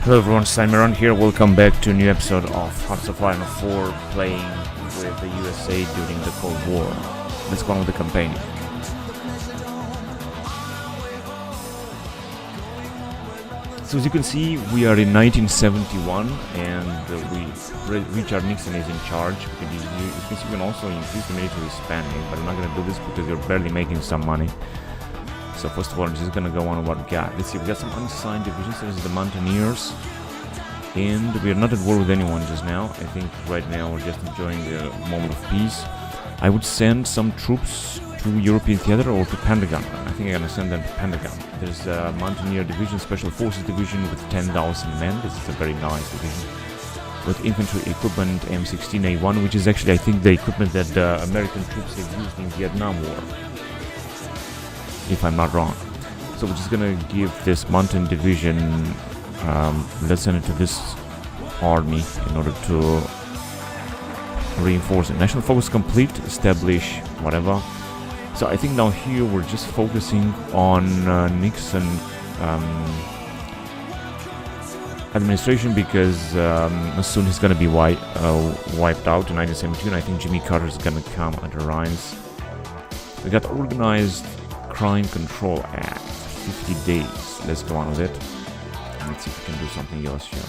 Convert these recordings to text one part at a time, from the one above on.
Hello everyone, Simon here. Welcome back to a new episode of Hearts of Iron 4, playing with the USA during the Cold War. Let's go on with the campaign. So as you can see, we are in 1971 and Richard Nixon is in charge. You can see we can also increase the military spending, but I'm not going to do this because you're barely making some money. So first of all, I'm just gonna go on what we got. Let's see, we got some unsigned divisions. This is the Mountaineers, and we are not at war with anyone just now. I think right now we're just enjoying the moment of peace. I would send some troops to European theater or to Pentagon. I think I'm gonna send them to Pentagon. There's a Mountaineer division, Special Forces division with 10,000 men. This is a very nice division. With infantry equipment, M16A1, which is actually, I think, the equipment that American troops have used in Vietnam War, if I'm not wrong. So we're just gonna give this mountain division, let's send it to this army in order to reinforce it. National focus complete, establish, whatever. So I think now here we're just focusing on Nixon administration, because soon he's gonna be wiped out in 1972, and I think Jimmy Carter is gonna come at the rise. We got organized Crime Control Act, 50 days. Let's go on with it. Let's see if we can do something else here.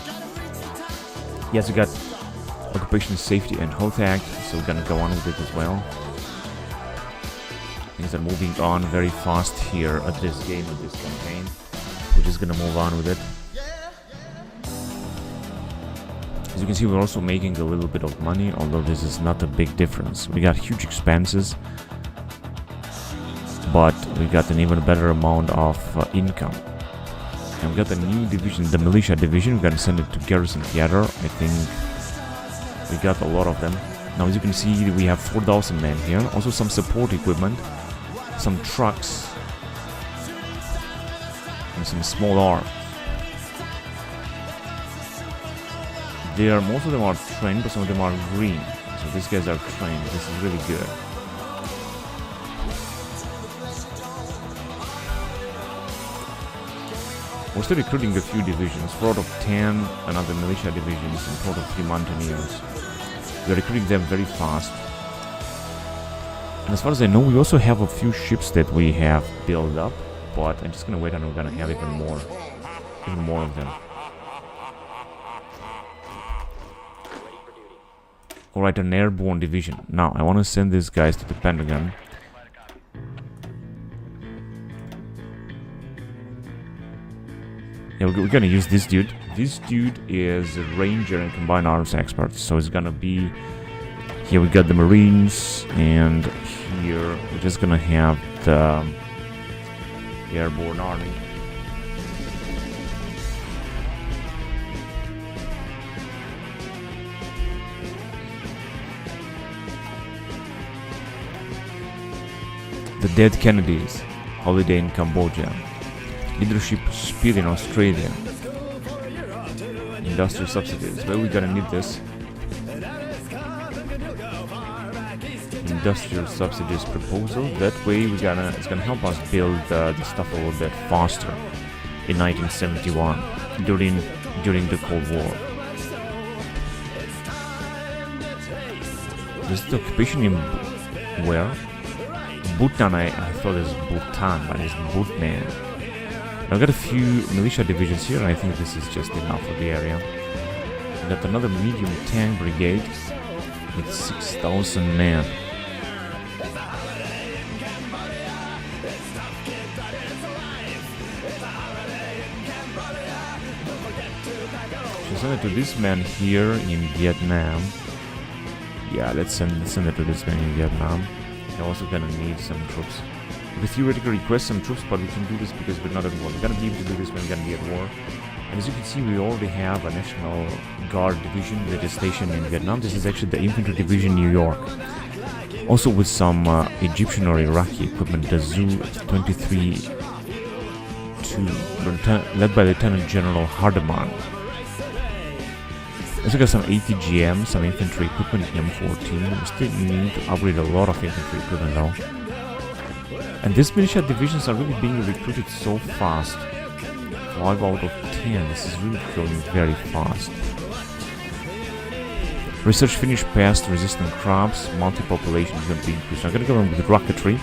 Yes, we got Occupation Safety and Health Act, so we're gonna go on with it as well. Things are moving on very fast here at this game, at this campaign. We're just gonna move on with it. As you can see, we're also making a little bit of money, although this is not a big difference. We got huge expenses, but we got an even better amount of income. And we got a new division, the militia division. We're gonna send it to Garrison Theater. I think we got a lot of them. Now, as you can see, we have 4,000 men here. Also some support equipment, some trucks, and some small arms. Most of them are trained, but some of them are green. So these guys are trained. This is really good. We're still recruiting a few divisions, 4 out of 10 another militia divisions, and total 3 Mountaineers. We're recruiting them very fast. And as far as I know, we also have a few ships that we have built up, but I'm just gonna wait and we're gonna have even more of them. Alright, an airborne division. Now, I want to send these guys to the Pentagon. Yeah, we're gonna use this dude. This dude is a ranger and combined arms expert, so it's gonna be... Here we got the Marines, and here we're just gonna have the airborne army. The Dead Kennedys, Holiday in Cambodia, Leadership Speed in Australia, Industrial Subsidies. Well, we're gonna need this. Industrial Subsidies proposal. That way it's gonna help us build the stuff a little bit faster in 1971 during the Cold War. This is the occupation in where? Bhutan, I thought it was Bhutan, but it's Bhutan. I've got a few militia divisions here, and I think this is just enough for the area. I've got another medium tank brigade with 6,000 men. So send it to this man here in Vietnam. Yeah, let's send it to this man in Vietnam. We're also gonna need some troops. We theoretically request some troops, but we can do this because we're not at war. We're gonna be able to do this when we're gonna be at war. And as you can see, we already have a National Guard division that is stationed in Vietnam. This is actually the Infantry Division New York. Also with some Egyptian or Iraqi equipment, the Zu-23-2, led by Lieutenant General Hardeman. Also got some ATGM, some infantry equipment, M14. We still need to upgrade a lot of infantry equipment though. And these militia divisions are really being recruited so fast. 5 out of 10. This is really going very fast. Research finished pest resistant crops. Multi-population is going to be increased. I'm going to go on with rocketry.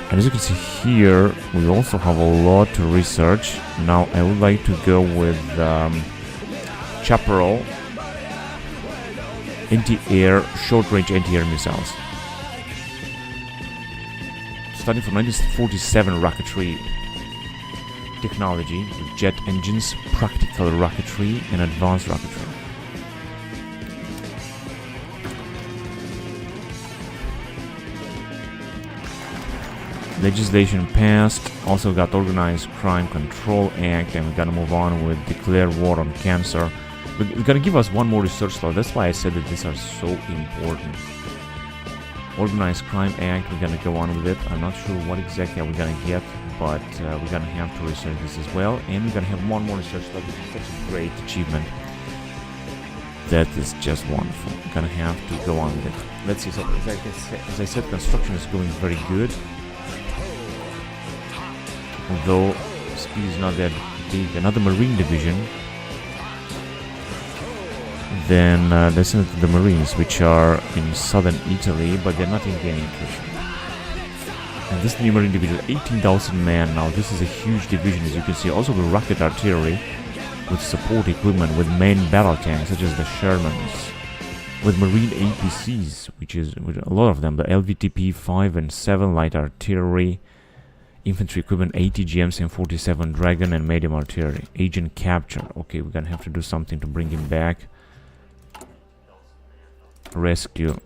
And as you can see here, we also have a lot to research. Now I would like to go with Chaparral anti-air, short-range anti-air missiles. Starting from 1947 rocketry technology with jet engines, practical rocketry, and advanced rocketry. Legislation passed, also got Organized Crime Control Act, and we're gonna move on with Declare War on Cancer. It's gonna give us one more research slot. That's why I said that these are so important. Organized Crime Act, we're gonna go on with it. I'm not sure what exactly we're gonna get, but we're gonna have to research this as well. And we're gonna have one more research slot, which is such a great achievement. That is just wonderful. We're gonna have to go on with it. Let's see, so as I said, construction is going very good. Although speed is not that big. Another Marine division. Then let's send it to the Marines, which are in southern Italy, but they're not in gaining attrition. And this new Marine division, 18,000 men now. This is a huge division, as you can see. Also with rocket artillery, with support equipment, with main battle tanks, such as the Shermans. With Marine APCs, which is with a lot of them, the LVTP 5 and 7 light artillery. Infantry equipment, ATGMs and 47 Dragon and medium artillery. Agent capture. Okay, we're gonna have to do something to bring him back. Rescue.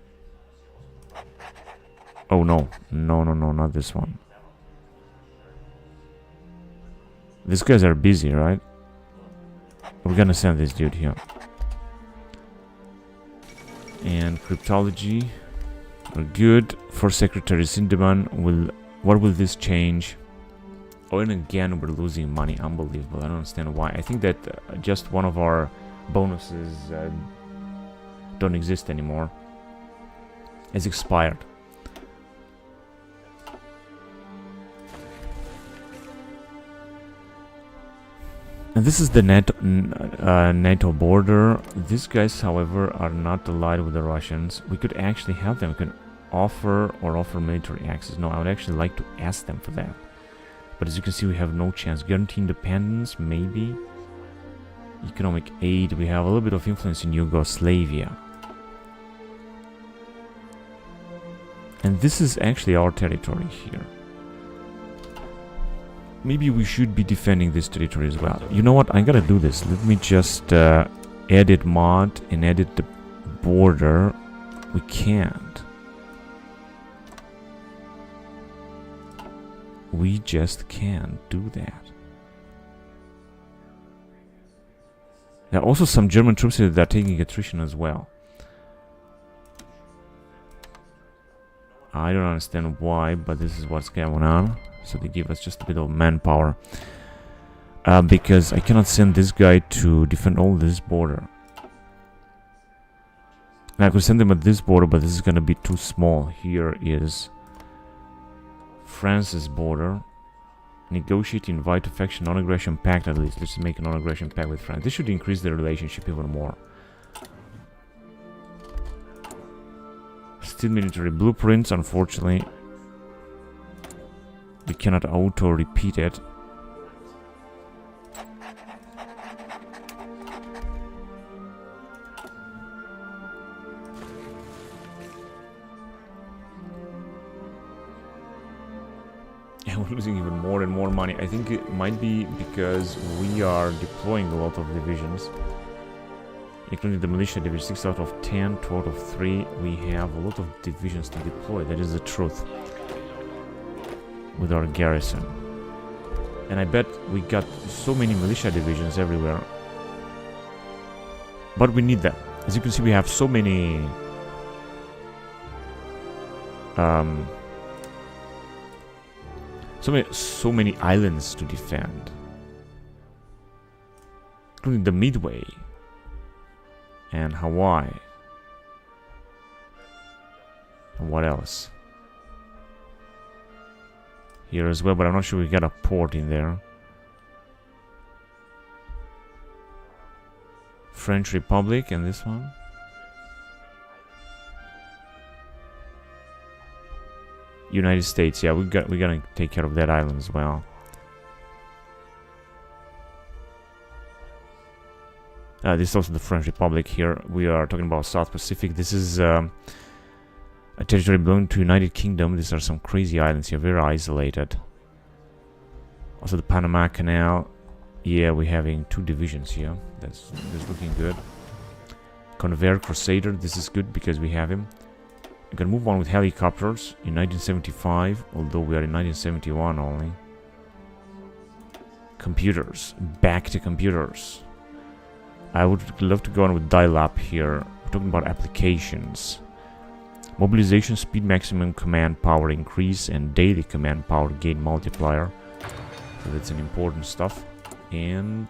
Oh no. No, not this one. These guys are busy, right? We're gonna send this dude here. And cryptology. We're good. For Secretary Sindeman will... What will this change? Oh, and again, we're losing money. Unbelievable. I don't understand why. I think that just one of our bonuses don't exist anymore. It's expired. And this is the NATO border. These guys, however, are not allied with the Russians. We could actually have them. We can offer military access. No, I would actually like to ask them for that. But as you can see, we have no chance. Guarantee independence, maybe. Economic aid. We have a little bit of influence in Yugoslavia. And this is actually our territory here. Maybe we should be defending this territory as well. You know what? I'm gonna do this. Let me just edit mod and edit the border. We can't. We just can't do that. There are also some German troops here that are taking attrition as well. I don't understand why, but this is what's going on. So they give us just a bit of manpower. Because I cannot send this guy to defend all this border. Now I could send them at this border, but this is going to be too small. Here is France's border. Negotiate, invite affection, non-aggression pact at least. Let's make a non-aggression pact with France. This should increase the relationship even more. Still military blueprints, unfortunately. We cannot auto-repeat it. Yeah, we're losing even more and more money. I think it might be because we are deploying a lot of divisions. Including the militia division, 6 out of 10, 2 out of 3. We have a lot of divisions to deploy. That is the truth. With our garrison. And I bet we got so many militia divisions everywhere. But we need them. As you can see, we have so many so many islands to defend. Including the Midway and Hawaii. And what else? Here as well, but I'm not sure we got a port in there. French Republic, and this one. United States, yeah, we're gonna take care of that island as well. This is also the French Republic here. We are talking about South Pacific. This is a territory belonging to United Kingdom. These are some crazy islands here, very isolated. Also the Panama Canal. Yeah, we're having 2 divisions here. That's looking good. Convair Crusader, this is good because we have him. We're gonna move on with helicopters in 1975, although we are in 1971 only. Computers, back to computers. I would love to go on with dial-up here. We're talking about applications. Mobilization speed, maximum command power increase, and daily command power gain multiplier. So that's an important stuff. And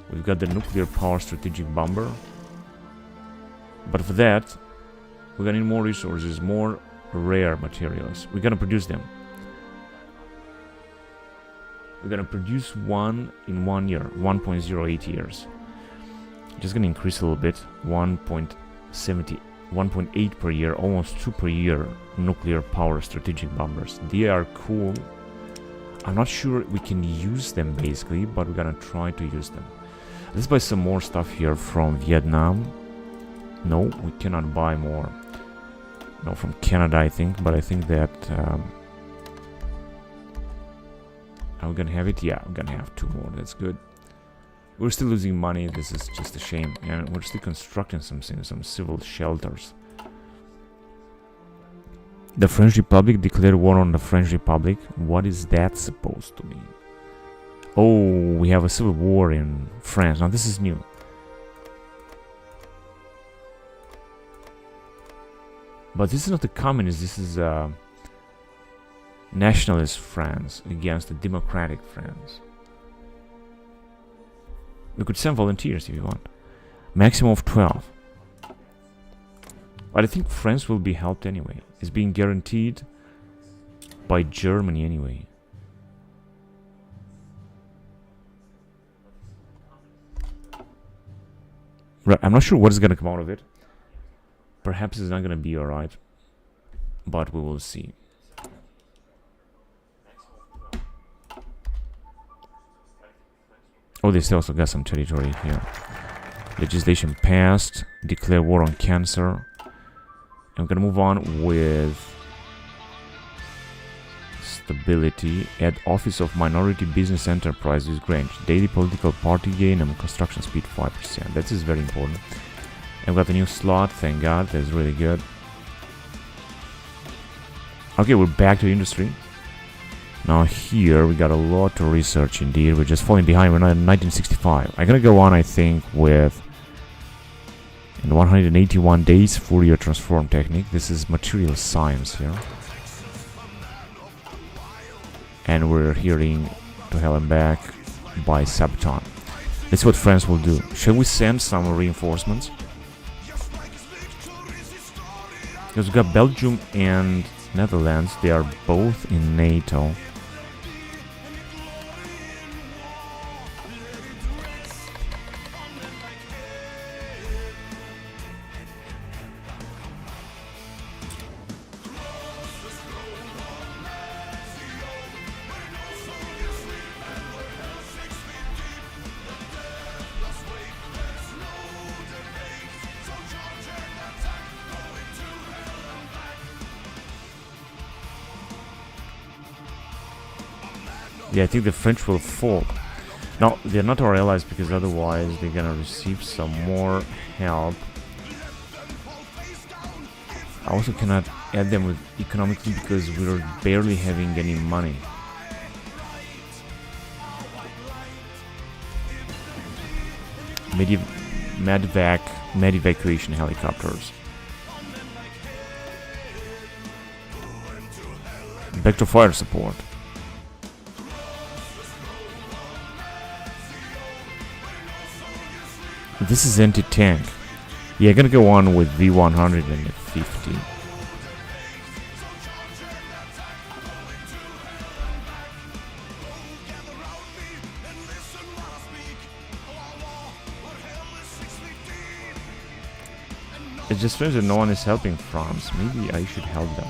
we've got the nuclear power strategic bomber. But for that, we're gonna need more resources, more rare materials. We're gonna produce them. We're gonna produce one in 1 year, 1.08 years. Just gonna increase a little bit, 1.8 per year, almost 2 per year nuclear power strategic bombers. They are cool. I'm not sure we can use them basically, but we're gonna try to use them. Let's buy some more stuff here from Vietnam. No, we cannot buy more. No, from Canada I think, but I think that are we gonna have it? Yeah, we're gonna have 2 more. That's good. We're still losing money. This is just a shame, and we're still constructing some civil shelters. The French Republic declared war on the French Republic. What is that supposed to mean? Oh, we have a civil war in France. Now this is new. But this is not the communist. This is nationalist France against the democratic France. We could send volunteers if you want. Maximum of 12. But I think France will be helped anyway. It's being guaranteed by Germany anyway. Right, I'm not sure what is going to come out of it. Perhaps it's not going to be alright. But we will see. Oh, they still also got some territory here. Legislation passed. Declare war on cancer. I'm gonna move on with stability. Add Office of Minority Business Enterprises Grange. Daily political party gain and construction speed 5%. That is very important. I've got a new slot, thank God. That's really good. Okay, we're back to industry. Now here we got a lot to research indeed. We're just falling behind. We're not in 1965. I'm gonna go on, I think, with in 181 days Fourier transform technique. This is material science here. And we're hearing to hell and back by Sabaton. That's what France will do. Shall we send some reinforcements? Because we've got Belgium and Netherlands. They are both in NATO. Yeah, I think the French will fall. Now, they're not our allies because otherwise they're gonna receive some more help. I also cannot add them with economically because we're barely having any money. Med evacuation helicopters. Back to fire support. This is anti-tank. Yeah, gonna go on with V150. It's just strange that no one is helping France. Maybe I should help them.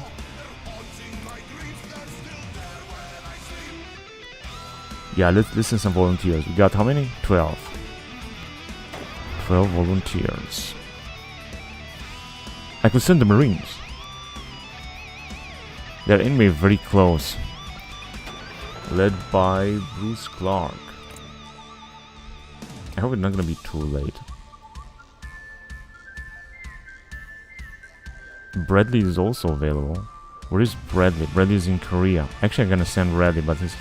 Yeah, let's listen to some volunteers. We got how many? 12. 12 volunteers. I could send the Marines. They're enemy very close. Led by Bruce Clark. I hope it's not gonna be too late. Bradley is also available. Where is Bradley? Bradley is in Korea. Actually, I'm gonna send Bradley, but he's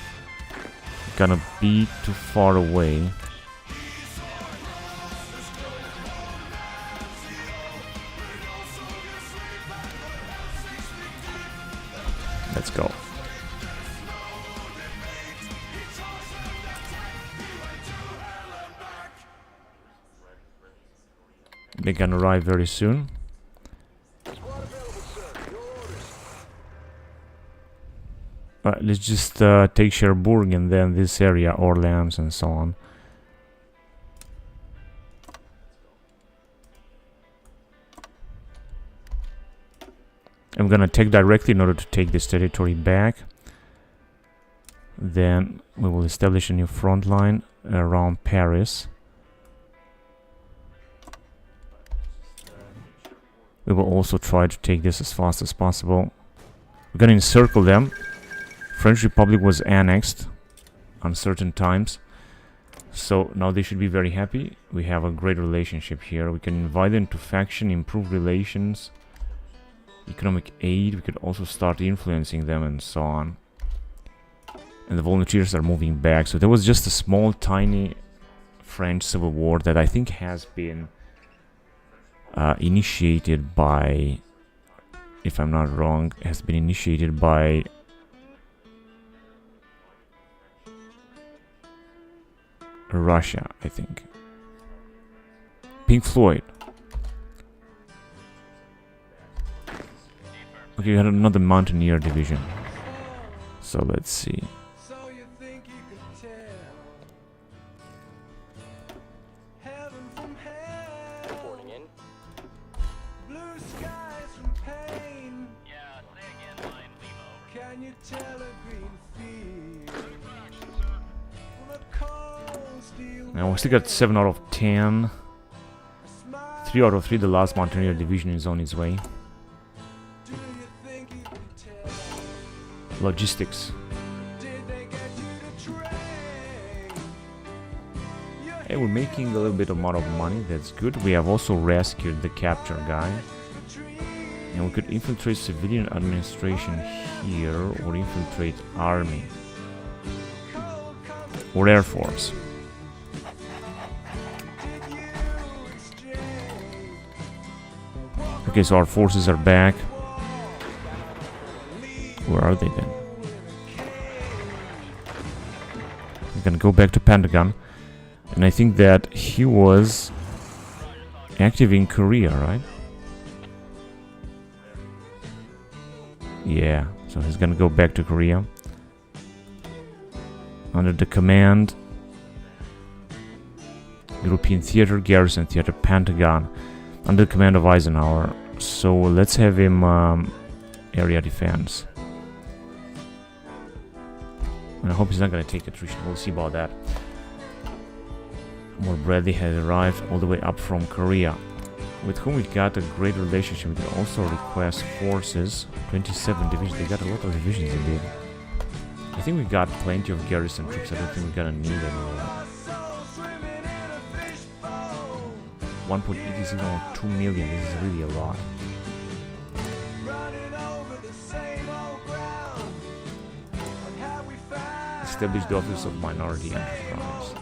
gonna be too far away. Let's go. They can arrive very soon. Let's just take Cherbourg and then this area, Orleans and so on. I'm gonna take directly in order to take this territory back. Then we will establish a new front line around Paris. We will also try to take this as fast as possible. We're gonna encircle them. French Republic was annexed on certain times. So now they should be very happy. We have a great relationship here. We can invite them to faction, improve relations, economic aid. We could also start influencing them and so on. And the volunteers are moving back. So there was just a small, tiny French civil war that I think has been initiated by, if I'm not wrong, has been initiated by Russia, I think. Pink Floyd. Okay, we had another Mountaineer division. So let's see. Now we still got 7 out of 10. 3 out of 3, the last Mountaineer division is on its way. Logistics. Hey, we're making a little bit amount of money, that's good. We have also rescued the capture guy. And we could infiltrate civilian administration here, or infiltrate army. Or air force. Okay, so our forces are back. Where are they then? I'm gonna go back to Pentagon. And I think that he was active in Korea, right? Yeah, so he's gonna go back to Korea. Under the command European Theater, Garrison Theater, Pentagon. Under the command of Eisenhower. So let's have him area defense. And I hope he's not gonna take attrition. We'll see about that. More Bradley has arrived all the way up from Korea, with whom we got a great relationship. We can also request forces. 27 divisions. They got a lot of divisions indeed. I think we got plenty of garrison troops. I don't think we're gonna need any more. 1.86 on 2 million. This is really a lot. Establish the Office of Minority Enterprise.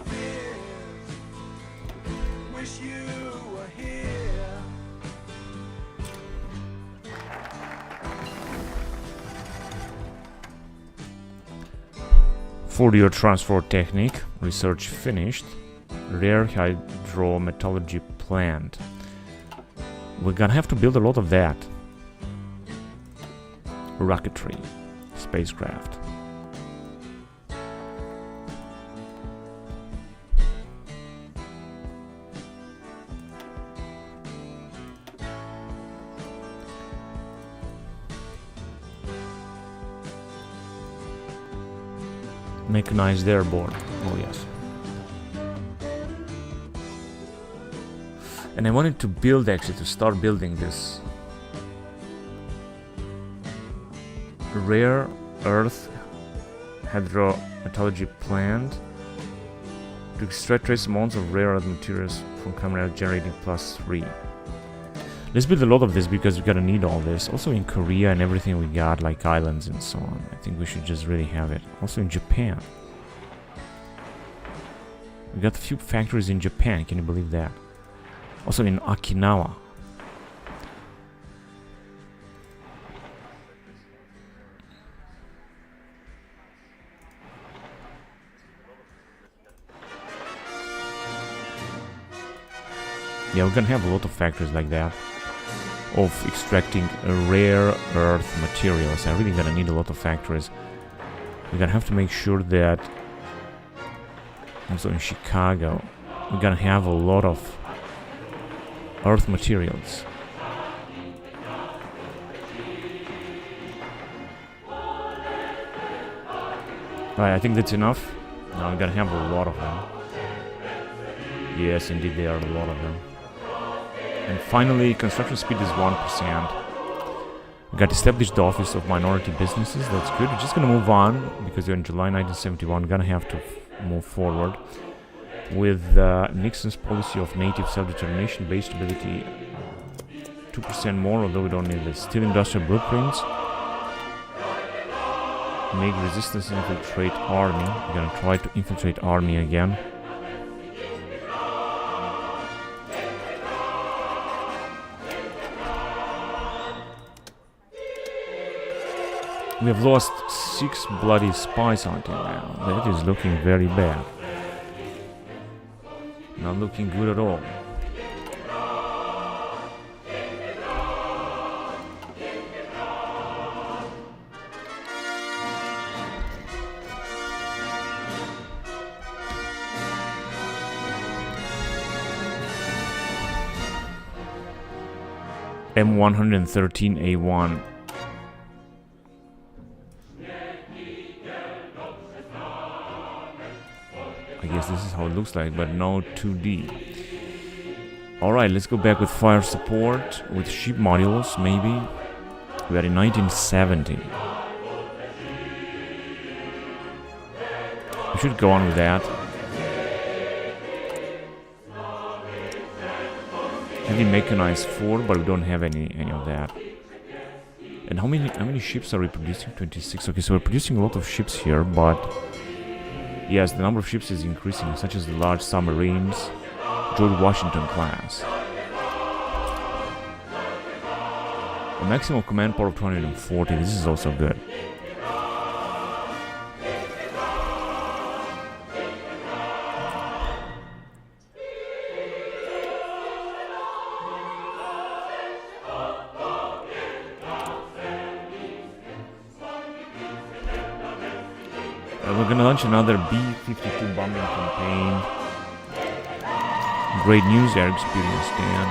Fourier transfer technique. Research finished. Rare hydrometallurgy plant. We're gonna have to build a lot of that. Rocketry. Spacecraft. Mechanized airborne. Oh yes. And I wanted to build, actually, to start building this rare earth hydrometallurgy plant to extract trace amounts of rare earth materials from camera generating +3. Let's build a lot of this because we're gonna need all this. Also in Korea and everything we got, like islands and so on. I think we should just really have it. Also in Japan. We got a few factories in Japan, can you believe that? Also in Okinawa. Yeah, we're gonna have a lot of factories like that of extracting rare earth materials. I'm really gonna need a lot of factories. We're gonna have to make sure that also in Chicago we're gonna have a lot of earth materials. Alright, I think that's enough. Now we're gonna have a lot of them. Yes, indeed there are a lot of them. And finally, construction speed is 1%. We got established the Office of Minority Businesses. That's good. We're just gonna move on because we're in July 1971. We're gonna have to move forward with Nixon's policy of native self-determination, base stability 2% more, although we don't need this. Steel industrial blueprints. Make resistance infiltrate army. We're gonna try to infiltrate army again. We have lost 6 bloody spies until now. That is looking very bad. Not looking good at all. M113A1. I guess this is how it looks like, but no 2D. Alright, let's go back with fire support, with ship modules, maybe. We are in 1970. We should go on with that. Heavy mechanized 4, but we don't have any of that. And how many ships are we producing? 26. Okay, so we're producing a lot of ships here, but yes, the number of ships is increasing, such as the large submarines, George Washington class. A maximum command power of 240. This is also good. We're gonna launch another B-52 bombing campaign. Great news, air experience, Dan.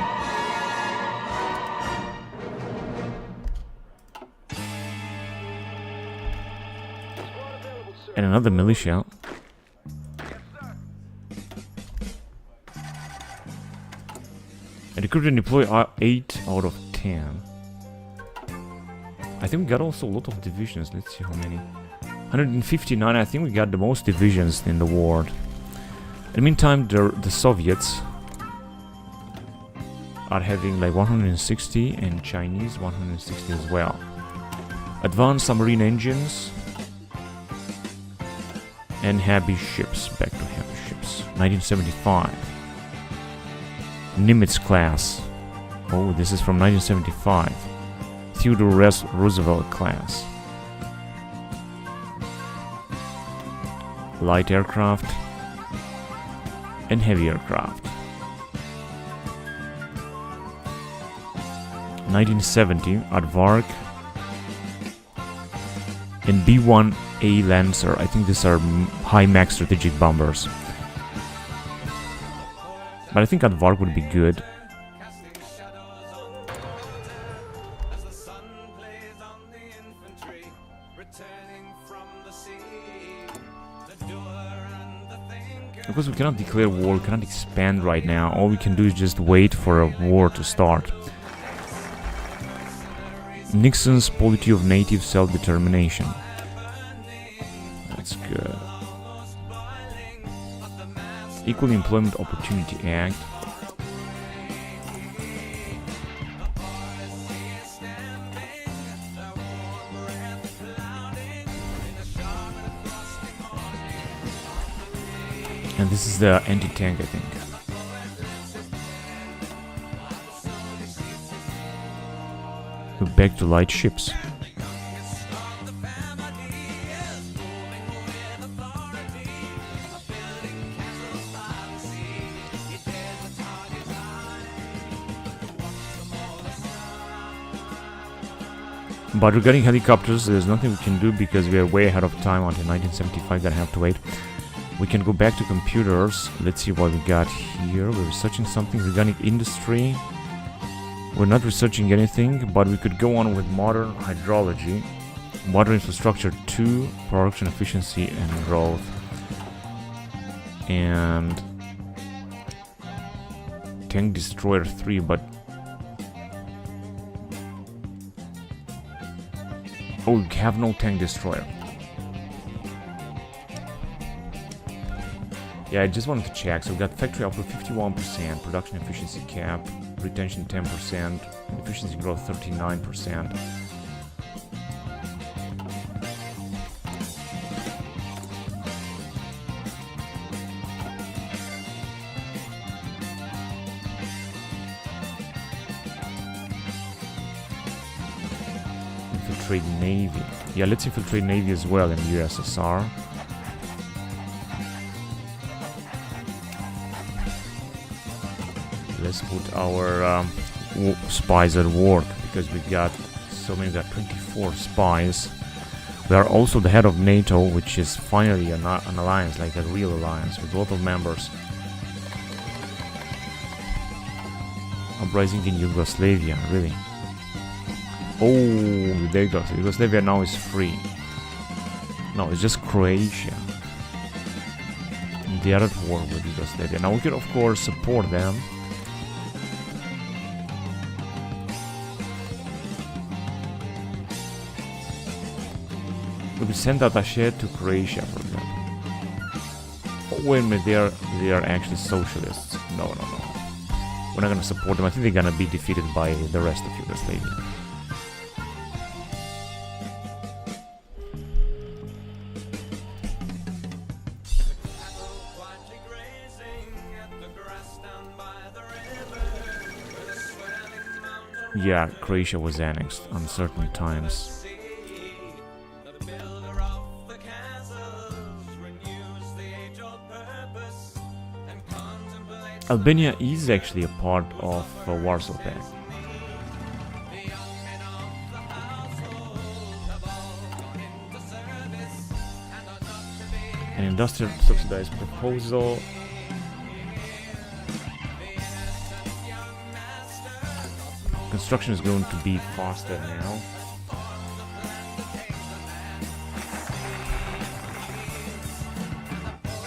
And another militia. And recruit and deploy 8 out of 10. I think we got also a lot of divisions. Let's see how many. 159, I think we got the most divisions in the world. In the meantime, the Soviets are having like 160 and Chinese 160 as well. Advanced submarine engines and heavy ships. Back to heavy ships. 1975. Nimitz class. Oh, this is from 1975. Theodore Roosevelt class. Light aircraft and heavy aircraft. 1970, Aardvark and B-1A Lancer. I think these are high max strategic bombers. But I think Aardvark would be good. Because we cannot declare war, we cannot expand right now. All we can do is just wait for a war to start. Nixon's polity of native self-determination. That's good. Equal Employment Opportunity Act. And this is the anti-tank, I think. Go back to light ships. But regarding helicopters, there's nothing we can do because we are way ahead of time. Until 1975, gonna have to wait. We can go back to computers. Let's see what we got here. We're researching something regarding industry. We're not researching anything, but we could go on with modern hydrology, water infrastructure 2, production efficiency and growth, and tank destroyer 3, but oh, we have no tank destroyer. Yeah, I just wanted to check. So we got factory output 51%, production efficiency cap, retention 10%, efficiency growth 39%. Infiltrate Navy. Yeah, let's infiltrate Navy as well in the USSR. Let's put our spies at work because we got so many. We got 24 spies. We are also the head of NATO, which is finally an alliance, like a real alliance with a lot of members. Uprising in Yugoslavia, really. Oh, there you go. So Yugoslavia now is free. No, it's just Croatia. They are at war with Yugoslavia. Now we can, of course, support them. We send attaché to Croatia, for example. Oh, wait a minute, they are actually socialists. No. We're not gonna support them. I think they're gonna be defeated by the rest of Yugoslavia. Yeah, Croatia was annexed on certain times. Albania is actually a part of Warsaw Pact. An industrial subsidized proposal. Construction is going to be faster now.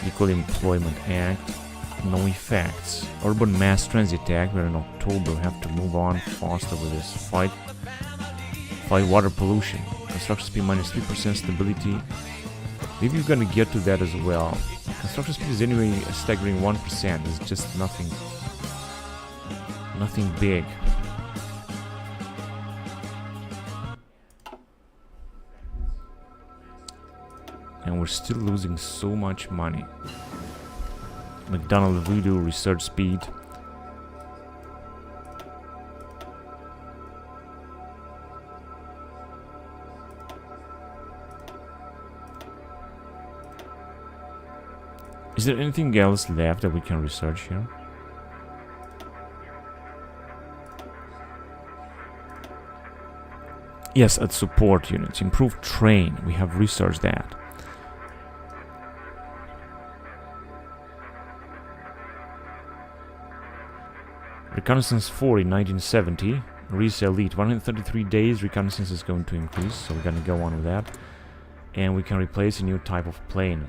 Equal Employment Act. No effects. Urban Mass Transit Act. We're in October. We have to move on faster with this fight. Fight water pollution. Construction speed minus 3% stability. Maybe we're gonna get to that as well. Construction speed is anyway a staggering 1%. It's just nothing big. And we're still losing so much money. McDonald Voodoo research speed. Is there anything else left that we can research here? Yes, at support units. Improve train. We have researched that. Reconnaissance 4 in 1970. Resale Elite. 133 days. Reconnaissance is going to increase, so we're going to go on with that. And we can replace a new type of plane.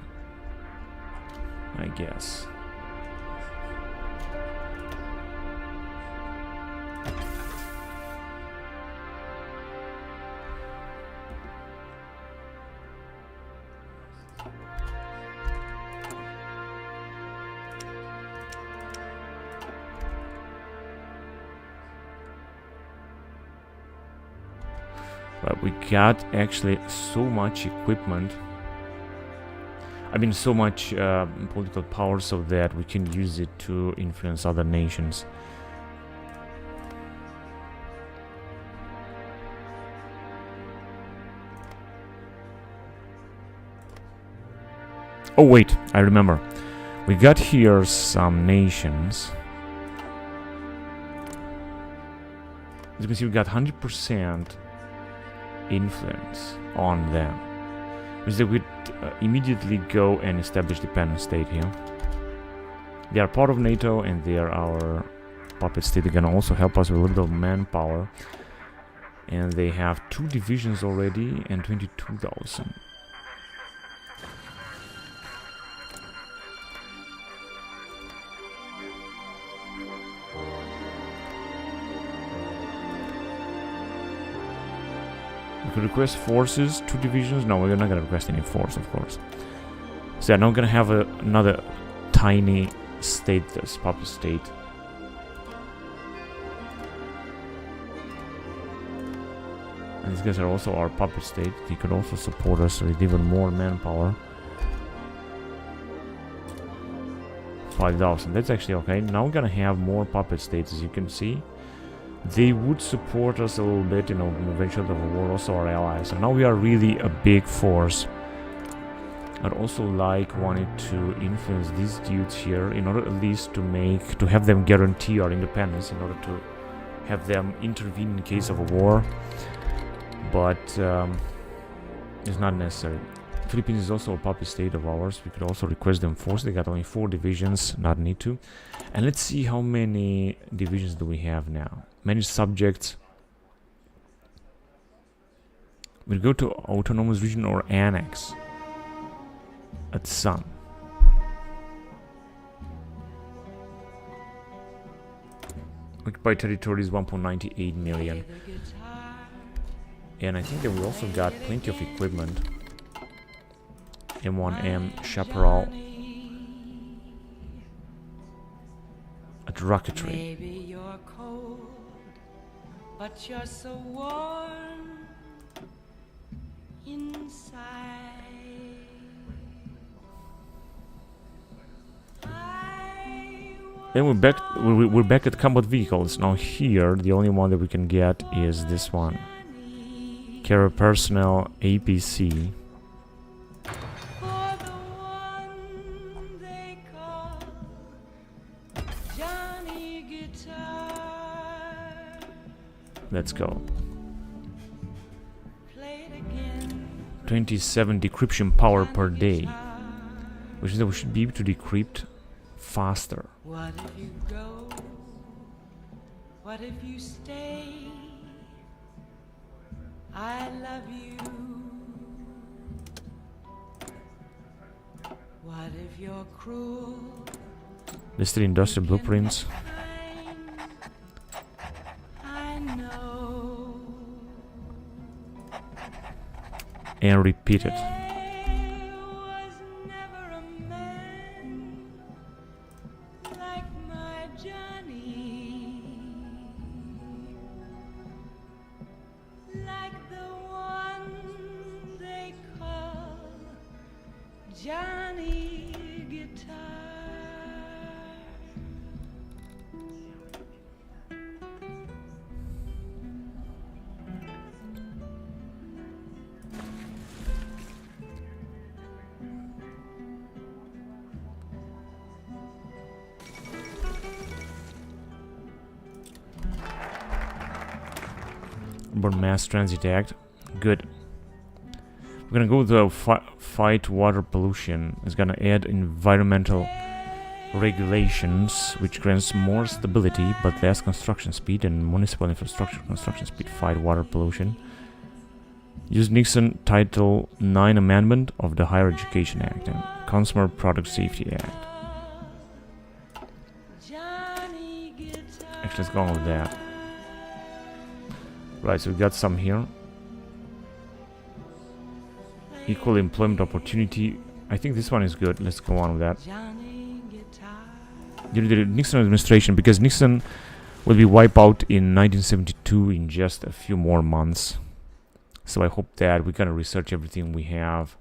I guess. But we got actually so much equipment. I mean, so much political power, so that we can use it to influence other nations. Oh wait, I remember. We got here some nations. As you can see, we got 100% influence on them. Because they would immediately go and establish dependent state here. They are part of NATO and they are our puppet state. They're gonna also help us with a little bit of manpower. And they have 2 divisions already and 22,000. We could request forces, 2 divisions. No, we're not gonna request any force, of course. So they're not gonna have another tiny state, this puppet state. And these guys are also our puppet state. They could also support us with even more manpower. 5,000. That's actually okay. Now we're gonna have more puppet states, as you can see. They would support us a little bit, you know, eventually of a war, also our allies. So now we are really a big force. I'd also wanted to influence these dudes here in order at least to have them guarantee our independence, in order to have them intervene in case of a war. But it's not necessary. Philippines is also a puppet state of ours. We could also request them force. They got only 4 divisions, not need to. And let's see how many divisions do we have now. Manage subjects. We'll go to autonomous region or annex at some. Occupied territory is 1.98 million. And I think that we also got plenty of equipment. M1M, Chaparral. At rocketry. Maybe you're cold, but you're so warm inside. Then we're back at combat vehicles. Now here, the only one that we can get is this one. Carrier personnel APC. Let's go. 27 decryption power per day, which is that we should be able to decrypt faster. What if you go? What if you stay? I love you. What if you're cruel? Listed industrial blueprints. And repeat it. Urban Mass Transit Act. Good. We're gonna go with the fight water pollution. It's gonna add environmental regulations, which grants more stability but less construction speed, and municipal infrastructure construction speed. Fight water pollution. Use Nixon Title 9 Amendment of the Higher Education Act and Consumer Product Safety Act. Actually, let's go on with that. Right, so we got some here. Equal employment opportunity. I think this one is good. Let's go on with that. During the Nixon administration, because Nixon will be wiped out in 1972 in just a few more months. So I hope that we kind of research everything we have.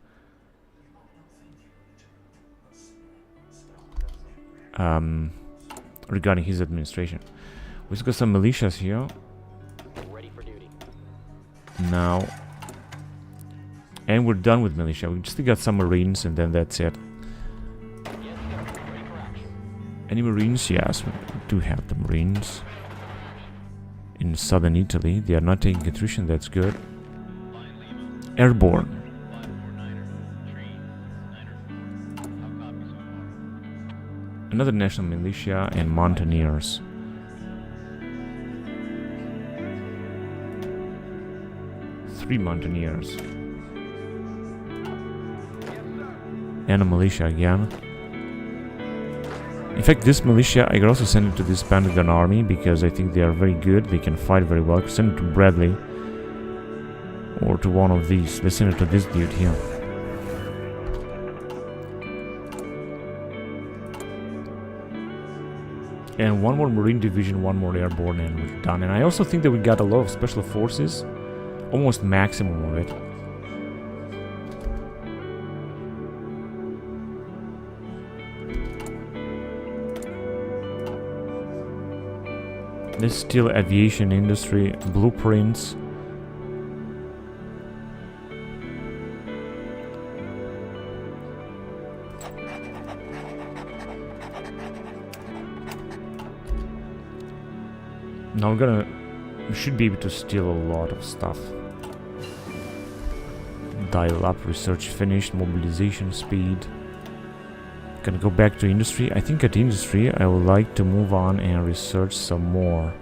Regarding his administration. We've got some militias here. Ready for duty. Now. And we're done with militia. We just got some marines and then that's it. Yes, sir. Ready for action. Any marines? Yes, we do have the marines. In southern Italy. They are not taking attrition, that's good. Airborne. Another national militia and mountaineers. Three mountaineers. And a militia again. In fact, this militia, I could also send it to this Pentagon army because I think they are very good. They can fight very well. Send it to Bradley. Or to one of these. Let's send it to this dude here. And one more Marine Division, one more Airborne, and we're done. And I also think that we got a lot of Special Forces. Almost maximum of it. There's still aviation industry, blueprints. Now we should be able to steal a lot of stuff. Dial up, research finished, mobilization speed. Gonna go back to industry. I think at industry I would like to move on and research some more.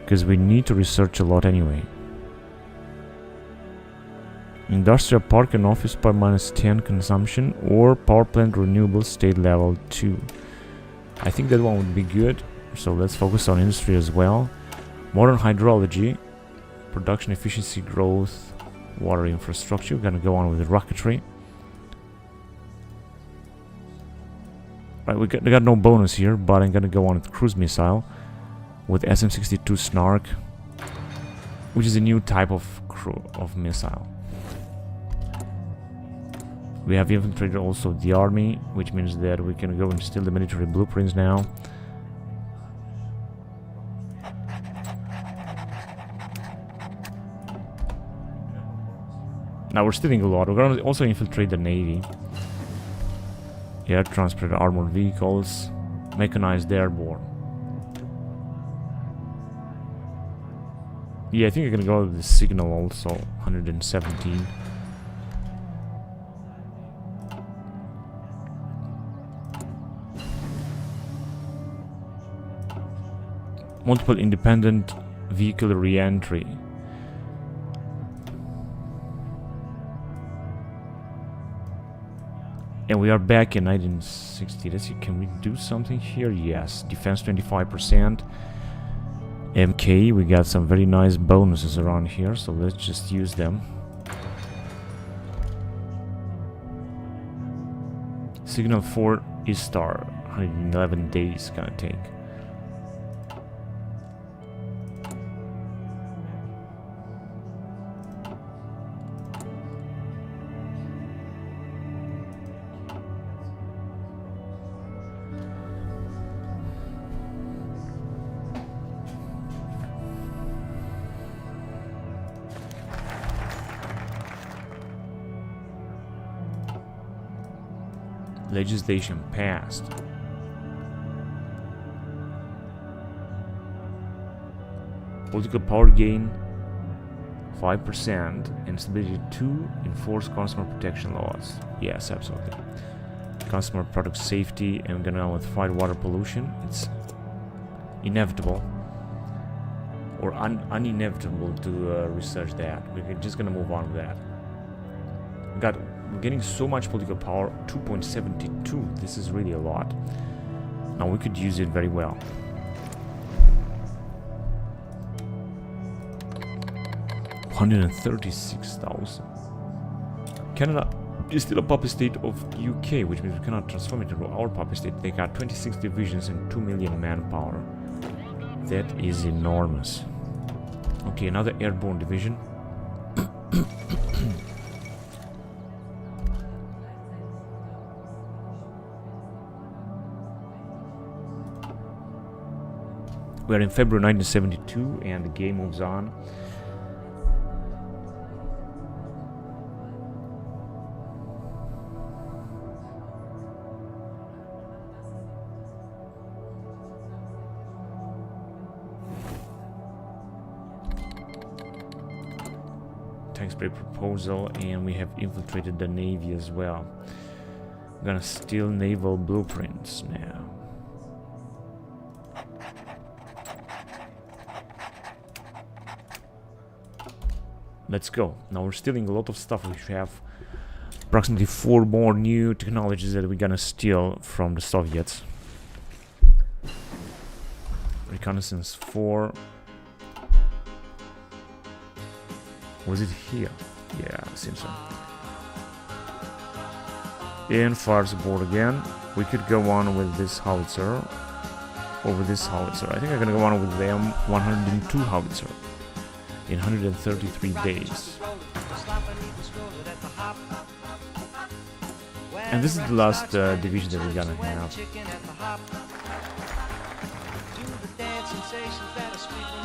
Because we need to research a lot anyway. Industrial park and office park -10 consumption or power plant renewable state level 2. I think that one would be good. So let's focus on industry as well. Modern hydrology, production efficiency growth, water infrastructure. We're gonna go on with rocketry. Right, we got no bonus here, but I'm gonna go on with cruise missile with SM-62 Snark, which is a new type of missile. We have infiltrated also the army, which means that we can go and steal the military blueprints now. Now we're stealing a lot. We're gonna also infiltrate the navy. Air transport, armored vehicles, mechanized airborne. Yeah, I think I'm gonna go with the signal also, 117. Multiple independent vehicle re-entry. And we are back in 1960. Let's see, can we do something here? Yes, defense 25%. MK, we got some very nice bonuses around here, so let's just use them. Signal 4 Istar, 111 days gonna take. Legislation passed. Political power gain 5% and stability 2. Enforce consumer protection laws. Yes, absolutely. Consumer product safety, and we're gonna fight water pollution. It's inevitable. or uninevitable to research that. We're just gonna move on with that. We're getting so much political power, 2.72. This is really a lot. Now we could use it very well. $136,000. Canada is still a puppet state of UK, which means we cannot transform it into our puppet state. They got 26 divisions and 2 million manpower. That is enormous. Okay, another airborne division. We're in February 1972 and the game moves on. Tank spray proposal, and we have infiltrated the Navy as well. We're gonna steal naval blueprints now. Let's go. Now we're stealing a lot of stuff. We have approximately 4 more new technologies that we're gonna steal from the Soviets. Reconnaissance 4. Was it here? Yeah, it seems so. And fire support again. We could go on with this howitzer. Over this howitzer. I think I'm gonna go on with the M102 howitzer. In 133 days. And this is the last division that we're gonna have.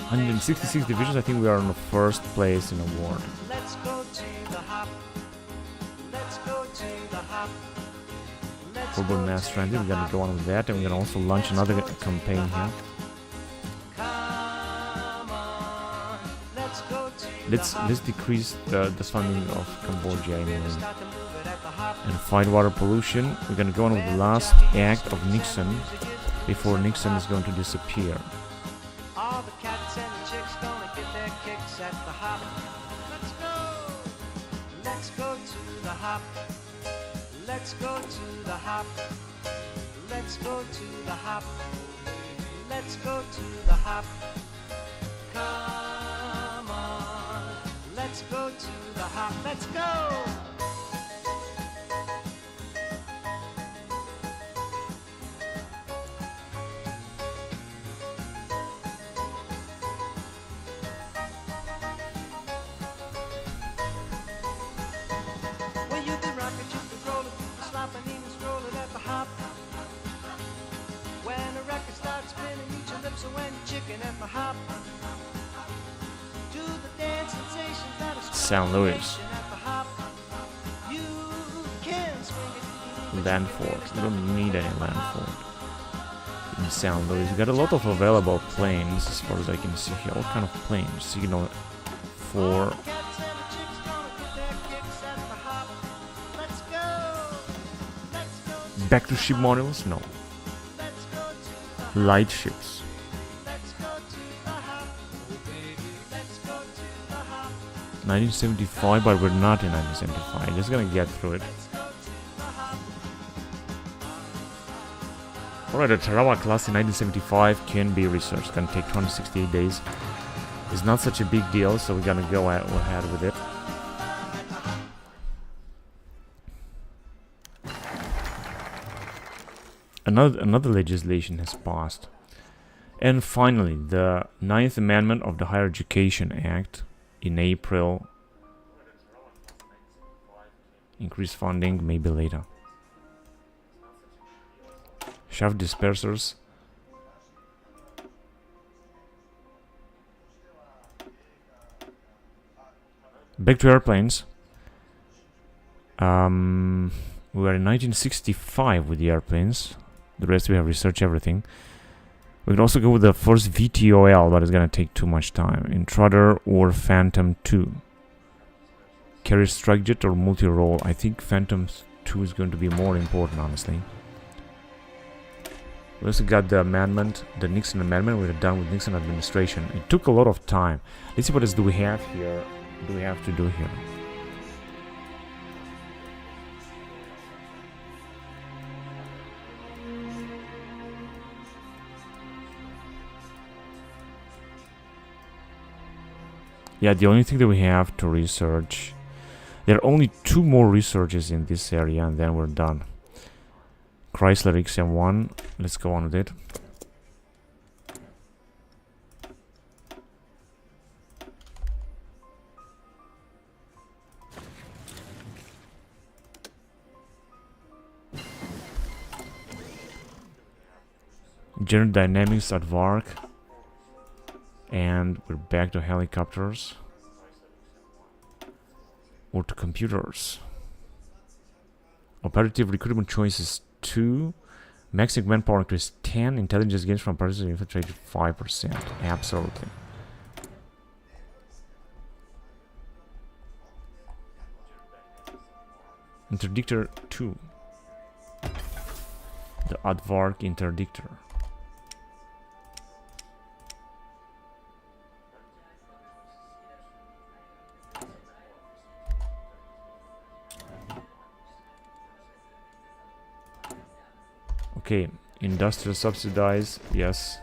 166 divisions. I think we are in the first place in award. Global mass transit. We're gonna go on with that, and we're gonna also launch another campaign here. Let's decrease the funding of Cambodia and fight water pollution. We're gonna go on with the last act of Nixon before Nixon is going to disappear. All the cats and the chicks gonna get their kicks at the hop. Let's go. Let's go to the hop. Let's go to the hop. Let's go to the hop. Let's go to the hop. Come on. Let's go to the hop. Let's go. St. Louis. Land fort. We don't need any land fort in St. Louis. We got a lot of available planes as far as I can see here. What kind of planes? Signal 4. Back to ship models? No. Light ships. 1975, but we're not in 1975. Just gonna get through it. Alright, the Tarawa class in 1975 can be researched. It's gonna take 268 days. It's not such a big deal, so we're gonna go ahead with it. Another legislation has passed. And finally, the 9th Amendment of the Higher Education Act in April. Increased funding, maybe later. Shaft dispersers. Back to airplanes. We were in 1965 with the airplanes. The rest we have researched everything. We can also go with the first VTOL, but it's gonna take too much time. Intruder or Phantom 2. Carrier strike jet or multi-role. I think Phantom 2 is going to be more important, honestly. We also got the amendment, the Nixon amendment. We're done with Nixon administration. It took a lot of time. Let's see what else do we have here. Do we have to do here? Yeah, the only thing that we have to research. There are only 2 more researches in this area, and then we're done. Chrysler XM1. Let's go on with it. General Dynamics at Vark. And we're back to helicopters. Or to computers. Operative recruitment choices 2. Maximum manpower increase 10. Intelligence gains from participants infiltrated 5%. Absolutely. Interdictor 2. The Advark interdictor. Okay, industrial subsidize, yes.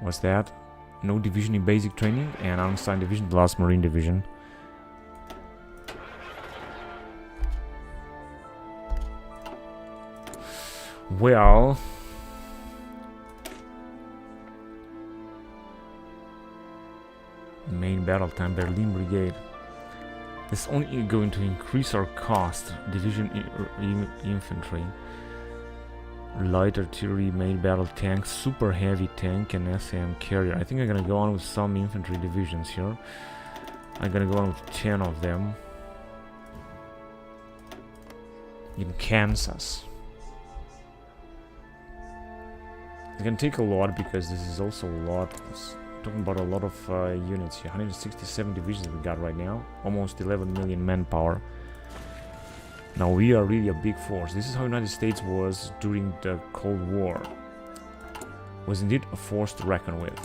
What's that? No division in basic training and unassigned division, the last Marine division. Well, main battle time, Berlin Brigade. It's only going to increase our cost. Division infantry. Light artillery, main battle tank, super heavy tank, and SM carrier. I think I'm gonna go on with some infantry divisions here. I'm gonna go on with 10 of them. In Kansas. It's gonna take a lot because this is also a lot. Talking about a lot of units here. 167 divisions we got right now. Almost 11 million manpower. Now we are really a big force. This is how United States was during the Cold War. Was indeed a force to reckon with.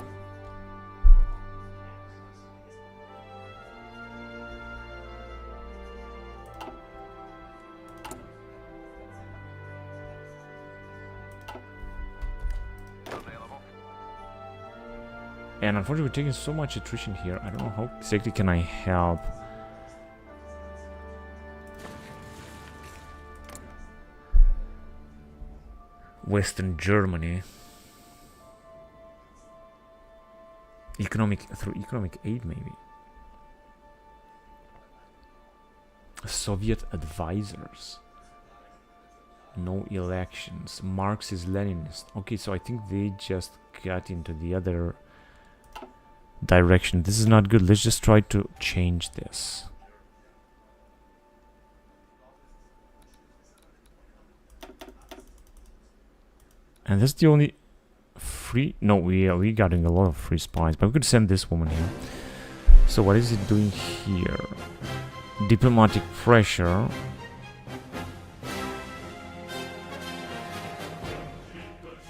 And unfortunately we're taking so much attrition here. I don't know how exactly can I help. Western Germany. Through economic aid maybe. Soviet advisors. No elections. Marxist Leninist. Okay, so I think they just got into the other direction. This is not good. Let's just try to change this. And that's the only free... No, we getting a lot of free spies. But we could send this woman here. So what is it doing here? Diplomatic pressure.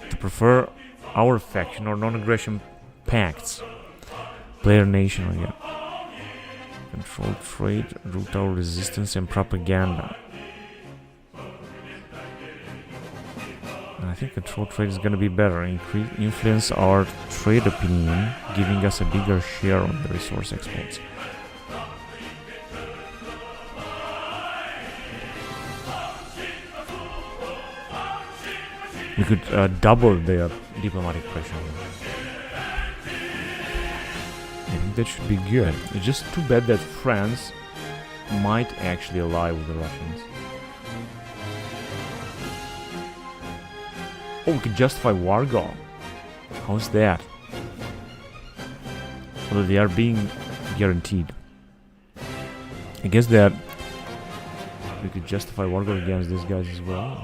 To prefer our faction or non-aggression pacts. Player nation again. Control trade, root out resistance and propaganda. And I think control trade is gonna be better. Influence our trade opinion, giving us a bigger share on the resource exports. We could double the diplomatic pressure. I think that should be good. It's just too bad that France might actually ally with the Russians. Oh, we could justify Wargo. How's that? Although they are being guaranteed. I guess that we could justify Wargo against these guys as well.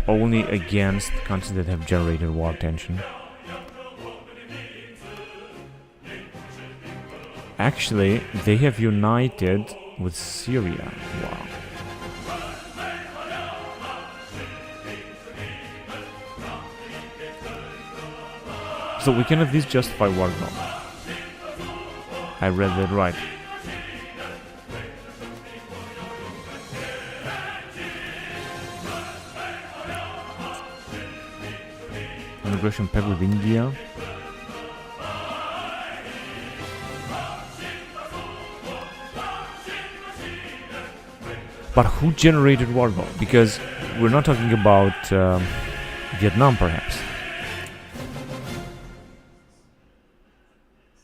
Or only against countries that have generated war tension. Actually, they have united with Syria. Wow. So we can at least justify Wargo. I read that right. An aggression pact with India. But who generated Wargo? Because we're not talking about Vietnam, perhaps.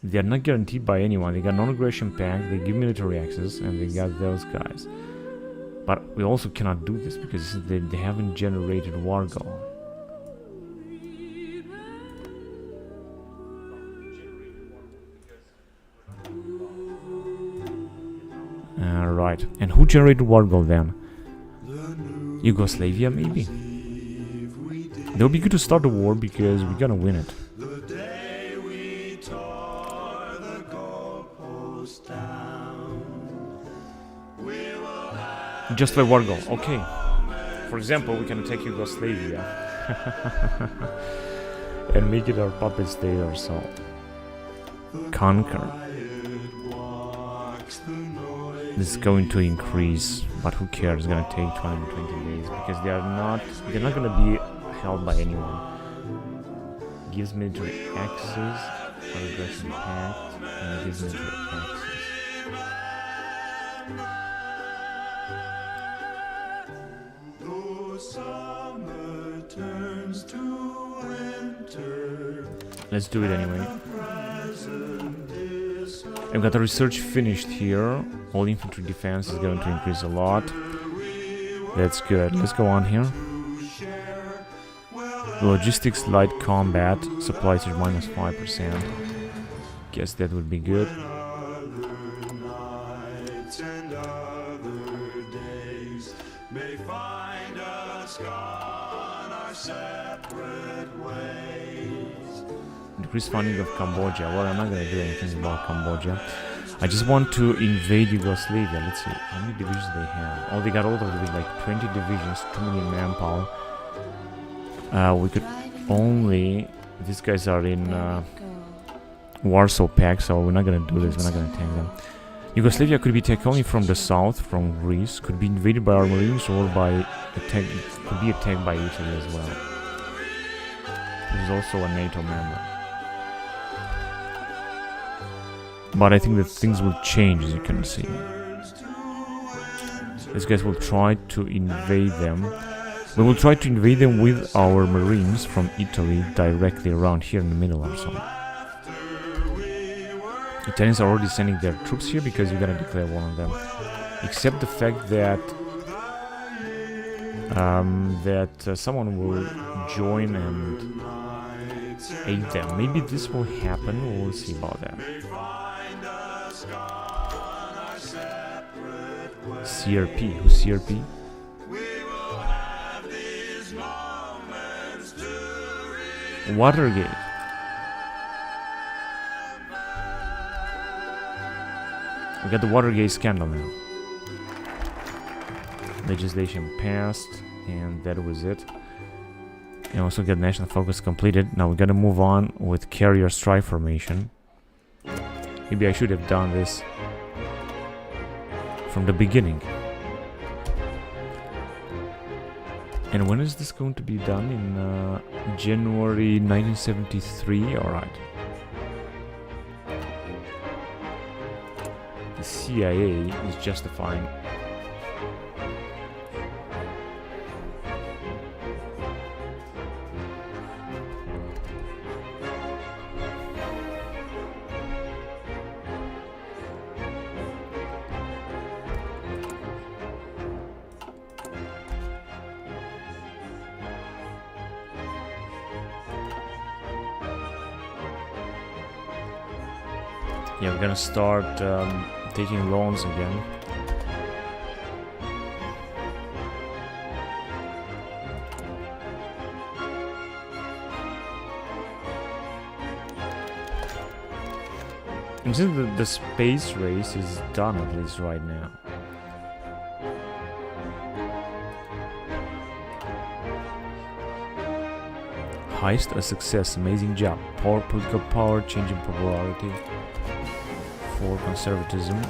They are not guaranteed by anyone. They got non-aggression pact, they give military access, and they got those guys. But we also cannot do this because they haven't generated Wargo. Right. And who generated Wargo then? Yugoslavia, maybe? It would be good to start the war because we're gonna win it. Just by Wargo, okay. For example, we can take Yugoslavia and make it our puppet state or so. Conquer. This is going to increase, but who cares? It's gonna take 20 days because they're not gonna be held by anyone. Gives military access, aggression pact, and gives military access. Let's do it anyway. I've got the research finished here. All infantry defense is going to increase a lot. That's good. Let's go on here. Logistics, light combat, supplies are minus 5%. Guess that would be good. Increase funding of Cambodia. Well, I'm not gonna do anything about Cambodia. I just want to invade Yugoslavia. Let's see how many divisions they have. Oh, they got all of them, like 20 divisions, 2 million manpower. We could only. These guys are in Warsaw Pact, so we're not gonna do this. We're not gonna tank them. Yugoslavia could be taken only from the south, from Greece. Could be invaded by our marines or by attack. Could be attacked by Italy as well. This is also a NATO member. But I think that things will change, as you can see. These guys will try to invade them. We will try to invade them with our marines from Italy directly around here in the middle or so. Italians are already sending their troops here because you're gonna declare war on them. Except the fact that someone will join and aid them. Maybe this will happen. We'll see about that. CRP. Who's CRP? Watergate. We got the Watergate scandal now. Legislation passed, and that was it. And also get national focus completed. Now we gotta move on with carrier strike formation. Maybe I should have done this from the beginning. And when is this going to be done? In January 1973? Alright. The CIA is justifying. Yeah, we're gonna start taking loans again. And since the space race is done, at least right now. heist a success. Amazing job. Political power, changing popularity for conservatism.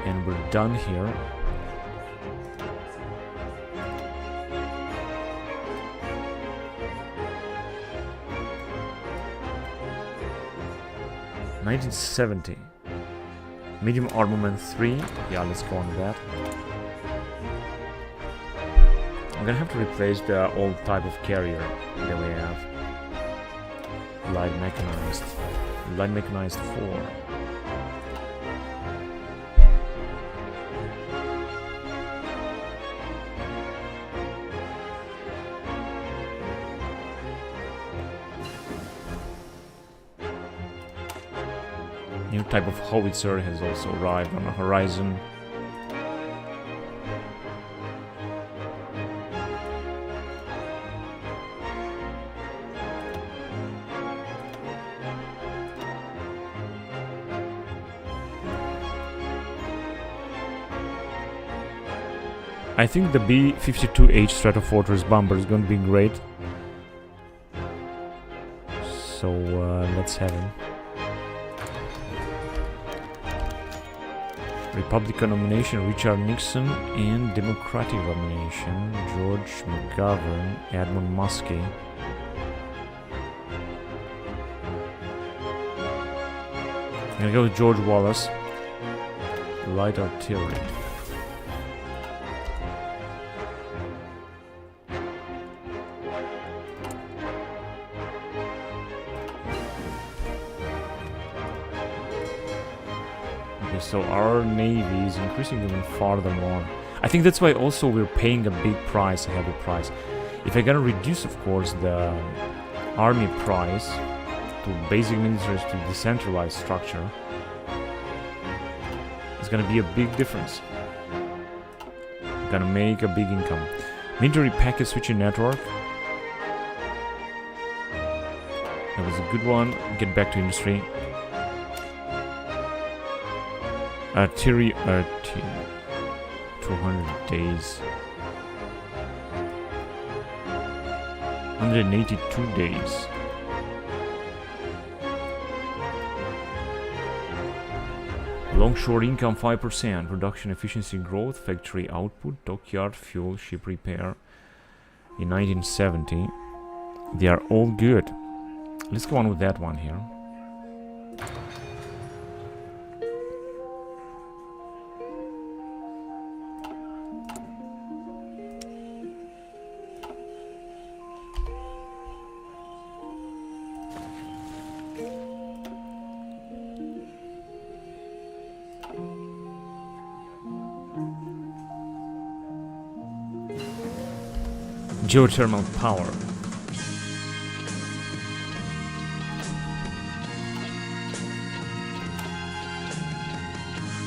And we're done here. $1970. Medium armament 3. Yeah, let's go on that. I'm gonna have to replace the old type of carrier that we have. Light mechanized. Light mechanized 4. New type of howitzer has also arrived on the horizon. I think the B-52H Stratofortress bomber is going to be great. So let's have him. Republican nomination, Richard Nixon, and Democratic nomination, George McGovern, Edmund Muskie. I'm gonna go with George Wallace, light artillery. So our navy is increasing even farther more. I think that's why also we're paying a big price, a heavy price. If I'm gonna reduce, of course, the army price to basic military to decentralized structure, it's gonna be a big difference. Gonna make a big income. Military packet switching network. That was a good one. Get back to industry. Artillery, 200 days. 182 days. Longshore income 5%. Production efficiency growth. Factory output. Dockyard fuel. Ship repair. In 1970. They are all good. Let's go on with that one here. Geothermal power.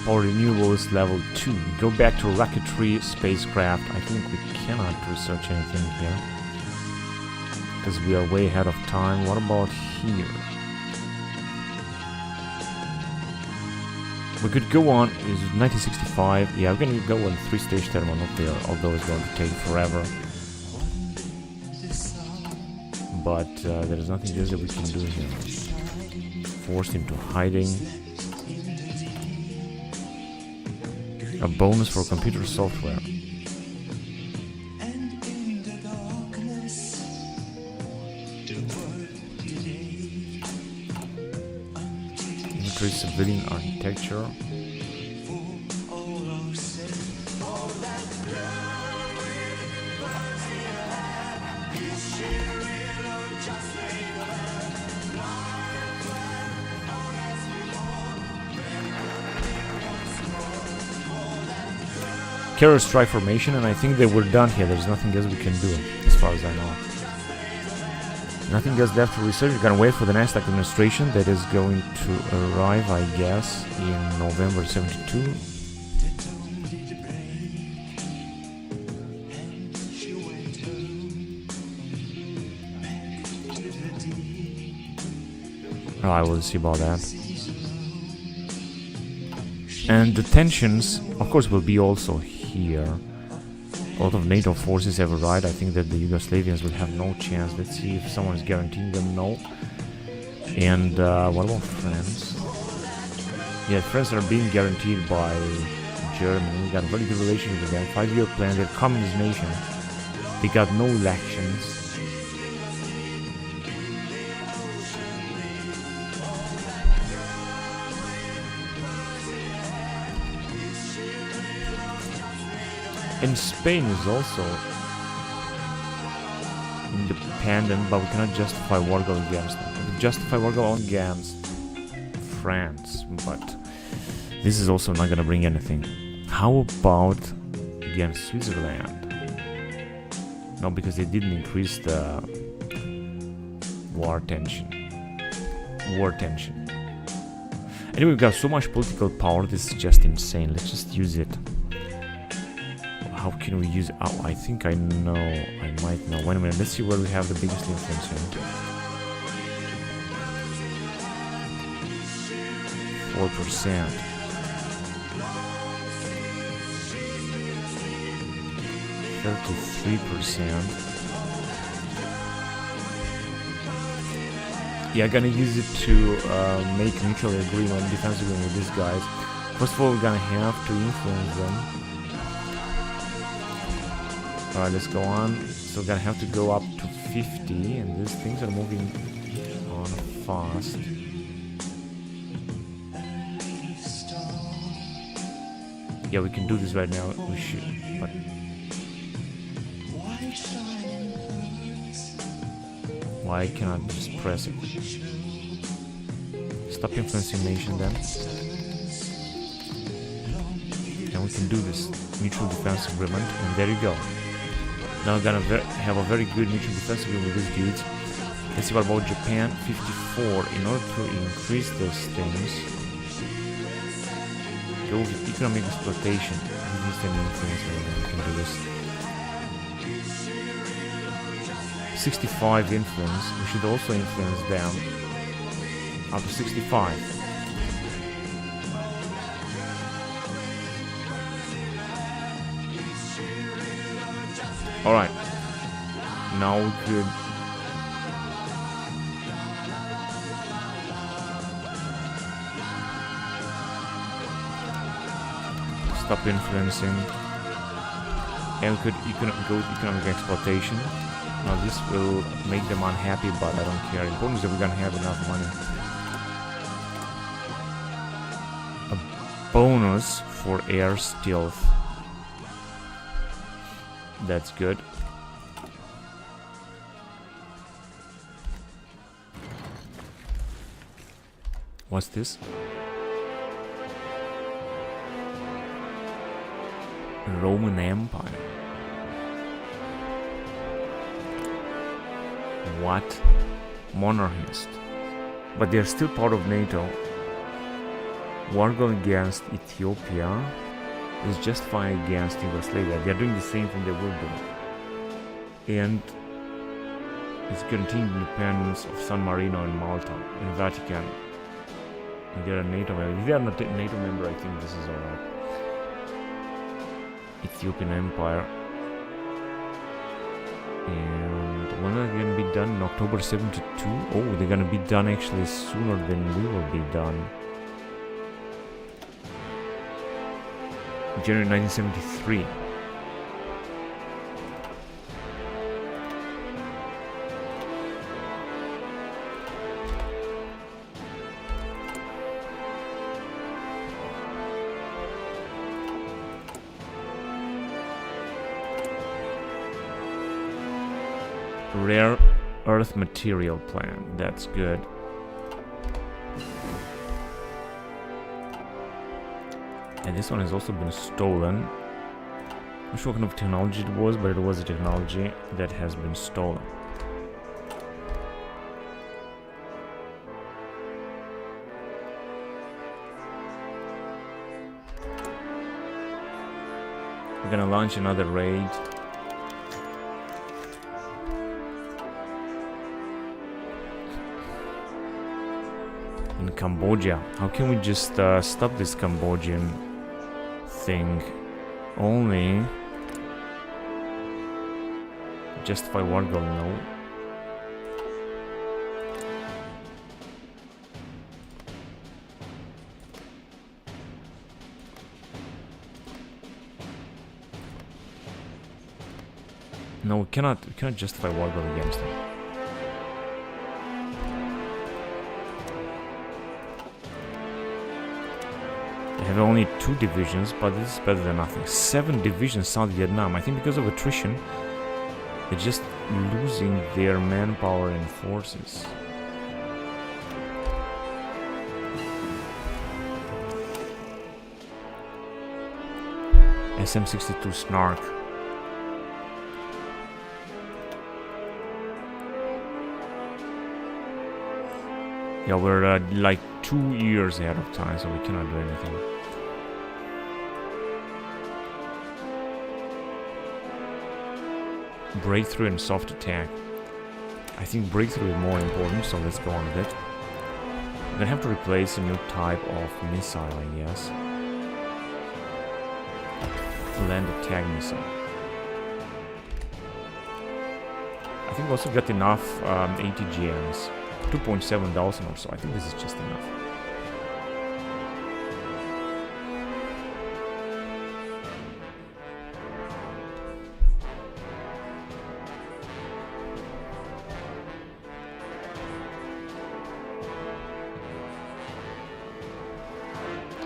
Power renewables level 2. Go back to rocketry, spacecraft. I think we cannot research anything here because we are way ahead of time. What about here? We could go on. Is 1965? Yeah, we're gonna go on 3-stage thermonuclear, although it's going to take forever. But there is nothing else that we can do here. Forced into hiding. A bonus for computer software. Military civilian architecture. Carrier strike formation, and I think they were done here. There's nothing else we can do, as far as I know. Nothing else left to research. We're gonna wait for the next administration that is going to arrive, I guess, in November 72. Oh, I will see about that. And the tensions, of course, will be also here. a lot of NATO forces have arrived. I think that the Yugoslavians will have no chance. Let's see if someone is guaranteeing them. No. And what about France? Yeah, France are being guaranteed by Germany. We got a very good relationship with them. 5-year plan. They're a communist nation. They got no elections. And Spain is also independent, but we cannot justify war against them. We can justify war against France, but this is also not gonna bring anything. How about against Switzerland? No, because they didn't increase the war tension. Anyway, we've got so much political power, this is just insane. Let's just use it. How can we use it? Oh, I think I know. I might know. Wait a minute. Let's see where we have the biggest influence here. 4%. Yeah, I'm gonna use it to make mutual agreement, defense agreement with these guys. First of all, we're gonna have to influence them. Alright, let's go on. So we're gonna have to go up to 50, and these things are moving on fast. Yeah, we can do this right now. We should, but why cannot just press it? Stop influencing nation then. And we can do this mutual defense agreement, and there you go. Now we're gonna have a very good mutual defense agreement with these dudes. Let's see what about Japan. 54. In order to increase those things, go with economic exploitation. We can do this. 65 influence. We should also influence them up to 65. Alright, now we could stop influencing, and we could go with economic exploitation. Now this will make them unhappy, but I don't care. Important is that we're gonna have enough money. A bonus for air stealth. That's good. What's this? Roman Empire. What? Monarchist. But they're still part of NATO. War going against Ethiopia is just fine against Yugoslavia. They are doing the same thing they were doing. And it's guaranteeing independence of San Marino and Malta and Vatican. And they're a NATO member. If they are not a NATO member, I think this is alright. Ethiopian Empire. And when are they going to be done? In October 72? Oh, they're going to be done actually sooner than we will be done. January 1973. Rare earth material plan. That's good. And this one has also been stolen. I'm not sure what kind of technology it was, but it was a technology that has been stolen. We're gonna launch another raid. In Cambodia. How can we just stop this Cambodian thing? Only Justify war goal, no. No, we cannot justify war goal against them. They have only 2 divisions, but this is better than nothing. 7 divisions South Vietnam. I think because of attrition, they're just losing their manpower and forces. SM-62 Snark. Yeah, we're like 2 years ahead of time, so we cannot do anything. Breakthrough and soft attack. I think breakthrough is more important, so let's go on with it. We're gonna have to replace a new type of missile, I guess. Land attack missile. I think we also got enough ATGMs. 2.7 thousand or so. I think this is just enough.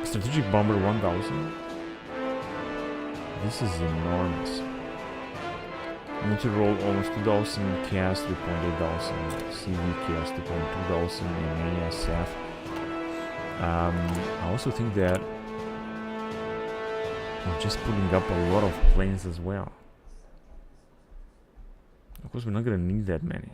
Strategic bomber 1000. This is enormous. Multi-roll almost 2000, CAS 3.8 thousand, CV CAS 3.2 thousand, and ASF. I also think that we're just putting up a lot of planes as well. Of course, we're not gonna need that many.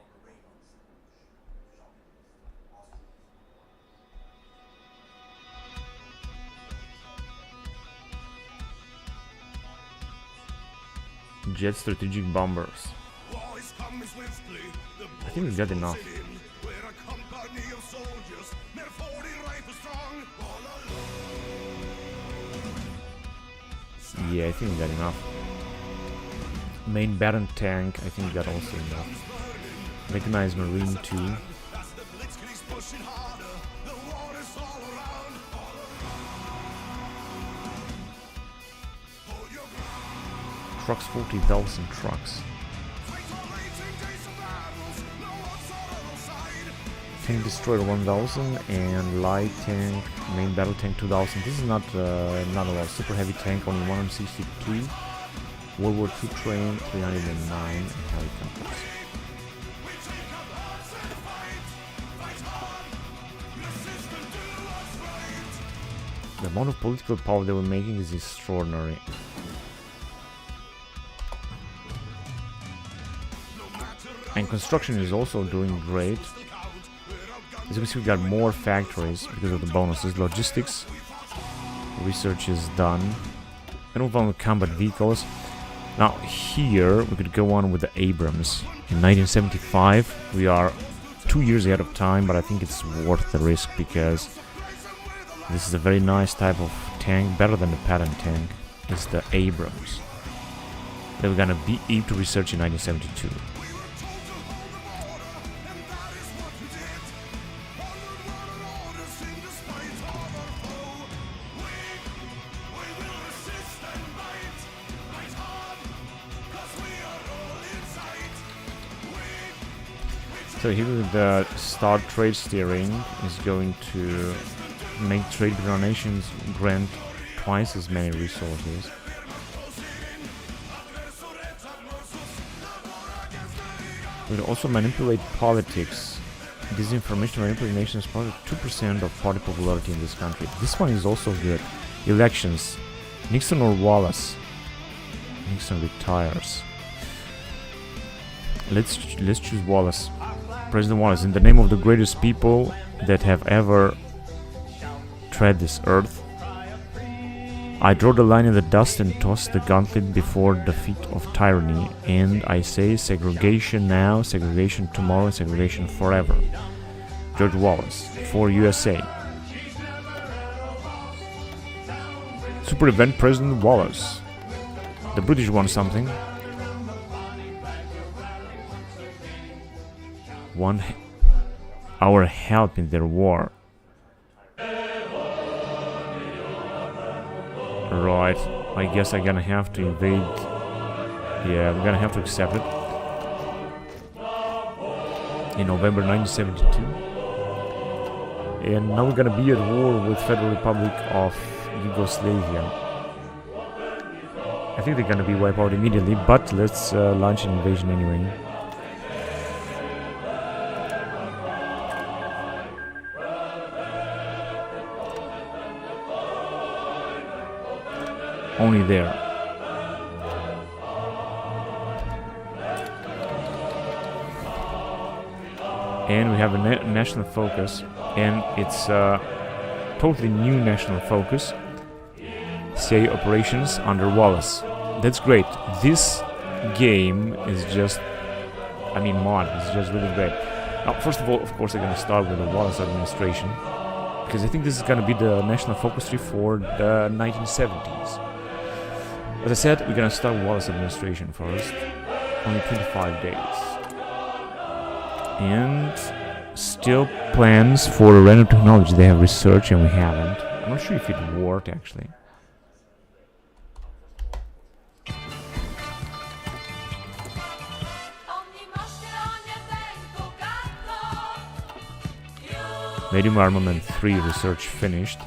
Jet strategic bombers. I think we got enough. Yeah, I think we got enough. Main battle tank, I think we got also enough. Mechanized Marine 2. Trucks, 40,000 trucks. Tank destroyer 1000 and light tank, main battle tank 2000. This is not a lot. Super heavy tank only 162. World War II train 309 and helicopters. The amount of political power that we're making is extraordinary. And construction is also doing great. As you can see, we got more factories because of the bonuses. Logistics, research is done. And move on with combat vehicles. Now here we could go on with the Abrams. In 1975, we are 2 years ahead of time, but I think it's worth the risk because this is a very nice type of tank, better than the pattern tank. It's the Abrams that we're gonna be able to research in 1972. So here the Star Trade Steering is going to make trade nations grant twice as many resources. We'll also manipulate politics. Disinformation manipulation is probably 2% of party popularity in this country. This one is also good. Elections. Nixon or Wallace? Nixon retires. Let's choose Wallace. President Wallace, in the name of the greatest people that have ever tread this earth, I draw the line in the dust and toss the gauntlet before the feet of tyranny, and I say segregation now, segregation tomorrow, and segregation forever. George Wallace, for USA. Super event President Wallace. The British won something. want our help in their war. Right, I guess I'm gonna have to invade. Yeah, I'm gonna have to accept it. In November 1972. And now we're gonna be at war with Federal Republic of Yugoslavia. I think they're gonna be wiped out immediately, but let's launch an invasion anyway. Only there. And we have a national focus, and it's a totally new national focus. CIA operations under Wallace. That's great. This game is just, I mean, mod is just really great. Now, first of all, of course, I'm gonna start with the Wallace administration, because I think this is gonna be the national focus tree for the 1970s. As I said, we're gonna start Wallace administration first. Only 25 days. And still plans for random technology. They have research and we haven't. I'm not sure if it worked actually. Medium Armament 3 research finished.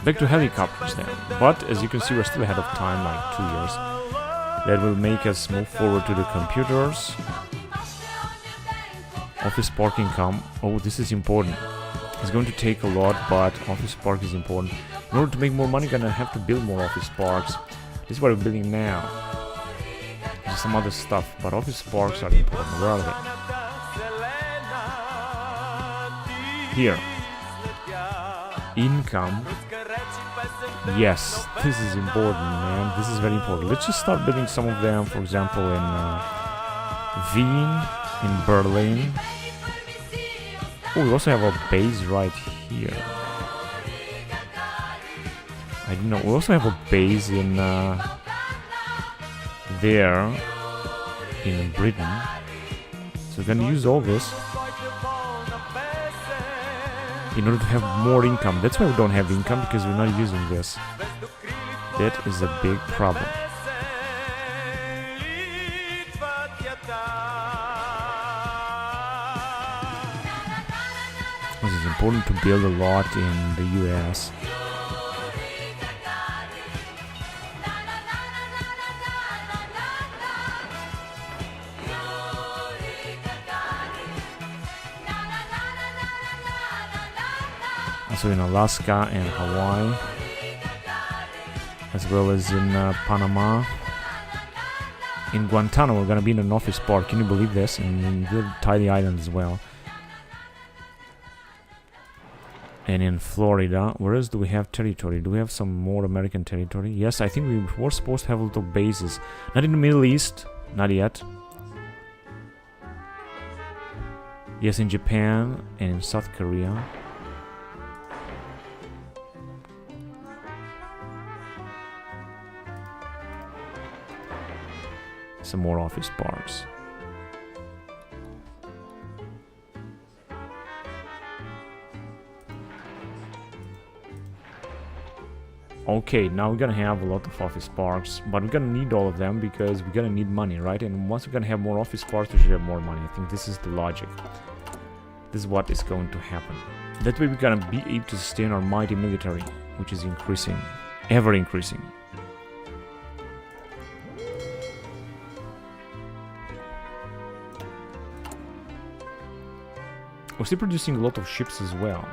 Back to helicopters then, but as you can see we're still ahead of time, like 2 years. That will make us move forward to the computers. Office Park income, oh this is important. It's going to take a lot, but Office Park is important. In order to make more money, gonna have to build more Office Parks. This is what we're building now. There's some other stuff, but Office Parks are important. Where are they? Here. Income. Yes, this is important, man. This is very important. Let's just start building some of them, for example, in Wien, in Berlin. Oh, we also have a base right here. I don't know. We also have a base in there, in Britain. So we're gonna use all this in order to have more income. That's why we don't have income, because we're not using this. That is a big problem. It is important to build a lot in the US. Also in Alaska and Hawaii, as well as in Panama. In Guantanamo, we're gonna be in an office park. Can you believe this? And in the Tiny Island as well. And in Florida, where else do we have territory? Do we have some more American territory? Yes, I think we were supposed to have little bases. Not in the Middle East, not yet. Yes, in Japan and in South Korea. Some more office parks. Okay, now we're gonna have a lot of office parks, but we're gonna need all of them because we're gonna need money, right? And once we're gonna have more office parks, we should have more money. I think this is the logic. This is what is going to happen. That way we're gonna be able to sustain our mighty military, which is increasing, ever increasing. We're still producing a lot of ships as well.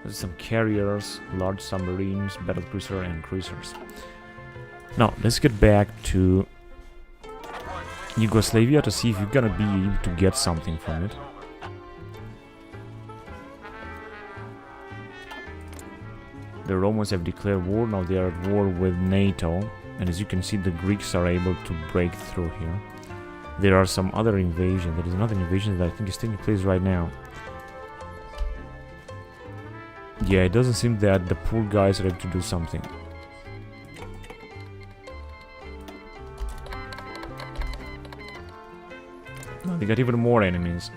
There's some carriers, large submarines, battlecruiser and cruisers. Now, let's get back to Yugoslavia to see if you're gonna be able to get something from it. The Romans have declared war, now they are at war with NATO. And as you can see, the Greeks are able to break through here. There are some other invasions. There is another invasion that I think is taking place right now. Yeah, it doesn't seem that the poor guys are able to do something. No, they got even more enemies.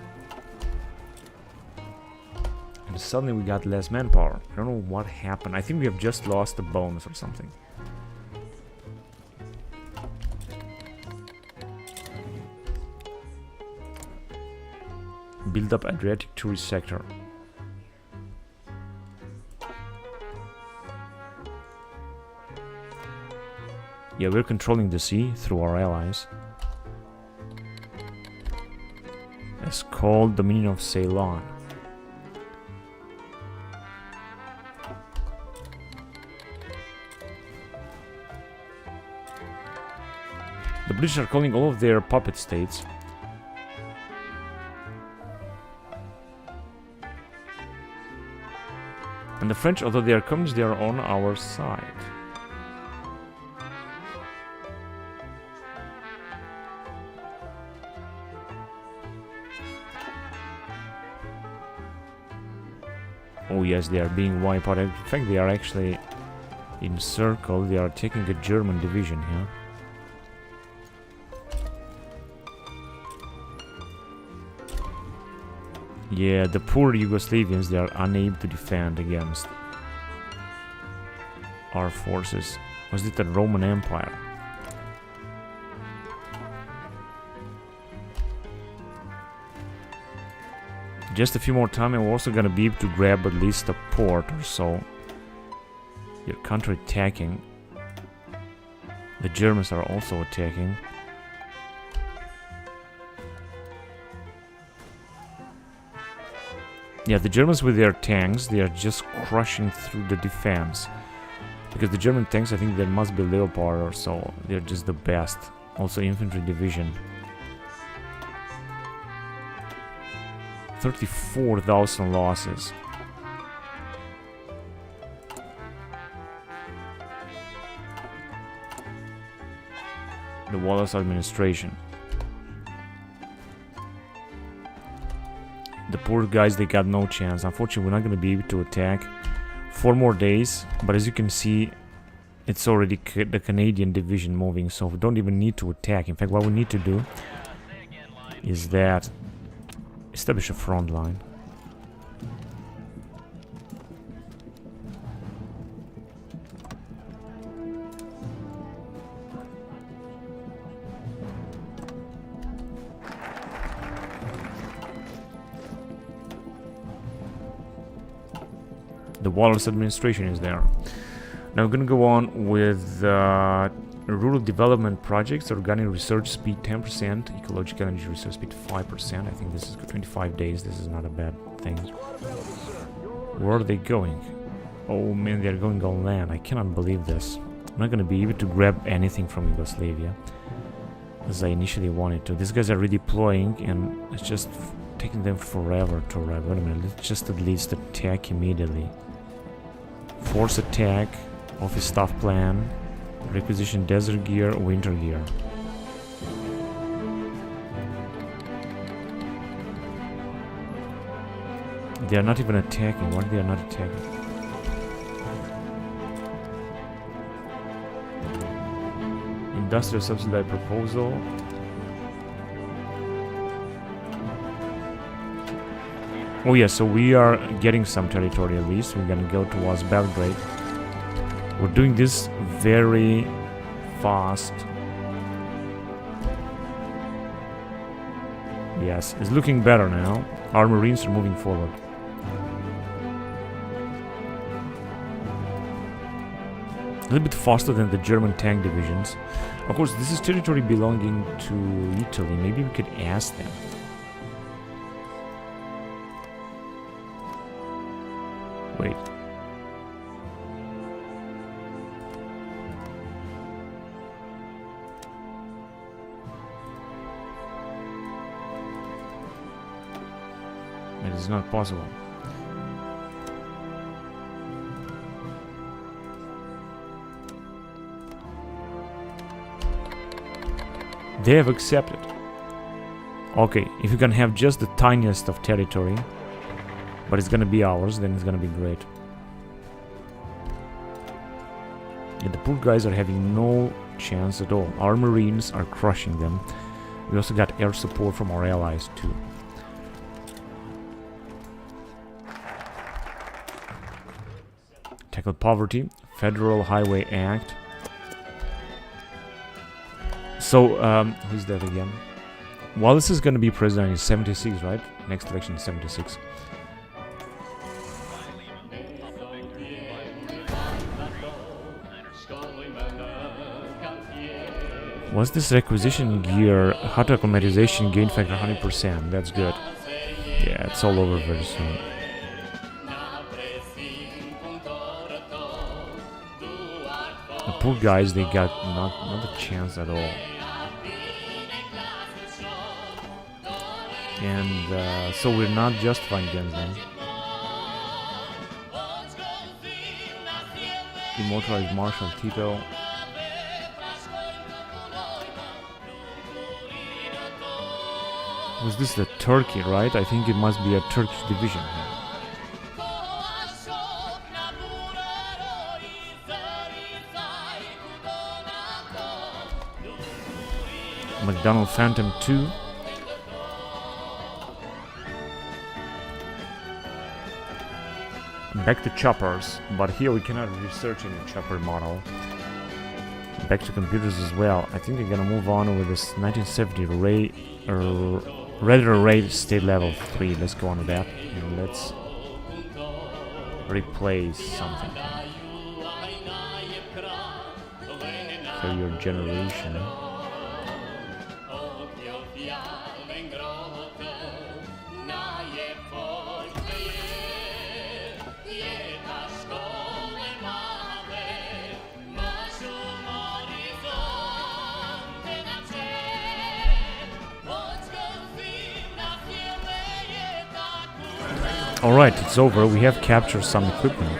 And suddenly we got less manpower. I don't know what happened. I think we have just lost a bonus or something. Build up Adriatic tourist sector. Yeah, we're controlling the sea through our allies. It's called Dominion of Ceylon. The British are calling all of their puppet states. And the French, although they are communists, they are on our side. Oh yes, they are being wiped out. In fact, they are actually in circle. They are taking a German division here. Yeah, the poor Yugoslavians, they are unable to defend against our forces. Was it the Roman Empire? Just a few more time and we're also gonna be able to grab at least a port or so. Your country attacking. The Germans are also attacking. Yeah, the Germans with their tanks, they are just crushing through the defense. Because the German tanks, I think there must be Leopard or so. They're just the best. Also infantry division. 34,000 losses. The Wallace administration. The poor guys, they got no chance. Unfortunately, we're not going to be able to attack 4 more days. But as you can see, it's already the Canadian division moving. So we don't even need to attack. In fact, what we need to do is that establish a front line. The Wallace administration is there. Now we're gonna go on with rural development projects. Organic research speed 10%, ecological energy research speed 5%. I think this is 25 days. This is not a bad thing. Where are they going? Oh man, they're going on land. I cannot believe this. I'm not gonna be able to grab anything from Yugoslavia as I initially wanted to. These guys are redeploying and it's just taking them forever to arrive. Wait a minute, let's just at least attack immediately. Force attack, office staff plan, requisition desert gear, winter gear. They are not even attacking. Why they are not attacking? Industrial subsidy proposal. Oh yeah, so we are getting some territory at least. We're gonna go towards Belgrade. We're doing this very fast. Yes, it's looking better now. Our Marines are moving forward. A little bit faster than the German tank divisions. Of course, this is territory belonging to Italy. Maybe we could ask them. Wait. It is not possible. They have accepted. Okay, if you can have just the tiniest of territory, but it's gonna be ours, then it's gonna be great. Yeah, the poor guys are having no chance at all. Our marines are crushing them. We also got air support from our allies too. Tackle poverty, Federal Highway Act. So, who's that again? Wallace is gonna be president in 76, right? Next election is 76. What's this requisition gear? Hot acclimatization gain factor 100%. That's good. Yeah, it's all over very soon. The poor guys, they got not a chance at all. And so we're not justifying against them. Immortalized Marshal Tito. Was this the Turkey, right? I think it must be a Turkish division here. McDonald Phantom 2. Back to choppers, but here we cannot research any chopper model. Back to computers as well. I think we're gonna move on with this 1970 Red Array State Level 3. Let's go on with that. And let's replace something. Carrier generation. Alright, it's over. We have captured some equipment.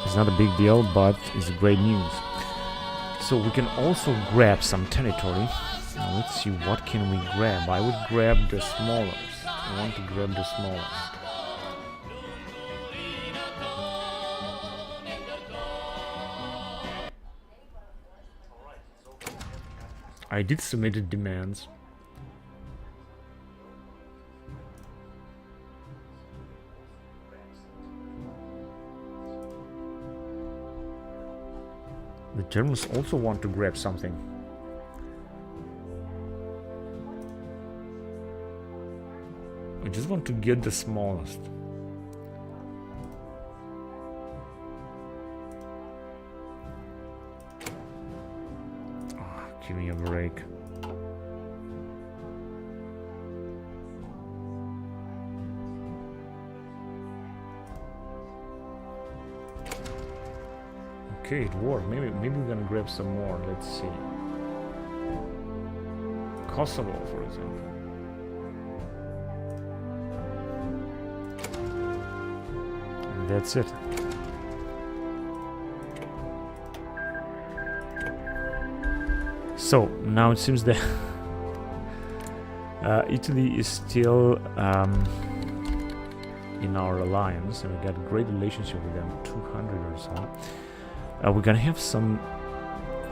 It's not a big deal, but it's great news. So we can also grab some territory. Now let's see, what can we grab? I would grab the smallers. I want to grab the smallers. I did submit the demands. The Germans also want to grab something. I just want to get the smallest. Oh, give me a break. Okay, it worked. Maybe we're gonna grab some more. Let's see. Kosovo, for example. And that's it. So now it seems that Italy is still in our alliance, and we got a great relationship with them, 200 or so. We're gonna have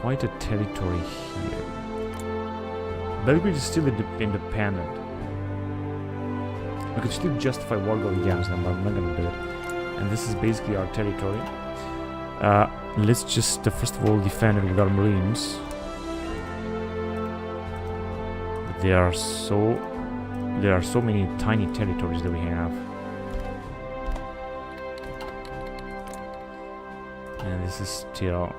quite a territory here. Belgrade is still independent. We could still justify war going against them, but I'm not gonna do it. And this is basically our territory. Let's just first of all defend it with our marines. There are so many tiny territories that we have. And this is still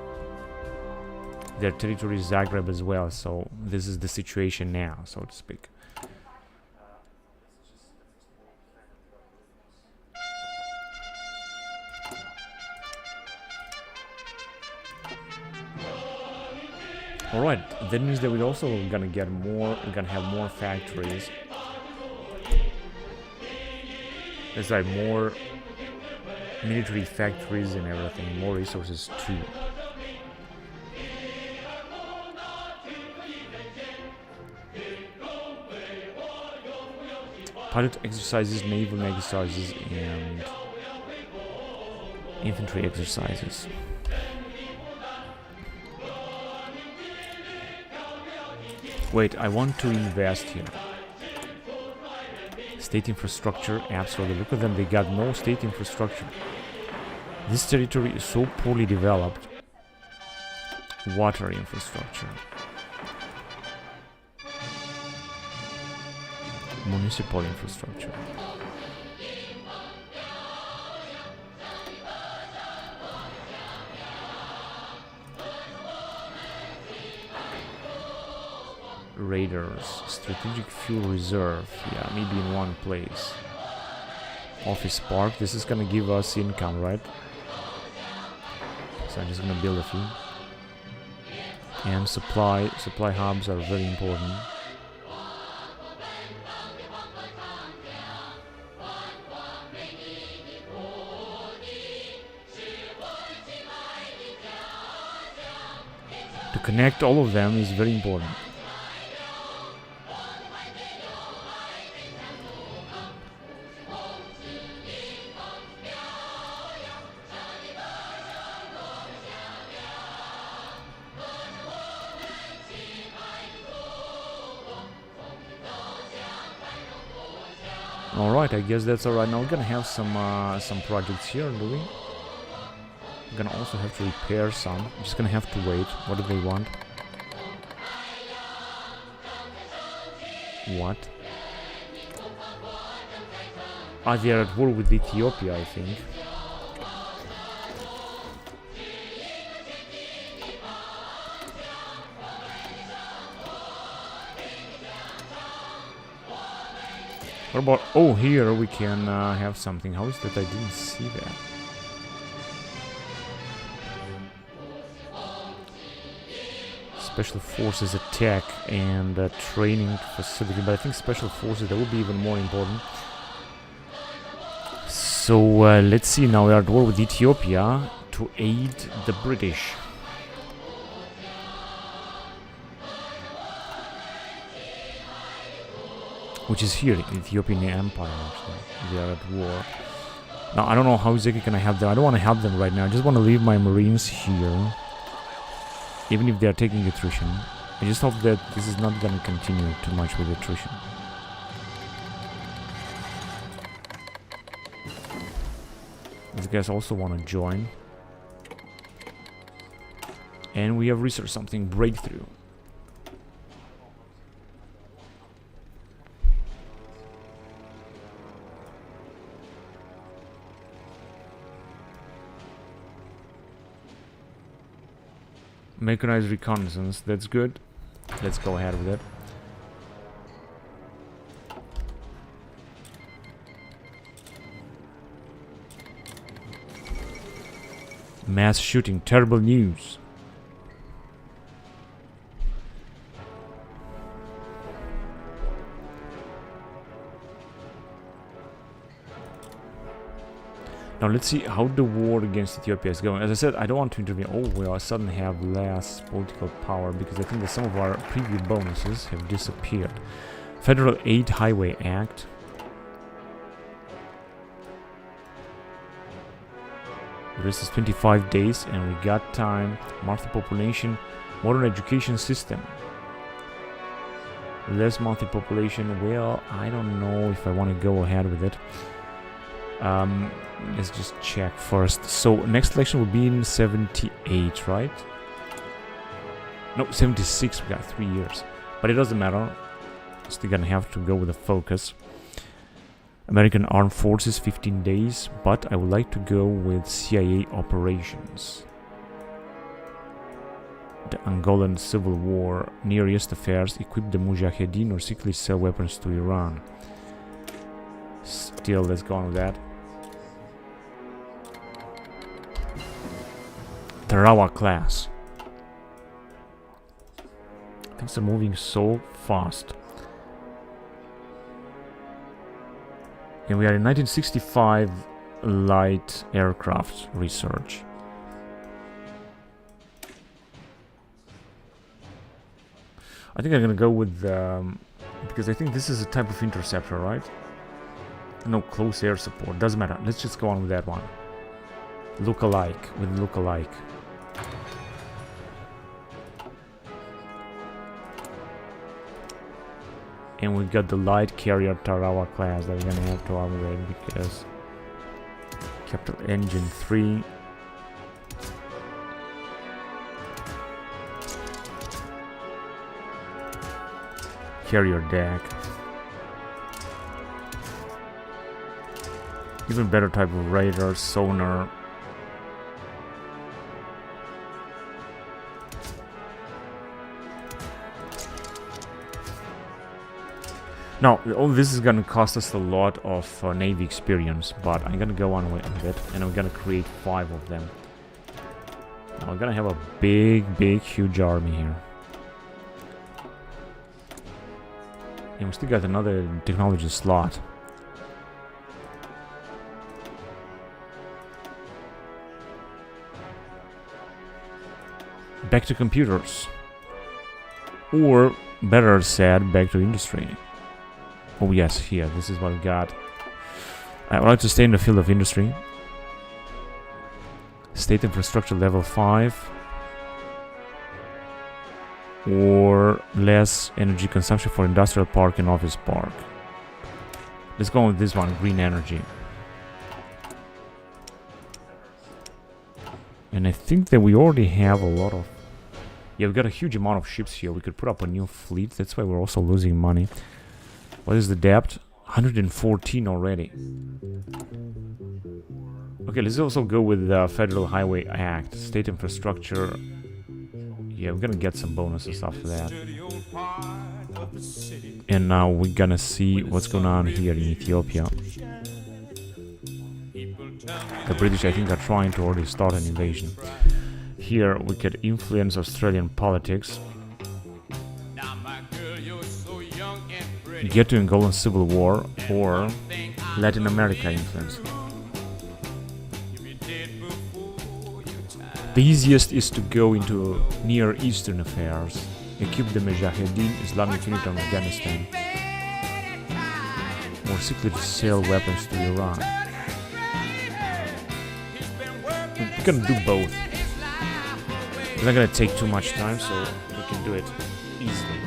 their territory is Zagreb as well, so this is the situation now, so to speak. Alright, that means that we're also gonna get more, we're gonna have more factories. There's like more military factories and everything, more resources too. pilot exercises, naval exercises, and infantry exercises. Wait, I want to invest here. State infrastructure, absolutely. Look at them, they got no state infrastructure. This territory is so poorly developed. Water infrastructure. Municipal infrastructure. Raiders, strategic fuel reserve, yeah, maybe in one place. Office park, this is gonna give us income, right? So I'm just gonna build a few. And supply hubs are very important. To connect all of them is very important. Alright, I guess that's alright. Now we're gonna have some projects here, do we? We're gonna also have to repair some. I'm just gonna have to wait. What do they want? What? Ah, they are at war with Ethiopia, I think. What about... Oh, here we can have something. How is that? I didn't see that. Special Forces attack and training facility. But I think Special Forces, that would be even more important. So, let's see. Now we are at war with Ethiopia to aid the British. Which is here, Ethiopian Empire, actually. They are at war. Now, I don't know how exactly can I help them. I don't want to help them right now. I just want to leave my Marines here. Even if they are taking attrition. I just hope that this is not going to continue too much with attrition. These guys also want to join. And we have researched something, breakthrough. Mechanized reconnaissance, that's good. Let's go ahead with it. Mass shooting, terrible news. Now let's see how the war against Ethiopia is going. As I said, I don't want to intervene. Oh, we all suddenly have less political power because I think that some of our previous bonuses have disappeared. Federal Aid Highway Act. The rest is 25 days and we got time. Monthly population, modern education system. Less monthly population. Well, I don't know if I want to go ahead with it. Let's just check first. So next election will be in 78, right? No, 76. We got 3 years, but it doesn't matter. Still gonna have to go with the focus. American Armed Forces, 15 days, but I would like to go with CIA operations. The Angolan Civil War, Near East affairs, equip the Mujahideen or secretly sell weapons to Iran. Still, let's go on with that. Tarawa class. Things are moving so fast. And we are in 1965 light aircraft research. I think I'm gonna go with because I think this is a type of interceptor, right? No close air support. Doesn't matter. Let's just go on with that one. Look-alike. With look-alike. And we got the light carrier Tarawa class that we're gonna have to upgrade because capital engine 3. Carrier deck. Even better type of radar, sonar. Now, all this is gonna cost us a lot of Navy experience, but I'm gonna go on with it, and we're gonna create 5 of them. Now, we're gonna have a big, huge army here. And we still got another technology slot. Back to computers. Or, better said, back to industry. Oh yes, here, this is what we got. I would like to stay in the field of industry. State infrastructure level 5. Or less energy consumption for industrial park and office park. Let's go with this one, green energy. And I think that we already have a lot of... Yeah, we've got a huge amount of ships here. We could put up a new fleet. That's why we're also losing money. What is the debt? 114 already. Okay, let's also go with the Federal Highway Act. State infrastructure. Yeah, we're gonna get some bonuses after that. And now we're gonna see what's going on here in Ethiopia. The British, I think, are trying to already start an invasion. Here we could influence Australian politics. Get to Angolan Civil War or Latin America influence. The easiest is to go into Near Eastern affairs, equip the Mujahideen Islamic Unit of Afghanistan, or simply to sell weapons to Iran. We're gonna do both. It's not gonna take too much time, so we can do it easily.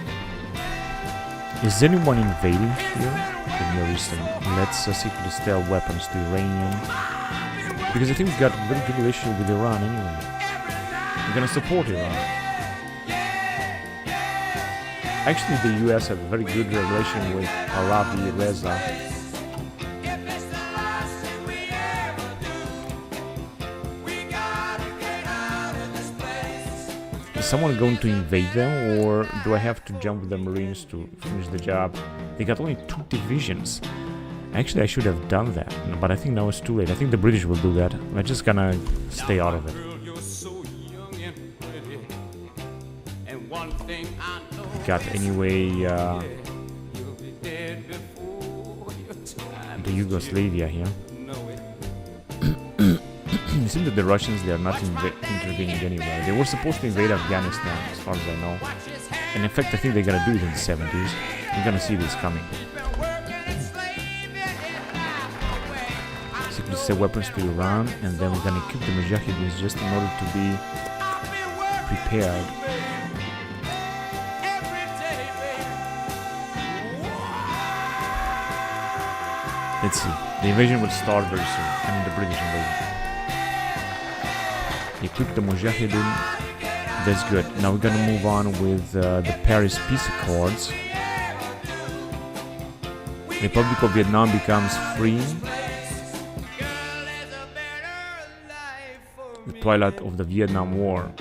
Is anyone invading here? The Near Eastern. Let's secretly sell weapons to Iranian. Because I think we've got a very good relationship with Iran anyway. We're gonna support Iran. Actually, the US have a very good relation with Pahlavi Reza. Is someone going to invade them, or do I have to jump with the Marines to finish the job? They got only 2 divisions. Actually, I should have done that, but I think now it's too late. I think the British will do that. I'm just gonna stay out of it. Got anyway the Yugoslavia here. It seems that the Russians, they are not intervening anywhere. They were supposed to invade Afghanistan, as far as I know. And in fact, I think they're gonna do it in the 70s. We're gonna see this coming. Simply sell weapons to Iran, and then we're gonna keep the Mujahideens just in order to be prepared. Let's see. The invasion will start very soon. I mean, the British invasion. Equip the Mujahideen. That's good. Now we're gonna move on with the Paris Peace Accords. Republic of Vietnam becomes free. The twilight of the Vietnam War.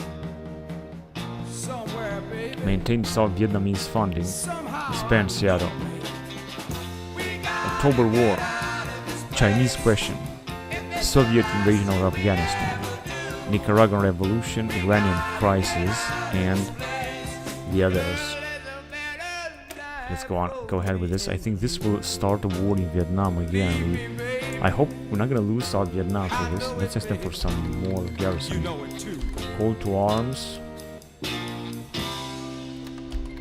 Maintain South Vietnamese funding. Expand Seattle. October War. Chinese question. Soviet invasion of Afghanistan. Nicaraguan Revolution, Iranian crisis, and the others. Let's go ahead with this. I think this will start the war in Vietnam again. I hope we're not gonna lose South Vietnam for this. Let's ask them for some more garrison. Call to arms.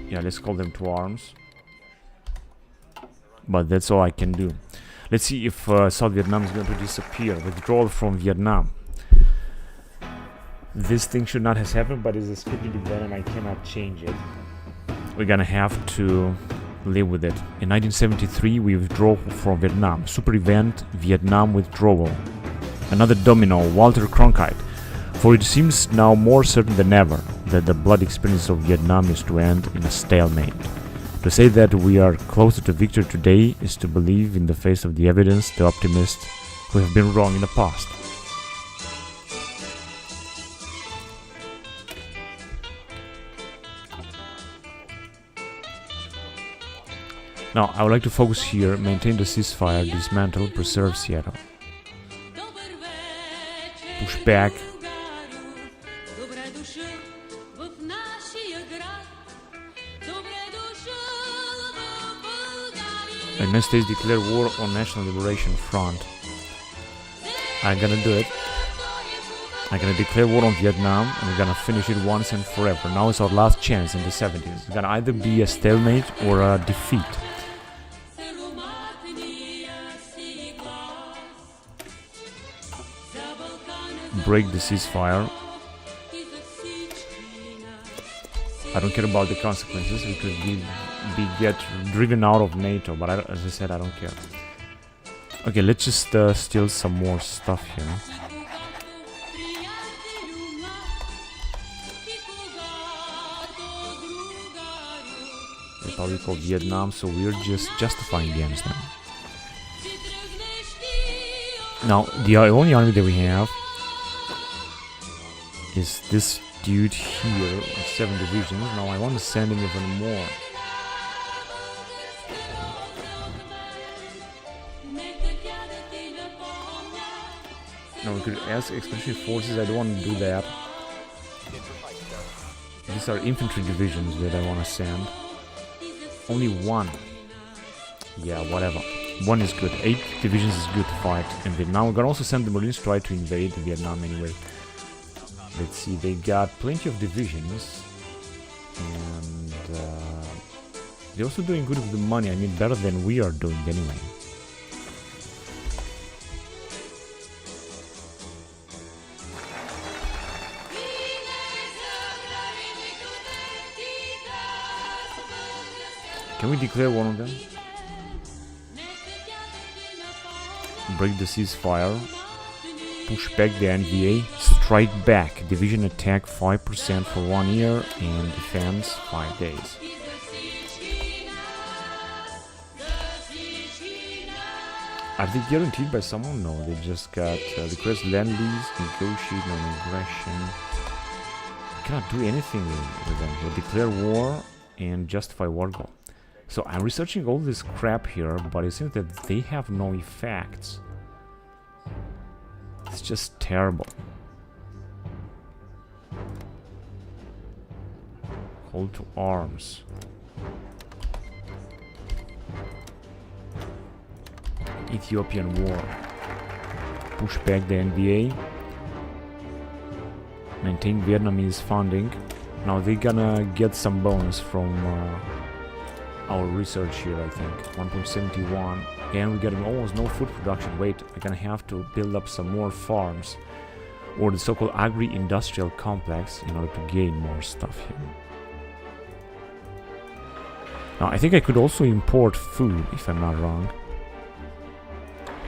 Yeah, let's call them to arms. But that's all I can do. Let's see if South Vietnam is going to disappear. Withdrawal from Vietnam. This thing should not have happened, but it's a scripted event and I cannot change it. We're gonna have to live with it. In 1973, we withdraw from Vietnam. Super event, Vietnam withdrawal. Another domino, Walter Cronkite. For it seems now more certain than ever that the blood experience of Vietnam is to end in a stalemate. To say that we are closer to victory today is to believe in the face of the evidence the optimists who have been wrong in the past. Now, I would like to focus here, maintain the ceasefire, dismantle, preserve Seattle. Push back. The United States declare war on National Liberation Front. I'm gonna do it. I'm gonna declare war on Vietnam and we're gonna finish it once and forever. Now it's our last chance in the 70s. It's gonna either be a stalemate or a defeat. Break the ceasefire. I don't care about the consequences. We could get driven out of NATO, but as I said, I don't care. Okay, let's just steal some more stuff here. Republic of Vietnam, so we're just justifying against them. Now, the only army that we have is this dude here with 7 divisions. Now I want to send him even more. Now we could ask expeditionary forces. I don't want to do that. These are infantry divisions that I want to send. Only 1. Yeah, whatever. 1 is good. 8 divisions is good to fight in Vietnam. We're gonna also send the Marines to try to invade Vietnam anyway. Let's see, they got plenty of divisions, and they're also doing good with the money. I mean, better than we are doing anyway. Can we declare one of them? Break the ceasefire. Push back the NVA, strike back, division attack 5% for 1 year, and defense 5 days. Are they guaranteed by someone? No, they just got request land lease, negotiate non-aggression. Cannot do anything with them here. Declare war and justify war goal. So I'm researching all this crap here, but it seems that they have no effects. It's just terrible. Call to arms. Ethiopian war. Push back the NBA. Maintain Vietnamese funding. Now they're gonna get some bonus from our research here, I think. 1.71. And we're getting almost no food production. Wait, we're gonna have to build up some more farms, or the so-called agri-industrial complex, in order to gain more stuff here. Now, I think I could also import food, if I'm not wrong.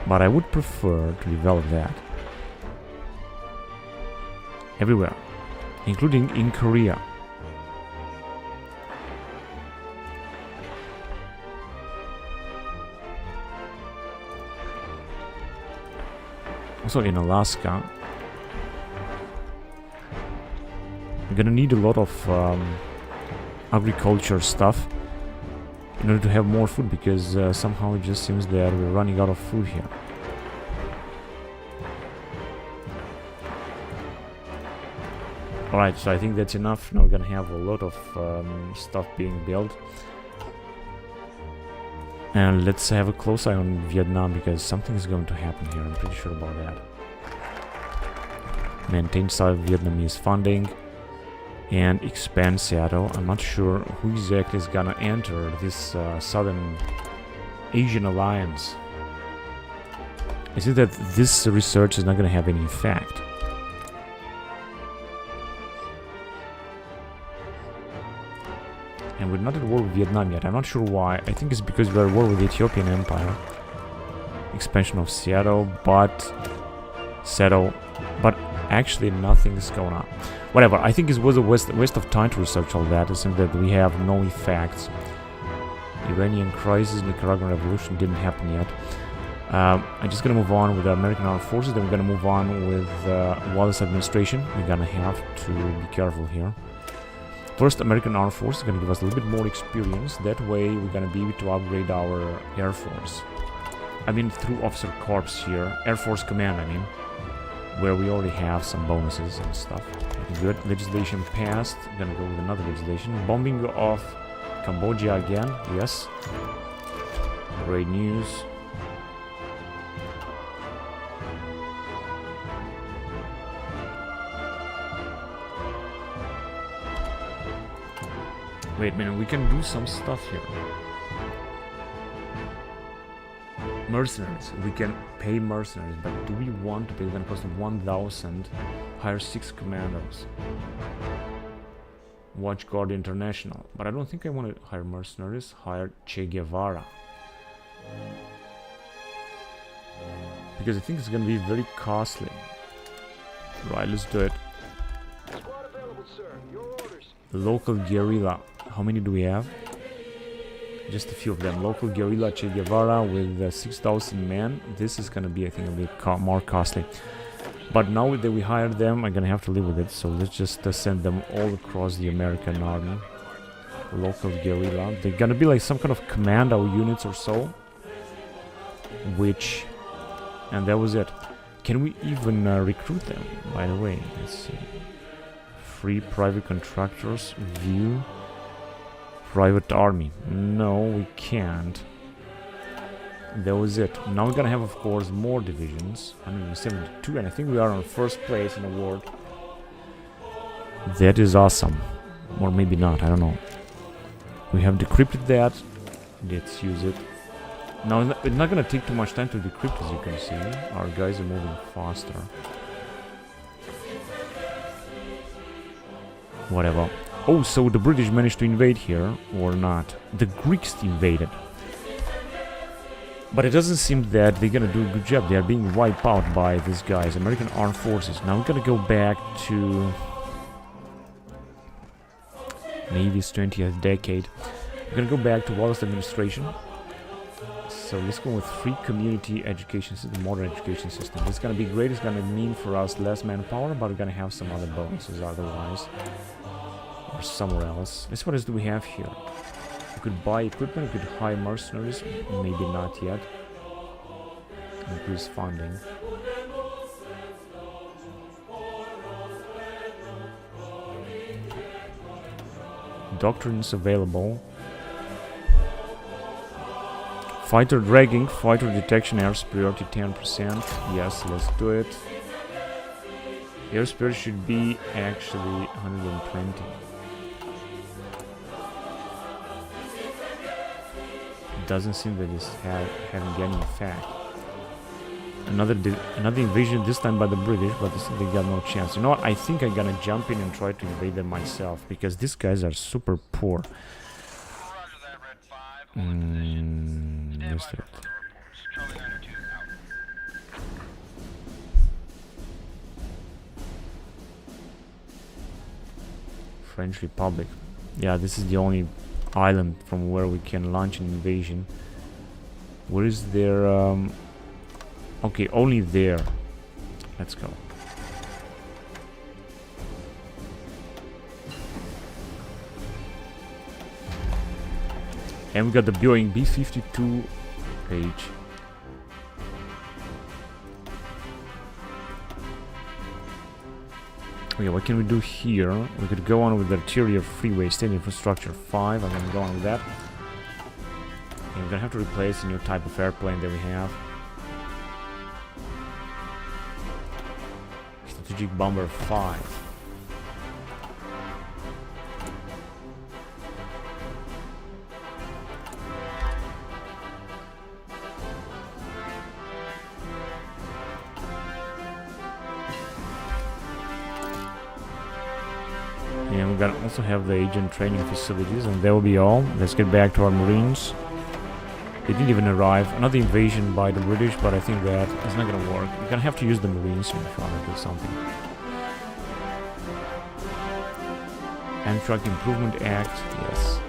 But I would prefer to develop that everywhere, including in Korea. Also in Alaska. I'm gonna need a lot of agriculture stuff in order to have more food, because somehow it just seems that we're running out of food here. Alright, so I think that's enough. Now we're gonna have a lot of stuff being built. And let's have a close eye on Vietnam, because something is going to happen here. I'm pretty sure about that. Maintain South Vietnamese funding and expand Seattle. I'm not sure who exactly is gonna enter this Southern Asian alliance. Is it that this research is not going to have any effect? And we're not at war with Vietnam yet. I'm not sure why. I think it's because we're at war with the Ethiopian Empire. Expansion of Seattle, but actually nothing is going on. Whatever, I think it was a waste of time to research all that. It seems that we have no effects. Iranian crisis, Nicaraguan revolution didn't happen yet. I'm just gonna move on with the American Armed Forces, then we're gonna move on with Wallace administration. We're gonna have to be careful here. First, American Armed Forces is gonna give us a little bit more experience. That way, we're gonna be able to upgrade our Air Force. I mean, through Officer Corps here, Air Force Command, I mean, where we already have some bonuses and stuff. Good. Legislation passed. I'm gonna go with another legislation. Bombing of Cambodia again. Yes. Great news. Wait a minute, we can do some stuff here. Mercenaries. We can pay mercenaries, but do we want to pay them? Cost 1,000. Hire 6 commanders. Watch Guard International. But I don't think I want to hire mercenaries. Hire Che Guevara. Because I think it's going to be very costly. Right, let's do it. Squad available, sir. Your orders. Local guerrilla. How many do we have? Just a few of them. Local guerrilla Che Guevara with 6,000 men. This is gonna be, I think, a bit more costly. But now that we hired them, I'm gonna have to live with it. So let's just send them all across the American army. Local guerrilla. They're gonna be like some kind of commando units or so. And that was it. Can we even recruit them? By the way, let's see. Free private contractors. View. Private army. No, we can't. That was it. Now we're gonna have, of course, more divisions. 172, and I think we are on first place in the world. That is awesome. Or maybe not, I don't know. We have decrypted that. Let's use it. Now, it's not gonna take too much time to decrypt, as you can see. Our guys are moving faster. Whatever. Oh, so the British managed to invade here, or not? The Greeks invaded. But it doesn't seem that they're gonna do a good job. They are being wiped out by these guys, American Armed Forces. Now we're gonna go back to Navy's 20th decade. We're gonna go back to Wallace administration. So let's go with free community education system, modern education system. It's gonna be great. It's gonna mean for us less manpower, but we're gonna have some other bonuses otherwise. Or somewhere else. Let's see, what else do we have here? We could buy equipment, we could hire mercenaries, maybe not yet. Increase funding. Doctrines available. Fighter dragging, fighter detection, air superiority 10%. Yes, let's do it. Air superiority should be actually 120. Doesn't seem that it's having any effect. Another invasion, this time by the British, but they got no chance. You know what? I think I'm gonna jump in and try to invade them myself, because these guys are super poor. Let's do it. French Republic. Yeah, this is the only island from where we can launch an invasion. Where is their okay, only there. Let's go. And we got the Boeing B-52H. Okay, what can we do here? We could go on with the arterial freeway, state infrastructure 5. I'm gonna go on with that. And we're gonna have to replace a new type of airplane that we have. Strategic Bomber 5. And we're gonna also have the agent training facilities, and that will be all. Let's get back to our Marines. They didn't even arrive. Another invasion by the British, but I think that is not gonna work. We're gonna have to use the Marines if you want to do something. Amtrak Improvement Act, yes.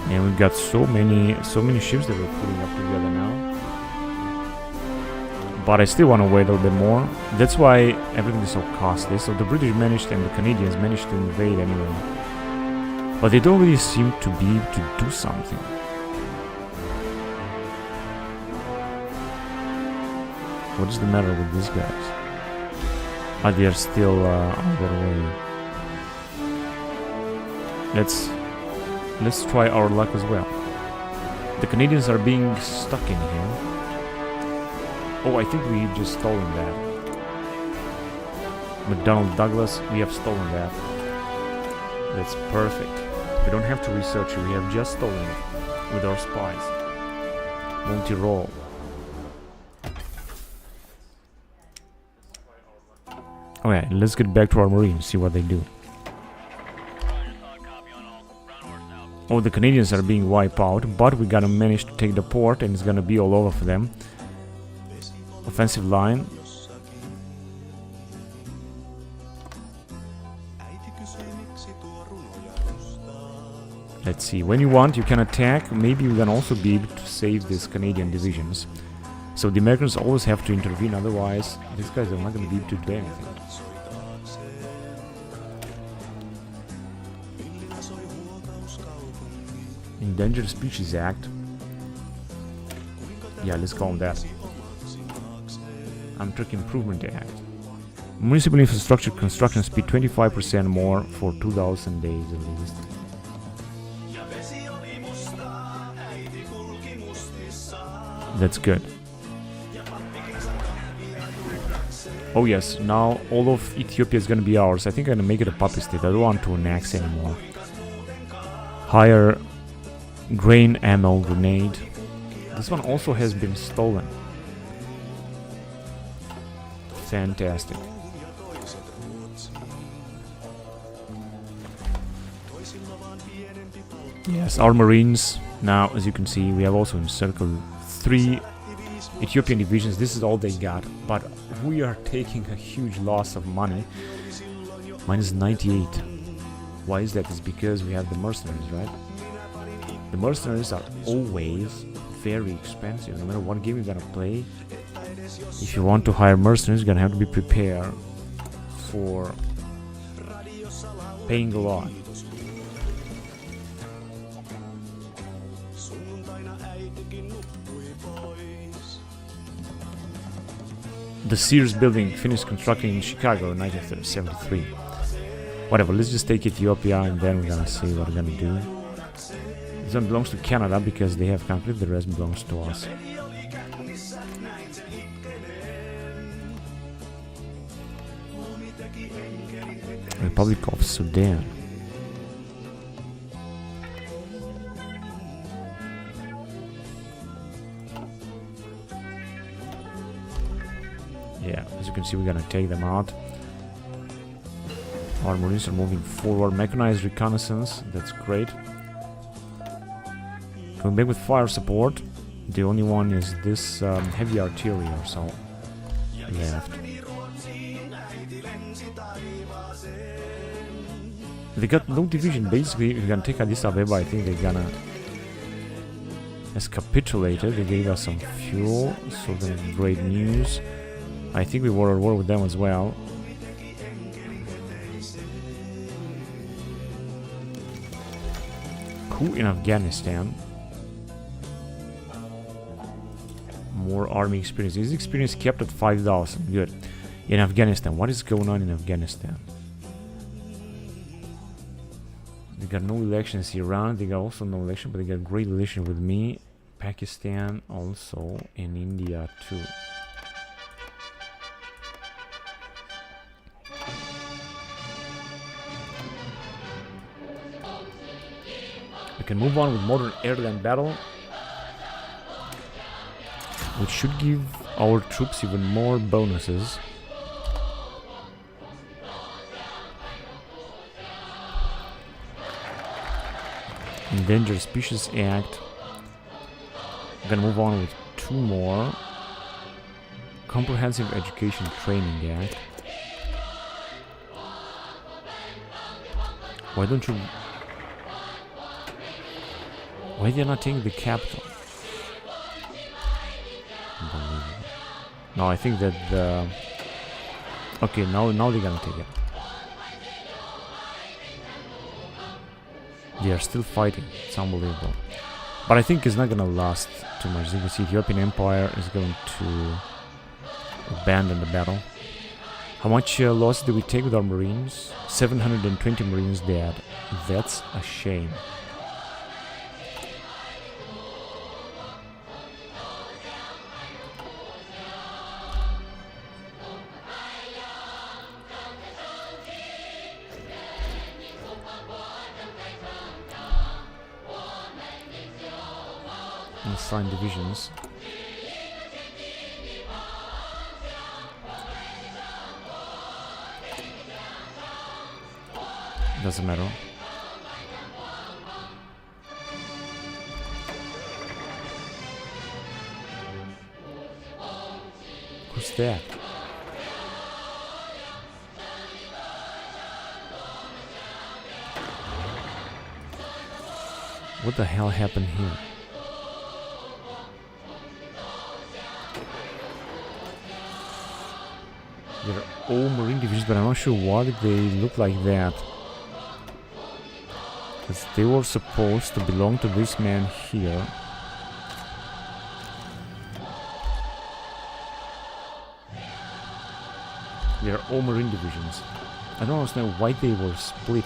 And we've got so many ships that we're putting up together now. But I still want to wait a little bit more. That's why everything is so costly. So the British managed and the Canadians managed to invade anyway. But they don't really seem to be able to do something. What is the matter with these guys? They are still on their way. Let's try our luck as well. The Canadians are being stuck in here. Oh, I think we just stolen that. McDonnell Douglas, we have stolen that. That's perfect. We don't have to research it, we have just stolen it with our spies. Monty roll. Okay, let's get back to our Marines, see what they do. Oh, the Canadians are being wiped out, but we gotta manage to take the port, and it's gonna be all over for them. Offensive line. Let's see, when you want, you can attack. Maybe we can also be able to save these Canadian divisions. So the Americans always have to intervene, otherwise these guys are not going to be able to do anything. Endangered Species Act. Yeah, let's call them that. Amtrak Improvement Act. Municipal infrastructure construction speed 25% more for 2,000 days at least. That's good. Oh yes, now all of Ethiopia is gonna be ours. I think I'm gonna make it a puppy state. I don't want to annex anymore. Higher grain ammo grenade. This one also has been stolen. Fantastic. Yes, our Marines. Now, as you can see, we have also encircled 3 Ethiopian divisions. This is all they got, but we are taking a huge loss of money. Minus 98. Why is that? It's because we have the mercenaries, right? The mercenaries are always very expensive. No matter what game you're gonna play, if you want to hire mercenaries, you're gonna have to be prepared for paying a lot. The Sears building finished constructing in Chicago in 1973. Whatever, let's just take Ethiopia and then we're gonna see what we're gonna do. This one belongs to Canada because they have conflict, the rest belongs to us. Republic of Sudan. Yeah, as you can see, we're gonna take them out. Our Marines are moving forward. Mechanized reconnaissance, that's great. Coming back with fire support. The only one is this heavy artillery or so left. They got no division. Basically, if you're gonna take Addis Ababa, I think they're gonna has capitulated. They gave us some fuel, so that's great news. I think we were at war with them as well. Coup in Afghanistan. More army experience. This experience kept at 5,000. Good. In Afghanistan, what is going on in Afghanistan? They got no elections. Iran, they got also no election, but they got great relation with me. Pakistan also, and India too. We can move on with modern airland battle. which should give our troops even more bonuses. Endangered Species Act. I'm gonna move on with 2 more. Comprehensive Education Training Act. Why don't you... Why are they not taking the capital? Unbelievable. No, I think that the... Okay, now they're gonna take it. They are still fighting. It's unbelievable. But I think it's not gonna last too much. As you can see, Ethiopian Empire is going to abandon the battle. How much loss did we take with our Marines? 720 Marines dead. That's a shame. Assign divisions. Doesn't matter. Who's that? What the hell happened here? They're all Marine divisions, but I'm not sure why they look like that. Because they were supposed to belong to this man here. They're all Marine divisions. I don't understand why they were split.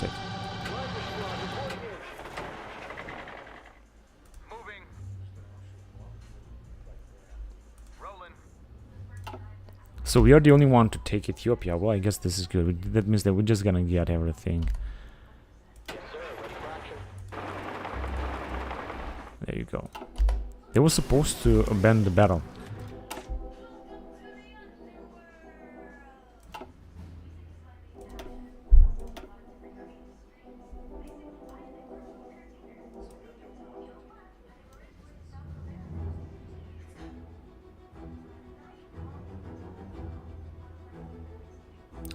So we are the only one to take Ethiopia. Well, I guess this is good. That means that we're just gonna get everything. There you go. They were supposed to abandon the battle.